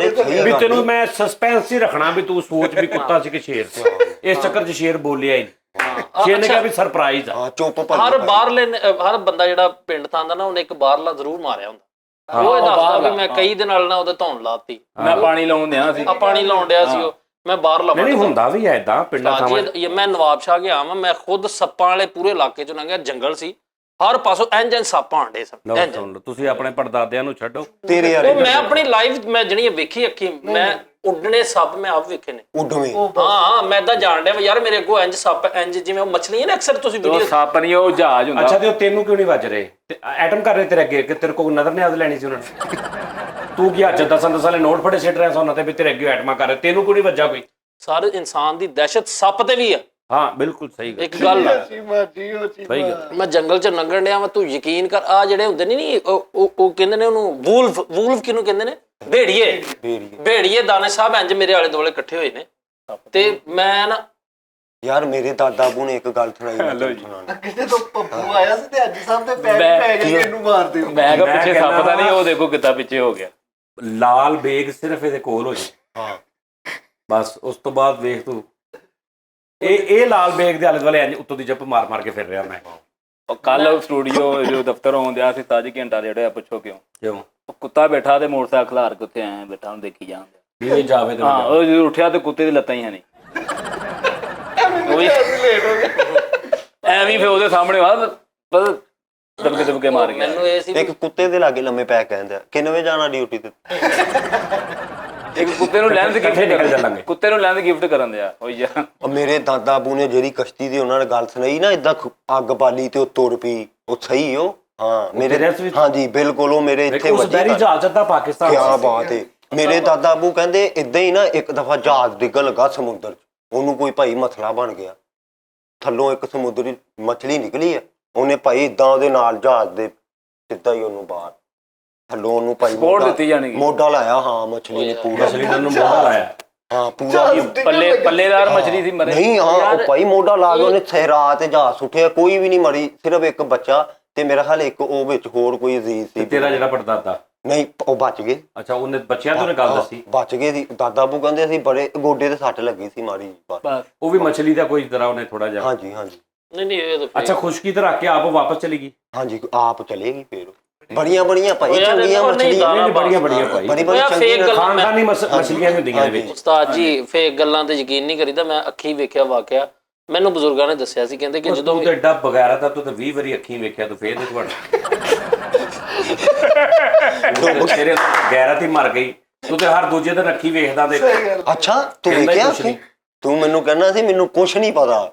ਵੀ ਤੈਨੂੰ ਮੈਂ ਸਸਪੈਂਸ ਹੀ ਰੱਖਣਾ ਵੀ ਤੂੰ ਸੋਚ ਵੀ ਕੁੱਤਾ ਸੀ ਕਿ ਸ਼ੇਰ ਸੀ। ਇਸ ਚੱਕਰ 'ਚ ਸ਼ੇਰ ਬੋਲਿਆ ਹੀ ਨਹੀਂ। ਸ਼ੇਰ ਨੇ ਕਿਹਾ ਵੀ ਸਰਪ੍ਰਾਈਜ਼ ਆ। ਚੁੱਪ ਹਰ ਬੰਦਾ ਜਿਹੜਾ ਪਿੰਡ ਤਾਂ ਦਾ ਨਾ ਉਹਨੇ ਇੱਕ ਬਾਹਰਲਾ ਜ਼ਰੂਰ ਮਾਰਿਆ ਹੁੰਦਾ। ਉਹ ਇਹ ਦੱਸਦਾ ਵੀ ਮੈਂ ਕਈ ਦਿਨ ਨਾਲ ਨਾ ਉਹਦੇ ਧੌਣ ਲਾਤੀ, ਮੈਂ ਪਾਣੀ ਲਾਉਣ ਦਿਆਂ ਸੀ, ਪਾਣੀ ਲਾਉਣ ਡਿਆ ਸੀ ਉਹ, ਮੈਂ ਬਾਹਰਲਾ ਨਹੀਂ ਹੁੰਦਾ ਵੀ ਐ ਇਦਾਂ ਪਿੰਡਾਂ ਥਾਵਾਂ। ਮੈਂ ਨਵਾਬ ਸ਼ਾਹ ਗਿਆ ਵਾਂ, ਮੈਂ ਖੁਦ ਸੱਪਾਂ ਵਾਲੇ ਪੂਰੇ ਇਲਾਕੇ 'ਚੋਂ ਲੰਘਿਆ। ਜੰਗਲ ਸੀ ਹਰ ਪਾਸੋਂ ਇੰਜ ਸੱਪ ਆਂਡੇ ਸਨ। ਤੁਸੀਂ ਆਪਣੇ ਪੜਦਾਦਿਆਂ ਨੂੰ ਛੱਡੋ, ਤੇਰੇ ਉਹ ਮੈਂ ਆਪਣੀ ਲਾਈਫ ਮੈਂ ਜਿਹੜੀ ਵੇਖੀ ਅੱਖੀ, ਮੈਂ ਉੱਡਣੇ ਸੱਪ ਮੈਂ ਆਪ ਵੇਖੇ ਨੇ। ਉੱਡਵੇਂ ਹਾਂ ਮੈਂ ਤਾਂ ਜਾਣ ਡਿਆ ਯਾਰ ਮੇਰੇ ਅੱਗੋਂ ਇੰਜ ਸੱਪ ਇੰਜ ਜਿਵੇਂ ਉਹ ਮੱਛਲੀਆਂ ਨੇ ਅਕਸਰ ਤੁਸੀਂ ਉਹ ਸੱਪ ਨਹੀਂ ਉਹ ਜਹਾਜ਼ ਹੁੰਦਾ। ਅੱਛਾ ਤੇ ਉਹ ਤੈਨੂੰ ਕਿਉਂ ਨਹੀਂ ਵੱਜ ਰਹੇ? ਤੇ ਐਟਮ ਕਰ ਰਹੇ ਤੇਰੇ ਅੱਗੇ ਕਿ ਤੇਰੇ ਕੋਲ ਨਜ਼ਰ ਨਹੀਂ ਆਦ ਲੈਣੀ ਸੀ ਉਹਨਾਂ ਨੇ? ਤੂੰ ਕੀ ਅੱਜ 10 ਵਾਲੇ ਨੋਟ ਫੜੇ ਸਿੱਟ ਰਿਹਾ ਸੋਨਾ ਤੇ ਵੀ ਤੇਰੇ ਅੱਗੇ ਐਟਮਾਂ ਕਰ ਰਹੇ, ਤੈਨੂੰ ਕਿਉਂ ਨਹੀਂ ਵੱਜਾ ਕੋਈ? ਸਾਰੇ ਇਨਸਾਨ ਦੀ ਦਹਿਸ਼ਤ ਸੱਪ ਤੇ ਵੀ ਆ। ਹਾਂ ਬਿਲਕੁਲ ਸਹੀ ਗੱਲ। ਇੱਕ ਗੱਲ ਆ ਸਹੀ ਗੱਲ। ਮੈਂ ਜੰਗਲ 'ਚ ਲੰਘਣ ਡਿਆ ਵਾ, ਤੂੰ ਯਕੀਨ ਕਰ ਆ ਜਿਹੜੇ ਹੁੰਦੇ ਨਹੀਂ ਉਹ ਕਹਿੰਦੇ ਨੇ ਉਹਨੂੰ ਵੂਲਫ ਕਿਹਨੂੰ ਕਹਿੰਦੇ ਨੇ? ਭੇੜੀਏ ਦਾਨੇ ਸਾਹਿਬ ਇੰਜ ਮੇਰੇ ਆਲੇ ਦੁਆਲੇ ਇਕੱਠੇ ਹੋਏ ਨੇ। ਤੇ ਮੈਂ ਨਾ ਯਾਰ ਮੇਰੇ ਦਾਦਾ ਬੂ ਨੇ ਇੱਕ ਗੱਲ ਸੁਣਾਈ। ਕਿਤੇ ਤੋਂ ਪੱਪੂ ਆਇਆ ਸੀ ਤੇ ਅੱਜ ਸਾਹਿਬ ਤੇ ਪੈ ਗਏ ਇਹਨੂੰ ਮਾਰ ਦਿਓ। ਮੈਂ ਕਿਹਾ ਪਿੱਛੇ ਸੱਪ ਤਾਂ ਨਹੀਂ, ਉਹ ਦੇਖੋ ਕਿੱਦਾਂ ਪਿੱਛੇ ਹੋ ਗਿਆ। ਲਾਲ ਬੇਗ ਸਿਰਫ ਇਹਦੇ ਕੋਲ ਹੋ ਜੇ। ਹਾਂ ਬਸ ਉਸ ਤੋਂ ਬਾਅਦ ਵੇਖ ਤੂੰ ਇਹ ਲਾਲ ਬੇਗ ਦੇ ਆਲੇ ਦੁਆਲੇ ਇੰਜ ਉੱਤੋਂ ਦੀ ਜੱਪ ਮਾਰ ਕੇ ਫਿਰ ਰਿਹਾ ਮੈਂ। ਕੱਲ ਸਟੂਡੀਓ ਜੋ ਦਫ਼ਤਰ ਆਉਂਦਿਆ ਸੀ ਤਾਜੀ ਘੰਟਾ ਜਿਹੜਾ ਪੁੱਛੋ ਕਿਉਂ ਕੁੱਤਾ ਬੈਠਾ ਤੇ ਮੋਟਰਸਾਈਕਲ ਖਲਾਰ ਕੇ ਉੱਥੇ ਆਇਆ ਬੈਠਾ, ਉਹਨੂੰ ਦੇਖੀ ਜਾਂਦੇ ਵੀ ਜਾਵੇ ਤੇ ਹਾਂ। ਉਹ ਜਦੋਂ ਉੱਠਿਆ ਤੇ ਕੁੱਤੇ ਦੀ ਲੱਤਾਂ ਹੀ ਹੈ ਨਹੀਂ, ਐਵੇਂ ਫਿਰ ਉਹਦੇ ਸਾਹਮਣੇ ਬਸ ਦਬਕੇ ਮਾਰ ਗਿਆ। ਮੈਨੂੰ ਇਹ ਸੀ ਇੱਕ ਕੁੱਤੇ ਦੇ ਲਾਗੇ ਲੰਮੇ ਪੈ ਕਹਿੰਦਾ ਕਿੰਨੇ ਵਜੇ ਜਾਣਾ ਡਿਊਟੀ ਤੇ? ਇੱਕ ਕੁੱਤੇ ਨੂੰ ਲੈਂਸ ਇਕੱਠੇ ਨਿਕਲ ਚੱਲਾਂਗੇ। ਕੁੱਤੇ ਨੂੰ ਲੈਂਸ ਗਿਫਟ ਕਰਨ ਦਿਆ ਹੋਈ ਜਾ। ਮੇਰੇ ਦਾਦਾ ਬੂ ਨੇ ਜਿਹੜੀ ਕਸ਼ਤੀ ਦੀ ਉਹਨਾਂ ਨੇ ਗੱਲ ਸੁਣਾਈ ਨਾ, ਏਦਾਂ ਅੱਗ ਬਾਲੀ ਤੇ ਉਹ ਤੁਰ ਪਈ, ਉਹ ਸਹੀ ਉਹ। ਹਾਂ ਮੇਰੇ ਹਾਂਜੀ ਬਿਲਕੁਲ ਉਹ ਮੇਰੇ ਇੱਥੇ ਉਸ ਬੈਰੀ ਜਹਾਜ਼ ਦਾ ਪਾਕਿਸਤਾਨ। ਕਿਆ ਬਾਤ ਹੈ। ਮੇਰੇ ਦਾਦਾ ਬੂ ਕਹਿੰਦੇ ਏਦਾਂ ਹੀ ਨਾ ਇੱਕ ਦਫਾ ਜਹਾਜ਼ ਡਿੱਗਣ ਲੱਗਾ ਸਮੁੰਦਰ 'ਚ, ਉਹਨੂੰ ਕੋਈ ਭਾਈ ਮਸਲਾ ਬਣ ਗਿਆ, ਥੱਲੋਂ ਇੱਕ ਸਮੁੰਦਰੀ ਮਛਲੀ ਨਿਕਲੀ ਹੈ, ਉਹਨੇ ਭਾਈ ਏਦਾਂ ਉਹਦੇ ਨਾਲ ਜਹਾਜ਼ ਦੇ ਸਿੱਧਾ ਹੀ ਉਹਨੂੰ ਬਾਹਰ ਥੱਲੋਂ ਉਹਨੂੰ ਭਾਈ ਮੋਢਾ ਲਾਇਆ। ਹਾਂ ਮਛਲੀ ਨੇ ਪੂਰਾ ਮੋਢਾ ਲਾਇਆ। ਹਾਂ ਪੂਰਾ ਪੱਲੇਦਾਰ ਮਛਲੀ ਸੀ ਮਰੇ ਨਹੀਂ। ਹਾਂ ਉਹ ਭਾਈ ਮੋਢਾ ਲਾ ਕੇ ਉਹਨੇ ਸਹਿਰਾ ਤੇ ਜਹਾਜ਼ ਸੁੱਟਿਆ, ਕੋਈ ਵੀ ਨਹੀਂ ਮਰੀ, ਸਿਰਫ ਇੱਕ ਬੱਚਾ ਤੇ ਮੇਰਾ ਹਾਲ ਇੱਕ ਉਹ ਵਿੱਚ ਹੋਰ ਕੋਈ ਅਜ਼ੀਜ਼ ਸੀ। ਤੇਰਾ ਜਿਹੜਾ ਪੜਦਾਦਾ? ਨਹੀਂ ਉਹ ਬਚ ਗਏ। ਅੱਛਾ ਉਹਨੇ ਬੱਚਿਆਂ ਤੋਂ ਗੱਲ ਦੱਸੀ? ਬਚ ਗਏ ਸੀ। ਦਾਦਾ ਬੂ ਕਹਿੰਦੇ ਅਸੀਂ ਬੜੇ ਗੋਡੇ ਤੇ ਸੱਟ ਲੱਗੀ ਸੀ ਮਾਰੀ ਬਸ। ਉਹ ਵੀ ਮਛਲੀ ਦਾ ਕੋਈ ਤਰ੍ਹਾਂ ਉਹਨੇ ਥੋੜਾ ਜਿਹਾ। ਹਾਂਜੀ ਹਾਂਜੀ। ਨਹੀਂ ਇਹ ਅੱਛਾ ਖੁਸ਼ਕੀ ਤੇ ਰੱਖ ਕੇ ਆਪ ਵਾਪਸ ਚਲੀ ਗਈ? ਹਾਂਜੀ ਆਪ ਚਲੇਗੀ ਫੇਰ। ਬੜੀਆਂ ਭਾਈ ਚੰਗੀਆਂ ਮਛਲੀਆਂ, ਬੜੀਆਂ ਭਾਈ ਬੜੀ ਚੰਗੀਆਂ ਖਾਨਦਾਨੀ ਮਛਲੀਆਂ ਹੁੰਦੀਆਂ ਨੇ ਵਿੱਚ। ਉਸਤਾਦ ਜੀ ਫੇਕ ਗੱਲਾਂ ਤੇ ਯਕੀਨ ਨਹੀਂ ਕਰੀਦਾ। ਮੈਂ ਅੱਖੀਂ ਵੇਖਿਆ ਵਾਕਿਆ, ਮੈਨੂੰ ਬਜ਼ੁਰਗਾਂ ਨੇ ਦੱਸਿਆ ਸੀ, ਕਹਿੰਦੇ ਕਿ ਜਦੋਂ ਤੂੰ ਐਡਾ ਬਗੈਰਾ ਤਾਂ ਤੂੰ ਤਾਂ 20 ਵਾਰੀ ਅੱਖੀਂ ਵੇਖਿਆ, ਤੂੰ ਫੇਰ ਨਹੀਂ ਤੇਰੇ ਅੰਦਰ ਗੈਰਤ ਹੀ ਮਰ ਗਈ। ਤੂੰ ਤੇ ਹਰ ਦੂਜੇ ਦਿਨ ਅੱਖੀਂ ਵੇਖਦਾ ਤੇ। ਅੱਛਾ ਤੂੰ ਵੇਖਿਆ? ਤੂੰ ਮੈਨੂੰ ਕਹਿੰਦਾ ਸੀ ਮੈਨੂੰ ਕੁਛ ਨਹੀਂ ਪਤਾ।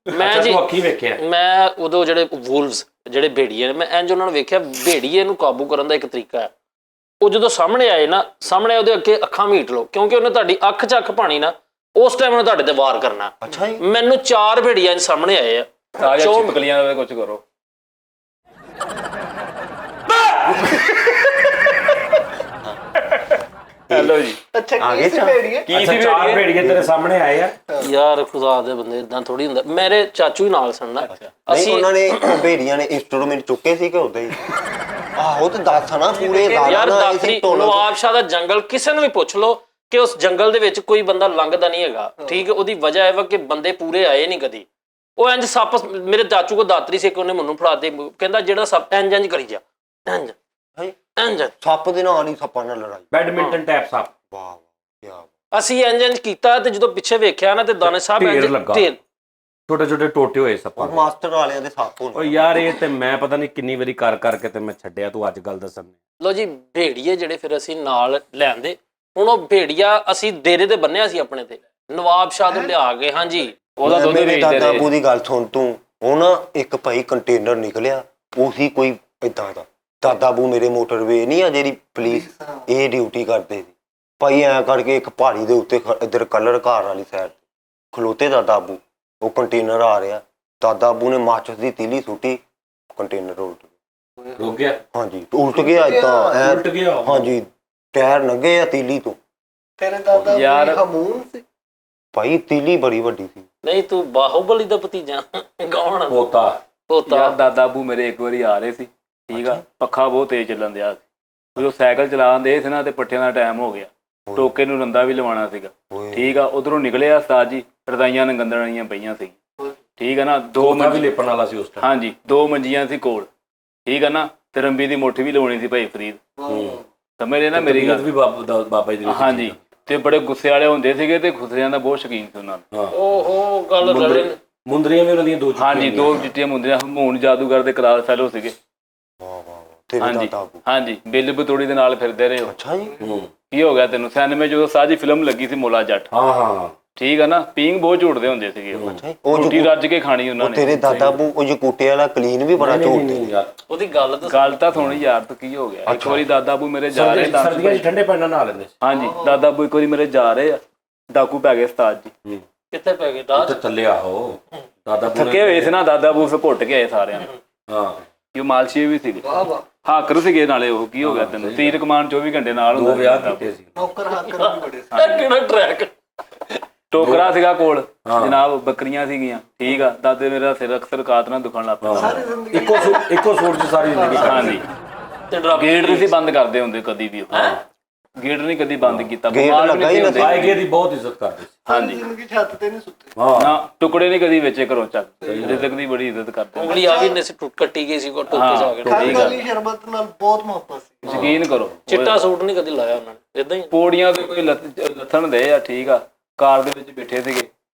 ਮੈਂ ਜੀ ਅੱਖੀਂ ਵੇਖਿਆ। ਮੈਂ ਉਦੋਂ ਜਿਹੜੇ ਵੂਲਵਸ ਜਿਹੜੇ ਭੇੜੀਏ ਨੇ, ਮੈਂ ਇੰਜ ਉਹਨਾਂ ਨੂੰ ਵੇਖਿਆ। ਭੇੜੀਏ ਨੂੰ ਕਾਬੂ ਕਰਨ ਦਾ ਇੱਕ ਤਰੀਕਾ ਹੈ, ਉਹ ਜਦੋਂ ਸਾਹਮਣੇ ਆਏ ਨਾ, ਸਾਹਮਣੇ ਉਹਦੇ ਅੱਗੇ ਅੱਖਾਂ ਮੀਟ ਲਓ, ਕਿਉਂਕਿ ਉਹਨੇ ਤੁਹਾਡੀ ਅੱਖ 'ਚ ਅੱਖ ਪਾਣੀ ਨਾ, ਉਸ ਟਾਈਮ ਉਹਨੇ ਤੁਹਾਡੇ ਤੇ ਵਾਰ ਕਰਨਾ। ਅੱਛਾ ਜੀ। ਮੈਨੂੰ 4 ਭੇੜੀਆਂ ਸਾਹਮਣੇ ਆਏ ਆ। ਚਿਪਕਲੀਆਂ ਦਾ ਕੁਝ ਕਰੋ। ਹੈਲੋ ਜੀ। ਅੱਛਾ ਆਗੇ ਕੀ ਭੇੜੀਏ? ਕੀ ਸੀ 4 ਭੇੜੀਏ ਤੇਰੇ ਸਾਹਮਣੇ ਆਏ ਆ? ਯਾਰ ਖੁਦਾ ਦੇ ਬੰਦੇ ਇਦਾਂ ਥੋੜੀ ਹੁੰਦਾ। ਮੇਰੇ ਚਾਚੂ ਹੀ ਨਾਲ ਸਨ ਨਾ ਨਹੀਂ ਉਹਨਾਂ ਨੇ ਭੇੜੀਆਂ ਨੇ ਇੰਸਟਰੂਮੈਂਟ ਚੁੱਕੇ ਸੀ ਕਿ ਉਦਾਂ ਹੀ? ਆਹੋ ਤੇ ਦੱਸ ਨਾ ਪੂਰੇ ਯਾਰ ਦਾਤਰੀ ਨਵਾਬ ਸ਼ਾਹ ਦਾ ਜੰਗਲ ਕਿਸੇ ਨੂੰ ਵੀ ਪੁੱਛ ਲਓ ਕਿ ਉਸ ਜੰਗਲ ਦੇ ਵਿੱਚ ਕੋਈ ਬੰਦਾ ਲੰਘਦਾ ਨਹੀਂ ਹੈਗਾ, ਠੀਕ ਹੈ। ਉਹਦੀ ਵਜ੍ਹਾ ਇਹ ਵਾ ਕਿ ਬੰਦੇ ਪੂਰੇ ਆਏ ਨਹੀਂ ਕਦੀ। ਉਹ ਇੰਜ ਸੱਪ, ਮੇਰੇ ਚਾਚੂ ਕੋ ਦਾਤਰੀ ਸੀ, ਉਹਨੇ ਮੈਨੂੰ ਫੜਾ ਦੇ, ਕਹਿੰਦਾ ਜਿਹੜਾ ਸੱਪ ਇੰਜ ਇੰਜ ਕਰੀ ਜਾ, ਇੰਜ ਇੰਜ। ਸੱਪ ਦੇ ਨਾਲ ਨਹੀਂ, ਸੱਪਾਂ ਨਾਲ ਲੜਾਈ। ਬੈਡਮਿੰਟਨ ਟੈਪ ਸੱਪ। ਵਾਹ ਵਾਹ, ਅਸੀਂ ਇੰਜ ਇੰਜ ਕੀਤਾ ਤੇ ਜਦੋਂ ਪਿੱਛੇ ਵੇਖਿਆ ਨਾ ਤੇ ਦਾਨੇ ਸਾਹਿਬ ਢੇਰ ਇੰਜ ਲੱਗਾ। ਢੇਰ। ਛੋਟੇ ਛੋਟੇ ਟੋਟੇ ਹੋਏ ਸੱਪਾਂ ਦੇ। ਮਾਸਟਰ ਵਾਲਿਆਂ ਦੇ ਸੱਪ ਓ ਹੁੰਦੇ। ਯਾਰ ਇਹ ਤੇ ਮੈਂ ਪਤਾ ਨਹੀਂ ਕਿੰਨੀ ਵਾਰੀ ਕਰ ਕਰਕੇ ਤੇ ਮੈਂ ਛੱਡਿਆ, ਤੂੰ ਅੱਜ ਗੱਲ ਦੱਸਣ। ਲੋ ਜੀ ਭੇੜੀਏ ਜਿਹੜੇ ਫਿਰ ਅਸੀਂ ਨਾਲ ਲਿਆਂਦੇ। ਹੁਣ ਉਹ ਭੇੜੀਆ ਅਸੀਂ ਡੇਰੇ ਤੇ ਬੰਨਿਆ ਸੀ ਆਪਣੇ ਤੇ, ਨਵਾਬ ਸ਼ਾਹ ਤੋਂ ਲਿਆ ਕੇ। ਹਾਂਜੀ, ਉਹਦਾ ਦੁੱਧ ਮੇਰੇ ਵੇਚਦੇ ਦਾਦਾ ਰਹੇ। ਬੂ ਦੀ ਗੱਲ ਸੁਣ ਤੂੰ। ਉਹ ਨਾ ਇੱਕ ਭਾਈ ਕੰਟੇਨਰ ਨਿਕਲਿਆ, ਉਹੀ ਕੋਈ ਏਦਾਂ ਦਾ। ਦਾਦਾ ਬੂ ਮੇਰੇ ਮੋਟਰਵੇ ਨਹੀਂ ਆ ਜਿਹੜੀ ਪੁਲਿਸ, ਇਹ ਡਿਊਟੀ ਕਰਦੇ ਸੀ ਭਾਈ। ਐਂ ਕਰਕੇ ਇੱਕ ਪਹਾੜੀ ਦੇ ਉੱਤੇ ਇੱਧਰ ਕਲਰ ਘਰ ਵਾਲੀ ਸਾਈਡ ਖਲੋਤੇ ਦਾਦਾ ਬੂ। ਉਹ ਕੰਟੇਨਰ ਆ ਰਿਹਾ, ਦਾਦਾ ਬੂ ਨੇ ਮਾਚਿਸ ਦੀ ਤੀਲੀ ਸੁੱਟੀ, ਕੰਟੇਨਰ ਉਲਟ ਗਿਆ। ਰੁਕ ਗਿਆ? ਹਾਂਜੀ ਉਲਟ ਗਿਆ ਏਦਾਂ, ਉਲਟ ਗਿਆ। ਹਾਂਜੀ ਟਾਇਰ ਲੰਘੇ ਆ ਤੀਲੀ ਤੋਂ। ਤੇਰੇ ਦਾਦਾ ਯਾਰ ਹਮੂਨ ਸੀ ਭਾਈ ਤੀਲੀ ਬੜੀ ਵੱਡੀ ਸੀ। ਨਹੀਂ ਤੂੰ ਬਾਹੂਬਲੀ ਦਾ ਭਤੀਜਾ ਗਾਉਣ ਪੋਤਾ। ਪੋਤਾ। ਯਾਰ ਦਾਦਾ ਬੂ ਮੇਰੇ ਇੱਕ ਵਾਰੀ ਆ ਰਹੇ ਸੀ, ਠੀਕ ਆ, ਪੱਖਾ ਬਹੁਤ ਤੇਜ਼ ਚੱਲਣ ਦਿਆ ਸੀ। ਜਦੋਂ ਸਾਈਕਲ ਚਲਾਉਂਦੇ ਸੀ ਨਾ ਤੇ ਪੱਠਿਆਂ ਦਾ ਟਾਈਮ ਹੋ ਗਿਆ, ਟੋਕੇ ਨੂੰ ਰੰਦਾ ਵੀ ਲਵਾਉਣਾ ਸੀਗਾ, ਠੀਕ ਆ। ਉਧਰੋਂ ਨਿਕਲਿਆ ਉਸਤਾਦ ਜੀ, ਰਜ਼ਾਈਆਂ ਨੰਗੰਦੜੀਆਂ ਪਈਆਂ ਸੀ, ਠੀਕ ਆ ਨਾ। ਦੋ ਵੀ ਲਿਪਣ ਵਾਲਾ ਸੀ ਉਸ ਟਾਈਮ। ਹਾਂਜੀ, 2 ਮੰਜੀਆਂ ਸੀ ਕੋਲ, ਠੀਕ ਆ ਨਾ। ਤੇ ਰੰਬੀ ਦੀ ਮੁੱਠ ਵੀ ਲਵਾਉਣੀ ਸੀ ਭਾਈ ਫਰੀਦ, ਸਮਝਦੇ ਨਾ ਮੇਰੀ ਗੱਲ। ਵੀ ਬਾਬਾ ਜੀ ਦੀ। ਹਾਂਜੀ, ਤੇ ਬੜੇ ਗੁੱਸੇ ਵਾਲੇ ਹੁੰਦੇ ਸੀਗੇ ਤੇ ਖੁਸਰਿਆਂ ਦਾ ਬਹੁਤ ਸ਼ੌਕੀਨ ਸੀ ਉਹਨਾਂ ਦਾ। ਓਹੋ ਗੱਲ ਰਲੇ। ਮੁੰਦਰੀਆਂ ਵੀ ਉਹਨਾਂ ਦੀਆਂ 2 ਹਾਂਜੀ, 2 ਚਿੱਟੀਆਂ ਮੁੰਦਰੀਆਂ। ਹਮੂਨ ਜਾਦੂਗਰ ਦੇ ਕਲਾਸ ਫੈਲੋ ਸੀਗੇ। ਵਾਹ ਵਾਹ ਤੇਰੇ ਹਾਂਜੀ ਦਾਦਾ ਬੂ। ਹਾਂਜੀ, ਬਿੱਲ ਬਤੂੜੀ ਦੇ ਨਾਲ ਫਿਰਦੇ ਰਹੇ ਹੋ। ਅੱਛਾ ਜੀ। ਕੀ ਹੋ ਗਿਆ ਤੈਨੂੰ? 96 ਜਦੋਂ ਸਾਜੀ ਫਿਲਮ ਲੱਗੀ ਸੀ ਮੋਲਾ ਜੱਟ, ਹਾਂ ਹਾਂ, ਠੀਕ ਆ ਨਾ। ਪੀਂਗ ਬਹੁਤ ਝੂਟਦੇ ਹੁੰਦੇ ਸੀਗੇ ਉਹ, ਉਹ ਰੋਟੀ ਰੱਜ ਕੇ ਖਾਣੀ ਉਹਨਾਂ ਨੇ। ਤੇਰੇ ਦਾਦਾ ਬੂ ਉਹ ਜਕੂਟੇ ਵਾਲਾ ਕਲੀਨ ਵੀ ਬੜਾ ਝੋਟਦੇ। ਯਾਰ ਉਹਦੀ ਗੱਲ ਤਾਂ ਗੱਲ ਤਾਂ ਸੁਣ ਯਾਰ, ਤੂੰ ਕੀ ਹੋ ਗਿਆ? ਇੱਕ ਵਾਰੀ ਦਾਦਾ ਬੂ ਮੇਰੇ ਜਾ ਰਹੇ ਤਾਂ ਸਰਦੀਆਂ 'ਚ ਠੰਡੇ ਪਾਣੀ ਨਾਲ ਲੈਂਦੇ ਸੀ। ਹਾਂਜੀ, ਦਾਦਾ ਬੂ ਇੱਕ ਵਾਰੀ ਮੇਰੇ ਜਾ ਰਹੇ ਆ, ਡਾਕੂ ਪੈ ਗਏ ਉਸਤਾਦ ਜੀ। ਕਿੱਥੇ ਪੈ ਗਏ ਰਾਹ ਉੱਥੇ ਥੱਲੇ ਆਹੋ ਦਾਦਾ ਥੱਕੇ ਹੋਏ ਸੀ ਨਾ, ਦਾਦਾ ਬੂ ਫਿਰ ਘੁੱਟ ਕੇ ਆਏ ਸਾਰਿਆਂ ਨੂੰ। ਹਾਂ, ਕਿ ਉਹ ਮਾਲਸ਼ੀ ਵੀ ਸੀਗੇ, ਵਾਹ ਵਾਹ ਹਾਕਰ ਸੀਗੇ ਨਾਲੇ। ਉਹ ਕੀ ਹੋ ਗਿਆ ਤੈਨੂੰ? ਤੀਰ ਕਮਾਨ 24 ਘੰਟੇ ਨਾਲ 2 ਹੁੰਦਾ ਵਿਆਹ ਸੀ। ਕੀਤੇ ਸੀ। ਨੌਕਰ ਹਾਕਰ ਵੀ ਬੜੇ ਸੀ। ਇਹ ਕਿਹੜਾ ਟਰੈਕ? ਟੋਕਰਾ ਸੀਗਾ ਕੋਲ ਜਨਾਬ, ਬੱਕਰੀਆਂ ਸੀਗੀਆਂ, ਠੀਕ ਆ। ਦਾਦੇ ਮੇਰਾ ਸਿਰ ਅਕਸਰ ਕਾਤ ਨਾਲ ਦੁਖਣ ਲੱਗ ਪਿਆ। ਸਾਰੀ ਜ਼ਿੰਦਗੀ ਇੱਕੋ ਸੂਟ 'ਚ ਸਾਰੀ ਜ਼ਿੰਦਗੀ। ਹਾਂਜੀ, ਤੇ ਡਰਾਪ ਗੇਟ ਨਹੀਂ ਸੀ ਬੰਦ ਕਰਦੇ ਹੁੰਦੇ ਕਦੀ ਵੀ। ਗੇਟ ਨਹੀਂ ਕਦੀ ਬੰਦ ਕੀਤਾ। ਗੇਟ ਬਿਮਾਰ ਵੀ ਲੱਗਾ ਹੀ ਨਹੀਂ ਨਾ ਹੁੰਦੇ। ਆਏਗੇ ਦੀ ਬਹੁਤ ਇੱਜ਼ਤ ਕਰਦੇ ਸੀ। ਹਾਂਜੀ, ਜ਼ਿੰਦਗੀ ਛੱਤ ਤੇ ਨਹੀਂ ਸੁੱਤੇ। ਹਾਂ, ਨਾ ਟੁਕੜੇ ਨਹੀਂ ਕਦੀ ਵੇਚੇ ਘਰੋਂ ਚੱਕ। ਰਿਜ਼ਕ ਦੀ ਬੜੀ ਇੱਜ਼ਤ ਕਰਦੇ। ਉਂਗਲੀ ਆ ਵੀ ਨਹੀਂ ਸੀ, ਟੁੱਟ ਕੱਟੀ ਗਈ ਸੀ, ਕੋ ਟੋਕੇ ਜਾ ਕੇ। ਖਾਣ ਵਾਲੀ ਸ਼ਰਬਤ ਨਾਲ ਬਹੁਤ ਮੁਹੱਬਤ ਸੀ। ਯਕੀਨ ਕਰੋ, ਚਿੱਟਾ ਸੂਟ ਨਹੀਂ ਕਦੀ ਲਾਇਆ ਉਹਨਾਂ ਨੇ, ਇਦਾਂ ਹੀ। ਪੌੜੀਆਂ ਤੇ ਕੋਈ ਲੱਥਣ ਦੇ ਆ, ਠੀਕ ਆ। ਕਾਰ ਦੇ ਵਿੱਚ ਬੈਠੇ ਸੀਗੇ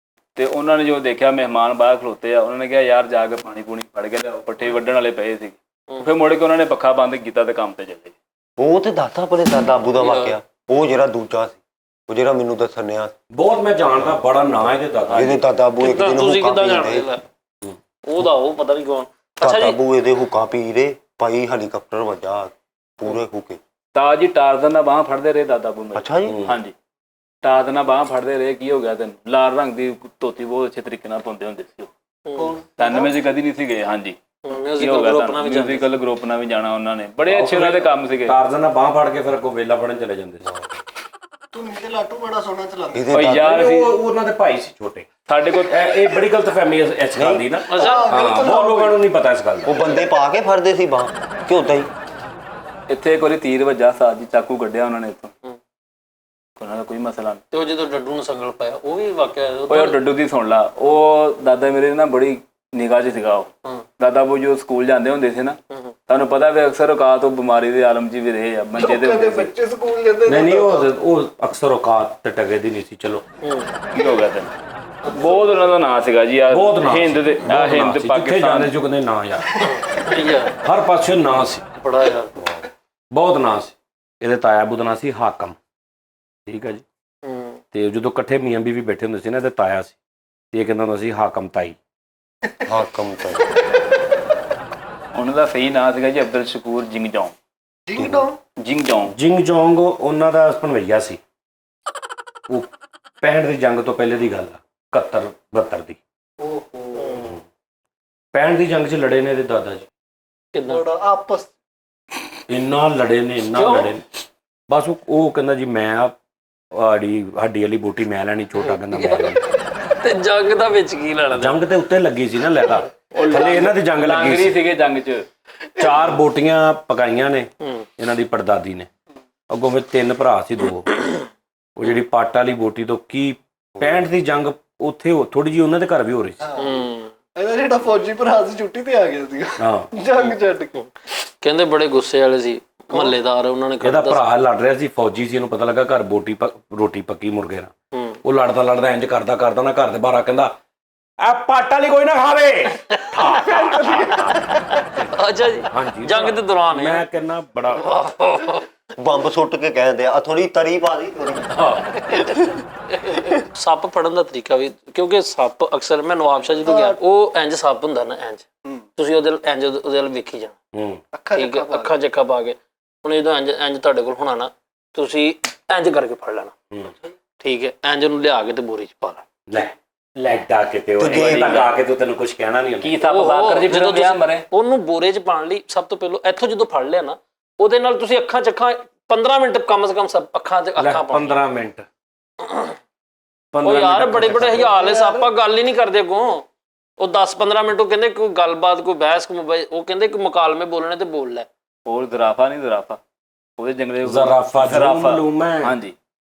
ਤੇ ਉਹਨਾਂ ਨੇ ਜੋ ਦੇਖਿਆ ਮਹਿਮਾਨ ਬਾਹਰ ਖਲੋਤੇ ਆ, ਉਹਨਾਂ ਨੇ ਕਿਹਾ ਯਾਰ ਜਾ ਕੇ ਪਾਣੀ ਪੂਣੀ ਫੜ ਕੇ ਲਿਆਓ, ਪੱਠੇ ਵੱਢਣ ਵਾਲੇ ਪਏ ਸੀ। ਫਿਰ ਮੁੜ ਕੇ ਉਹਨਾਂ ਨੇ ਪੱਖਾ ਬੰਦ ਕੀਤਾ ਤੇ ਕੰਮ ਤੇ ਚਲੇ ਗਏ। ਉਹ ਤੇ ਦਾਦਾ ਬਲੇ ਦਾਦਾ ਬੂ ਦਾ ਵਾਕਿਆ। ਉਹ ਜਿਹੜਾ ਦੂਜਾ ਸੀ, ਉਹ ਜਿਹੜਾ ਮੈਨੂੰ ਦੱਸਣਿਆ, ਬਹੁਤ ਮੈਂ ਜਾਣਦਾ, ਬੜਾ ਨਾਂ ਇਹਦੇ ਦਾਦਾ। ਇਹਦੇ ਦਾਦਾ ਬੂ ਇੱਕ ਦਿਨ ਤੁਸੀਂ ਹੁੱਕਾ ਕਿੱਦਾਂ ਪੀਂਦੇ। ਜਾਣਦੇ? ਉਹਦਾ ਉਹ ਪਤਾ ਨਹੀਂ ਕੌਣ। ਅੱਛਾ ਦਾਦਾ ਜੀ, ਬੂ ਇਹਦੇ ਹੁੱਕਾ ਪੀ ਰਹੇ ਭਾਈ, ਹੈਲੀਕਾਪਟਰ ਵੱਜਾ ਪੂਰੇ ਹੁੱਕੇ। ਤਾਂ ਜੀ ਟਾਰਜ਼ਨ ਨਾਲ ਬਾਂਹ ਫੜਦੇ ਰਹੇ ਦਾਦਾ ਬੂ ਮੇਰੇ। ਅੱਛਾ ਜੀ। ਹਾਂਜੀ, ਟਾਰਜ਼ਨ ਨਾਲ ਬਾਂਹ ਫੜਦੇ ਰਹੇ। ਕੀ ਹੋ ਗਿਆ ਤੈਨੂੰ? ਲਾਲ ਰੰਗ ਦੀ ਧੋਤੀ ਬਹੁਤ ਅੱਛੇ ਤਰੀਕੇ ਨਾਲ ਪਾਉਂਦੇ ਹੁੰਦੇ ਸੀ ਉਹ। ਕੌਣ? 93 ਚ ਕਦੀ ਨਹੀਂ ਸੀ ਗਏ। ਹਾਂਜੀ, ਕੀ ਹੋ ਮਿਊਜ਼ੀਕਲ ਗਿਆ ਗਰੁੱਪ ਤੁਹਾਨੂੰ? ਨਾਲ ਵੀ ਜਾਂਦੇ। ਮਿਊਜ਼ੀਕਲ ਗਰੁੱਪ ਨਾਲ ਵੀ ਜਾਣਾ ਉਹਨਾਂ ਨੇ, ਬੜੇ ਅੱਛੇ ਉਹਨਾਂ ਦੇ ਕੰਮ ਸੀਗੇ। ਟਾਰਜ਼ਨ ਨਾਲ ਬਾਂਹ ਫੜ ਕੇ ਫਿਰ ਅੱਗੋਂ ਵੇਲਾ ਫੜਨ ਚਲੇ ਜਾਂਦੇ ਸੀ। ਤੂੰ ਨੀਚੇ ਲਾਟੂ ਬੜਾ ਸੋਹਣਾ ਚਲਾਉਂਦਾ। ਇਹਦੇ ਓ ਦਾਦਾ ਯਾਰ ਅਸੀਂ ਉਹ ਉਹਨਾਂ ਦੇ ਭਾਈ ਸੀ ਛੋਟੇ। ਸਾਡੇ ਕੋਲ ਇਹ ਬੜੀ ਗਲਤਫਹਿਮੀ ਹੈ ਇਸ ਗੱਲ ਦੀ ਨਾ। ਅੱਛਾ, ਹਾਂ, ਬਹੁਤ ਲੋਕਾਂ ਨੂੰ ਨਹੀਂ ਪਤਾ ਇਸ ਗੱਲ ਦਾ। ਉਹ ਬੰਦੇ ਪਾ ਕੇ ਫੜਦੇ ਸੀ ਬਾਂਹ ਕਿ ਉਦਾਂ ਹੀ? ਇੱਥੇ ਇੱਕ ਵਾਰੀ ਤੀਰ ਵੱਜਾ, ਸਾਜ ਜੀ ਚਾਕੂ ਕੱਢਿਆ ਉਹਨਾਂ ਨੇ ਇੱਥੋਂ। ਉਹਨਾਂ ਦਾ ਕੋਈ ਮਸਲਾ ਨਹੀਂ। ਤੇ ਉਹ ਜਦੋਂ ਡੱਡੂ ਨੂੰ ਸੰਗਲ ਪਾਇਆ, ਉਹ ਵੀ ਵਾਕਿਆ ਹੈ। ਉਹ ਡੱਡੂ ਦੀ ਸੁਣ ਲਾ। ਉਹ ਦਾਦਾ ਮੇਰੇ ਨਾ ਬੜੀ ਨਿਗਾਹ 'ਚ ਸੀਗਾ ਉਹ। ਦਾਦਾ ਬੂ ਜੋ ਸਕੂਲ ਜਾਂਦੇ ਹੁੰਦੇ ਸੀ ਨਾ, ਤੁਹਾਨੂੰ ਪਤਾ ਵੀ ਅਕਸਰ ਔਕਾਤ ਉਹ ਬਿਮਾਰੀ ਦੇ ਆਲਮ 'ਚ ਵੀ ਰਹੇ ਆ, ਮੰਜੇ ਤੇ ਕਦੇ ਹੁੰਦੇ ਸੀ। ਬੱਚੇ ਸਕੂਲ ਜਾਂਦੇ ਨਹੀਂ ਉਹ ਅਕਸਰ ਔਕਾਤ ਤੇ ਟਕੇ ਦੀ ਨਹੀਂ ਸੀ। ਚਲੋ ਕੀ ਹੋ ਗਿਆ ਤੈਨੂੰ? ਬਹੁਤ ਉਹਨਾਂ ਦਾ ਨਾਂ ਸੀਗਾ ਜੀ। ਬਹੁਤ ਨਾਂ ਹਿੰਦ ਦੇ ਹਿੰਦ ਜਿੱਥੇ ਪਾਕਿਸਤਾਨ ਜਾਂਦੇ ਸੀ ਕਹਿੰਦੇ ਨਾਂ ਯਾਰ, ਠੀਕ ਹੈ, ਹਰ ਪਾਸੇ ਨਾਂ ਸੀ, ਬੜਾ ਯਾਰ। ਬਹੁਤ ਨਾਂ ਸੀ। ਇਹਦੇ ਤਾਇਆ ਬੂ ਦਾ ਨਾਂ ਸੀ ਹਾਕਮ, ਠੀਕ ਹੈ ਜੀ। ਤੇ ਜਦੋਂ ਇਕੱਠੇ ਮੀਆਂ ਬੀਵੀ ਬੈਠੇ ਹੁੰਦੇ ਸੀ ਨਾ, ਇਹਦੇ ਤਾਇਆ ਸੀ ਤੇ ਇਹ ਕਹਿੰਦਾ ਹੁੰਦਾ ਸੀ ਹਾਕਮ ਤਾਈ। ਹਾਕਮ ਤਾਂ ਉਹਨਾਂ ਦਾ ਸਹੀ ਨਾਂ ਸੀਗਾ ਜੀ Abdul Shakur ਜਿੰਗਜੌਂਗ। ਡਿੰਗ Dong. ਜਿੰਗਜੌਂਗ Zing Jong ਉਹਨਾਂ ਦਾ ਭਣਵਈਆ ਸੀ। ਉਹ 65 ਦੀ ਜੰਗ ਤੋਂ ਪਹਿਲੇ ਦੀ ਗੱਲ ਆ, 71 72 ਦੀ। ਓਹੋ 65 ਦੀ ਜੰਗ 'ਚ ਲੜੇ ਨੇ ਇਹਦੇ ਦਾਦਾ ਜੀ। ਕਿੱਦਾਂ? ਬੜਾ ਆਪਸ ਇੰਨਾ ਲੜੇ ਨੇ, ਇੰਨਾ ਕਿਉਂ? ਲੜੇ ਨੇ। ਬਸ ਉਹ ਕਹਿੰਦਾ ਜੀ ਮੈਂ ਹੱਡੀ ਵਾਲੀ ਬੂਟੀ ਮੈਂ ਲੈਣੀ, ਛੋਟਾ ਕਹਿੰਦਾ ਮੈਂ ਲੈਣੀ। ਤੇ ਜੰਗ ਦਾ ਵਿੱਚ ਕੀ ਲੈਣਾ? ਜੰਗ ਤੇ ਉੱਤੇ ਲੱਗੀ ਸੀ ਨਾ ਲਹਿਰਾ। ਥੱਲੇ ਇਹਨਾਂ ਦੀ ਜੰਗ ਲੱਗੀ ਲਾਂਗਰੀ ਸੀ ਸੀਗੇ ਜੰਗ 'ਚ 4 ਬੋਟੀਆਂ ਪਕਾਈਆਂ ਨੇ ਇਹਨਾਂ ਦੀ ਪੜਦਾਦੀ ਨੇ ਅੱਗੋਂ ਫਿਰ 3 ਭਰਾ ਸੀ 2 ਉਹ ਜਿਹੜੀ ਪੱਟ ਵਾਲੀ ਬੋਟੀ ਤੋਂ ਕੀ 65 ਦੀ ਜੰਗ ਉੱਥੇ ਥੋੜੀ ਜਿਹੀ ਉਹਨਾਂ ਦੇ ਘਰ ਵੀ ਹੋ ਰਹੀ ਸੀ ਇਹਦਾ ਜਿਹੜਾ ਫੌਜੀ ਭਰਾ ਸੀ ਛੁੱਟੀ ਤੇ ਆ ਗਿਆ ਸੀਗਾ ਹਾਂ ਜੰਗ ਛੱਡ ਕੇ ਕਹਿੰਦੇ ਬੜੇ ਗੁੱਸੇ ਵਾਲੇ ਸੀ ਮਹੱਲੇਦਾਰ ਉਹਨਾਂ ਨੇ ਇਹਦਾ ਭਰਾ ਲੜ ਰਿਹਾ ਸੀ ਫੌਜੀ ਸੀ ਇਹਨੂੰ ਪਤਾ ਲੱਗਾ ਘਰ ਰੋਟੀ ਪੱਕੀ ਮੁਰਗੇ ਨਾਲ ਉਹ ਲੜਦਾ ਇੰਜ ਕਰਦਾ ਨਾ ਘਰ ਦੇ ਬਾਹਰ ਆ ਕਹਿੰਦਾ ਆ ਪੱਟ ਵਾਲੀ ਕੋਈ ਨਾ ਖਾਵੇ ਅੱਛਾ ਜੀ ਹਾਂਜੀ ਜੰਗ ਦੇ ਦੌਰਾਨ ਹੈ ਮੈਂ ਕਹਿੰਦਾ ਬੜਾ ਬੰਬ ਸੁੱਟ ਕੇ ਕਹਿੰਦੇ ਆ ਥੋੜੀ ਤਰੀ ਪਾ ਦੀ ਸੱਪ ਫੜਨ ਦਾ ਤਰੀਕਾ ਵੀ ਕਿਉਂਕਿ ਸੱਪ ਅਕਸਰ ਮੈਂ ਨਵਾਬਸ਼ਾਹ ਜੀ ਤੋਂ ਗਿਆ ਉਹ ਇੰਜ ਸੱਪ ਹੁੰਦਾ ਨਾ ਇੰਜ ਤੁਸੀਂ ਉਹਦੇ ਵੱਲ ਵੇਖੀ ਜਾਣਾ ਠੀਕ ਹੈ ਅੱਖਾਂ ਚੱਖਾ ਪਾ ਕੇ ਹੁਣ ਜਦੋਂ ਇੰਜ ਤੁਹਾਡੇ ਕੋਲ ਹੋਣਾ ਨਾ ਤੁਸੀਂ ਇੰਜ ਕਰਕੇ ਫੜ ਲੈਣਾ ਠੀਕ ਹੈ ਇੰਜ ਉਹਨੂੰ ਲਿਆ ਕੇ ਤੇ ਬੋਰੀ 'ਚ ਪਾ ਲੈ ਲੈਦਾ ਕਿਤੇ ਉਹ ਇਹ ਤਾਂ ਗਾ ਕੇ ਤੈਨੂੰ ਕੁਝ ਕਹਿਣਾ ਨਹੀਂ ਕੀ ਸੱਪ ਬਾਕਰ ਜੀ ਜਦੋਂ ਗਿਆ ਮਰੇ ਉਹਨੂੰ ਬੋਰੇ 'ਚ ਪਾਉਣ ਲਈ ਸਭ ਤੋਂ ਪਹਿਲਾਂ ਇੱਥੋਂ ਜਦੋਂ ਫੜ ਲਿਆ ਨਾ ਉਹਦੇ ਨਾਲ ਤੁਸੀਂ ਅੱਖਾਂ ਚੱਖਾਂ 15 ਮਿੰਟ ਕਮ ਸੇ ਕਮ ਅੱਖਾਂ 'ਚ ਅੱਖਾਂ ਪਾਓ 15 ਮਿੰਟ ਉਹ ਯਾਰ ਬੜੇ ਹਿਆਲ ਹੈ ਸੱਪਾ ਗੱਲ ਹੀ ਨਹੀਂ ਕਰਦੇ ਅੱਗੋਂ ਉਹ 10-15 ਮਿੰਟ ਉਹ ਕਹਿੰਦੇ ਕੋਈ ਗੱਲਬਾਤ ਕੋਈ ਬਹਿਸ ਉਹ ਕਹਿੰਦੇ ਕਿ ਮੁਕਾਲਮੇ ਬੋਲਣੇ ਤੇ ਬੋਲ ਲੈ ਹੋਰ ਜ਼ਰਾਫਾ ਨਹੀਂ ਜ਼ਰਾਫਾ ਉਹਦੇ ਜੰਗਲੇ ਜ਼ਰਾਫਾ ਹਾਂਜੀ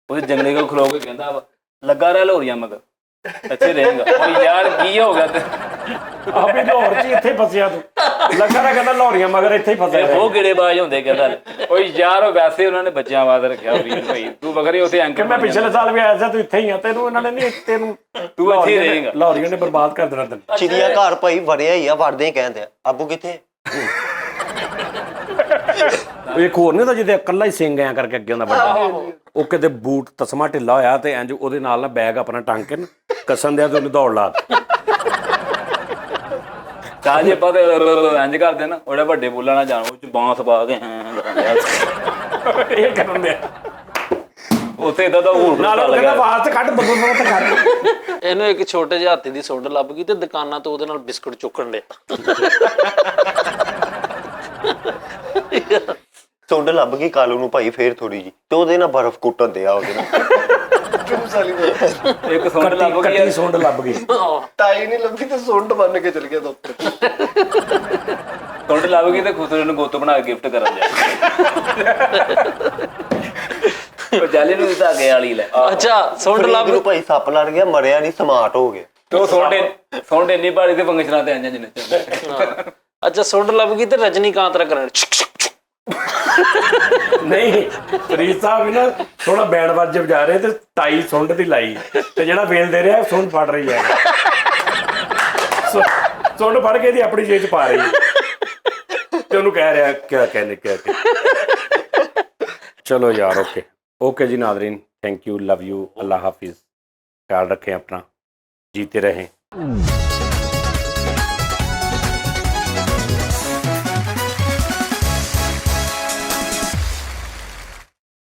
ਉਹਦੇ ਜੰਗਲੇ ਕੋਲ ਖਲੋ ਕੇ ਕਹਿੰਦਾ ਵਾ ਲੱਗਾ ਰਹਿ ਲੋਰੀਆਂ ਮਗਰ ਇੱਥੇ ਰਹੇਗਾ ਉਹ ਯਾਰ ਕੀ ਹੋ ਗਿਆ ਤੇ ਆਪੇ ਲਾਹੌਰ 'ਚ ਇੱਥੇ ਫਸਿਆ ਤੂੰ ਲੱਗਾ ਨਾ ਕਹਿੰਦਾ ਲਾਹੌਰੀਆਂ ਮਗਰ ਇੱਥੇ ਹੀ ਫਸਿਆ ਉਹ ਗਿੜੇਬਾਜ਼ ਹੁੰਦੇ ਕਹਿੰਦਾ ਉਹ ਯਾਰ ਉਹ ਵੈਸੇ ਉਹਨਾਂ ਨੇ ਬੱਚਿਆਂ ਵਾਦ ਰੱਖਿਆ ਵੀ ਭਾਈ ਤੂੰ ਬਗਰੇ ਉੱਥੇ ਐਂਕਰ ਮੈਂ ਪਿਛਲੇ ਸਾਲ ਵੀ ਆਇਆ ਸੀ ਤੂੰ ਇੱਥੇ ਹੀ ਆ ਤੈਨੂੰ ਇਹਨਾਂ ਨੇ ਨਹੀਂ ਤੈਨੂੰ ਤੂੰ ਇੱਥੇ ਹੀ ਰਹੇਗਾ ਲਾਹੌਰੀਆਂ ਨੇ ਬਰਬਾਦ ਕਰ ਦੇਣਾ ਤੈਨੂੰ ਚਿੜੀਆ ਘਰ ਭਾਈ ਵੜਿਆ ਹੀ ਆ ਵੜਦੇ ਹੀ ਕਹਿੰਦੇ ਆ ਆਬੂ ਕਿੱਥੇ ਇੱਕ ਹੋਰ ਨਹੀਂ ਤਾਂ ਜਿਹਦੇ ਇਕੱਲਾ ਹੀ ਸਿੰਘ ਐ ਕਰਕੇ ਅੱਗੇ ਹੁੰਦਾ ਵੱਡਾ ਉਹ ਕਿਤੇ ਬੂਟ ਤਸਮਾ ਢਿੱਲਾ ਹੋਇਆ ਤੇ ਇੰਜ ਉਹਦੇ ਨਾਲ ਨਾ ਬੈਗ ਆਪਣਾ ਟੰਗ ਕੇ ਕਸਨ ਦਿਆ ਤੇ ਉਹਨੂੰ ਦੌੜ ਲਾ ਤਾਂ ਜੇ ਆਪਾਂ ਇੰਜ ਕਰਦੇ ਨਾ ਉਹਦੇ ਵੱਡੇ ਬੋਲਾਂ ਨਾਲ ਜਾਣ ਉਹ ਚ ਬਾਂਸ ਪਾ ਕੇ ਇਹ ਕਰਨ ਦਿਆ ਉੱਥੇ ਇਦਾਂ ਦਾ ਹੋਰ ਨਾਲ ਉਹ ਕਹਿੰਦਾ ਬਾਹਰ ਚ ਕੱਢ ਬੱਬੂ ਨੂੰ ਤਾਂ ਕਰ ਇਹਨੂੰ ਇੱਕ ਛੋਟੇ ਜਿਹੇ ਹਾਥੀ ਦੀ ਸੁੰਡ ਲੱਭ ਗਈ ਤੇ ਦੁਕਾਨਾਂ ਤੋਂ ਉਹਦੇ ਨਾਲ ਬਿਸਕੁਟ ਚੁੱਕਣ ਦੇ ਸੁੰਡ ਲੱਭ ਗਈ ਕਾਲੂ ਨੂੰ ਭਾਈ ਫੇਰ ਥੋੜੀ ਜੀ ਤੇ ਉਹਦੇ ਨਾਲ ਬਰਫ਼ ਕੁੱਟਣ ਦੇ ਆ ਉਹਦੇ ਨਾਲ ਚੂਸ ਵਾਲੀ ਇੱਕ ਸੁੰਡ ਲੱਭ ਗਈ ਕੱਟੀ ਸੁੰਡ ਲੱਭ ਗਈ ਟਾਈ ਨਹੀਂ ਲੱਭੀ ਤੇ ਸੁੰਡ ਬੰਨ ਕੇ ਚਲ ਗਿਆ ਦਫ਼ਤਰ ਸੁੰਡ ਲੱਭ ਗਈ ਤੇ ਖੁਸਰੇ ਨੂੰ ਗੋਤ ਬਣਾ ਕੇ ਗਿਫਟ ਕਰਨ ਜਾ ਉਹ ਜਾਲੇ ਨੂੰ ਦਿੱਤਾ ਅੱਗੇ ਵਾਲੀ ਲੈ ਅੱਛਾ ਸੁੰਡ ਲੱਭ ਨੂੰ ਭਾਈ ਸੱਪ ਲੜ ਗਿਆ ਮਰਿਆ ਨਹੀਂ ਸਮਾਰਟ ਹੋ ਗਿਆ ਤੇ ਉਹ ਸੁੰਡ ਇੰਨੀ ਭਾਰੀ ਤੇ ਫੰਕਸ਼ਨਾਂ ਤੇ ਆਈਆਂ ਜਿੰਨੇ ਅੱਛਾ ਸੁੰਡ ਲੱਭ ਗਈ ਤੇ ਰਜਨੀਕਾਂਤ ਰ ਕਰਨ ਨਹੀਂ ਫਰੀਦ ਸਾਹਿਬ ਵੀ ਨਾ ਥੋੜਾ ਬੈਂਡ ਵੱਜ ਵਜਾ ਰਹੇ ਤੇ ਟਾਈ ਸੁੰਡ ਦੀ ਲਾਈ ਤੇ ਜਿਹੜਾ ਵੇਲ ਦੇ ਰਿਹਾ ਸੁੰਡ ਫੜ ਰਹੀ ਹੈ ਸੁੰਡ ਫੜ ਕੇ ਇਹਦੀ ਆਪਣੀ ਜੇਬ 'ਚ ਪਾ ਰਹੀ ਹੈ ਤੇ ਉਹਨੂੰ ਕਹਿ ਰਿਹਾ ਕਿਆ ਕਹਿੰਦੇ ਚਲੋ ਯਾਰ ओके जी Nadrin thank you love you अल्लाह हाफिज़ ख्याल रखें अपना जीते रहें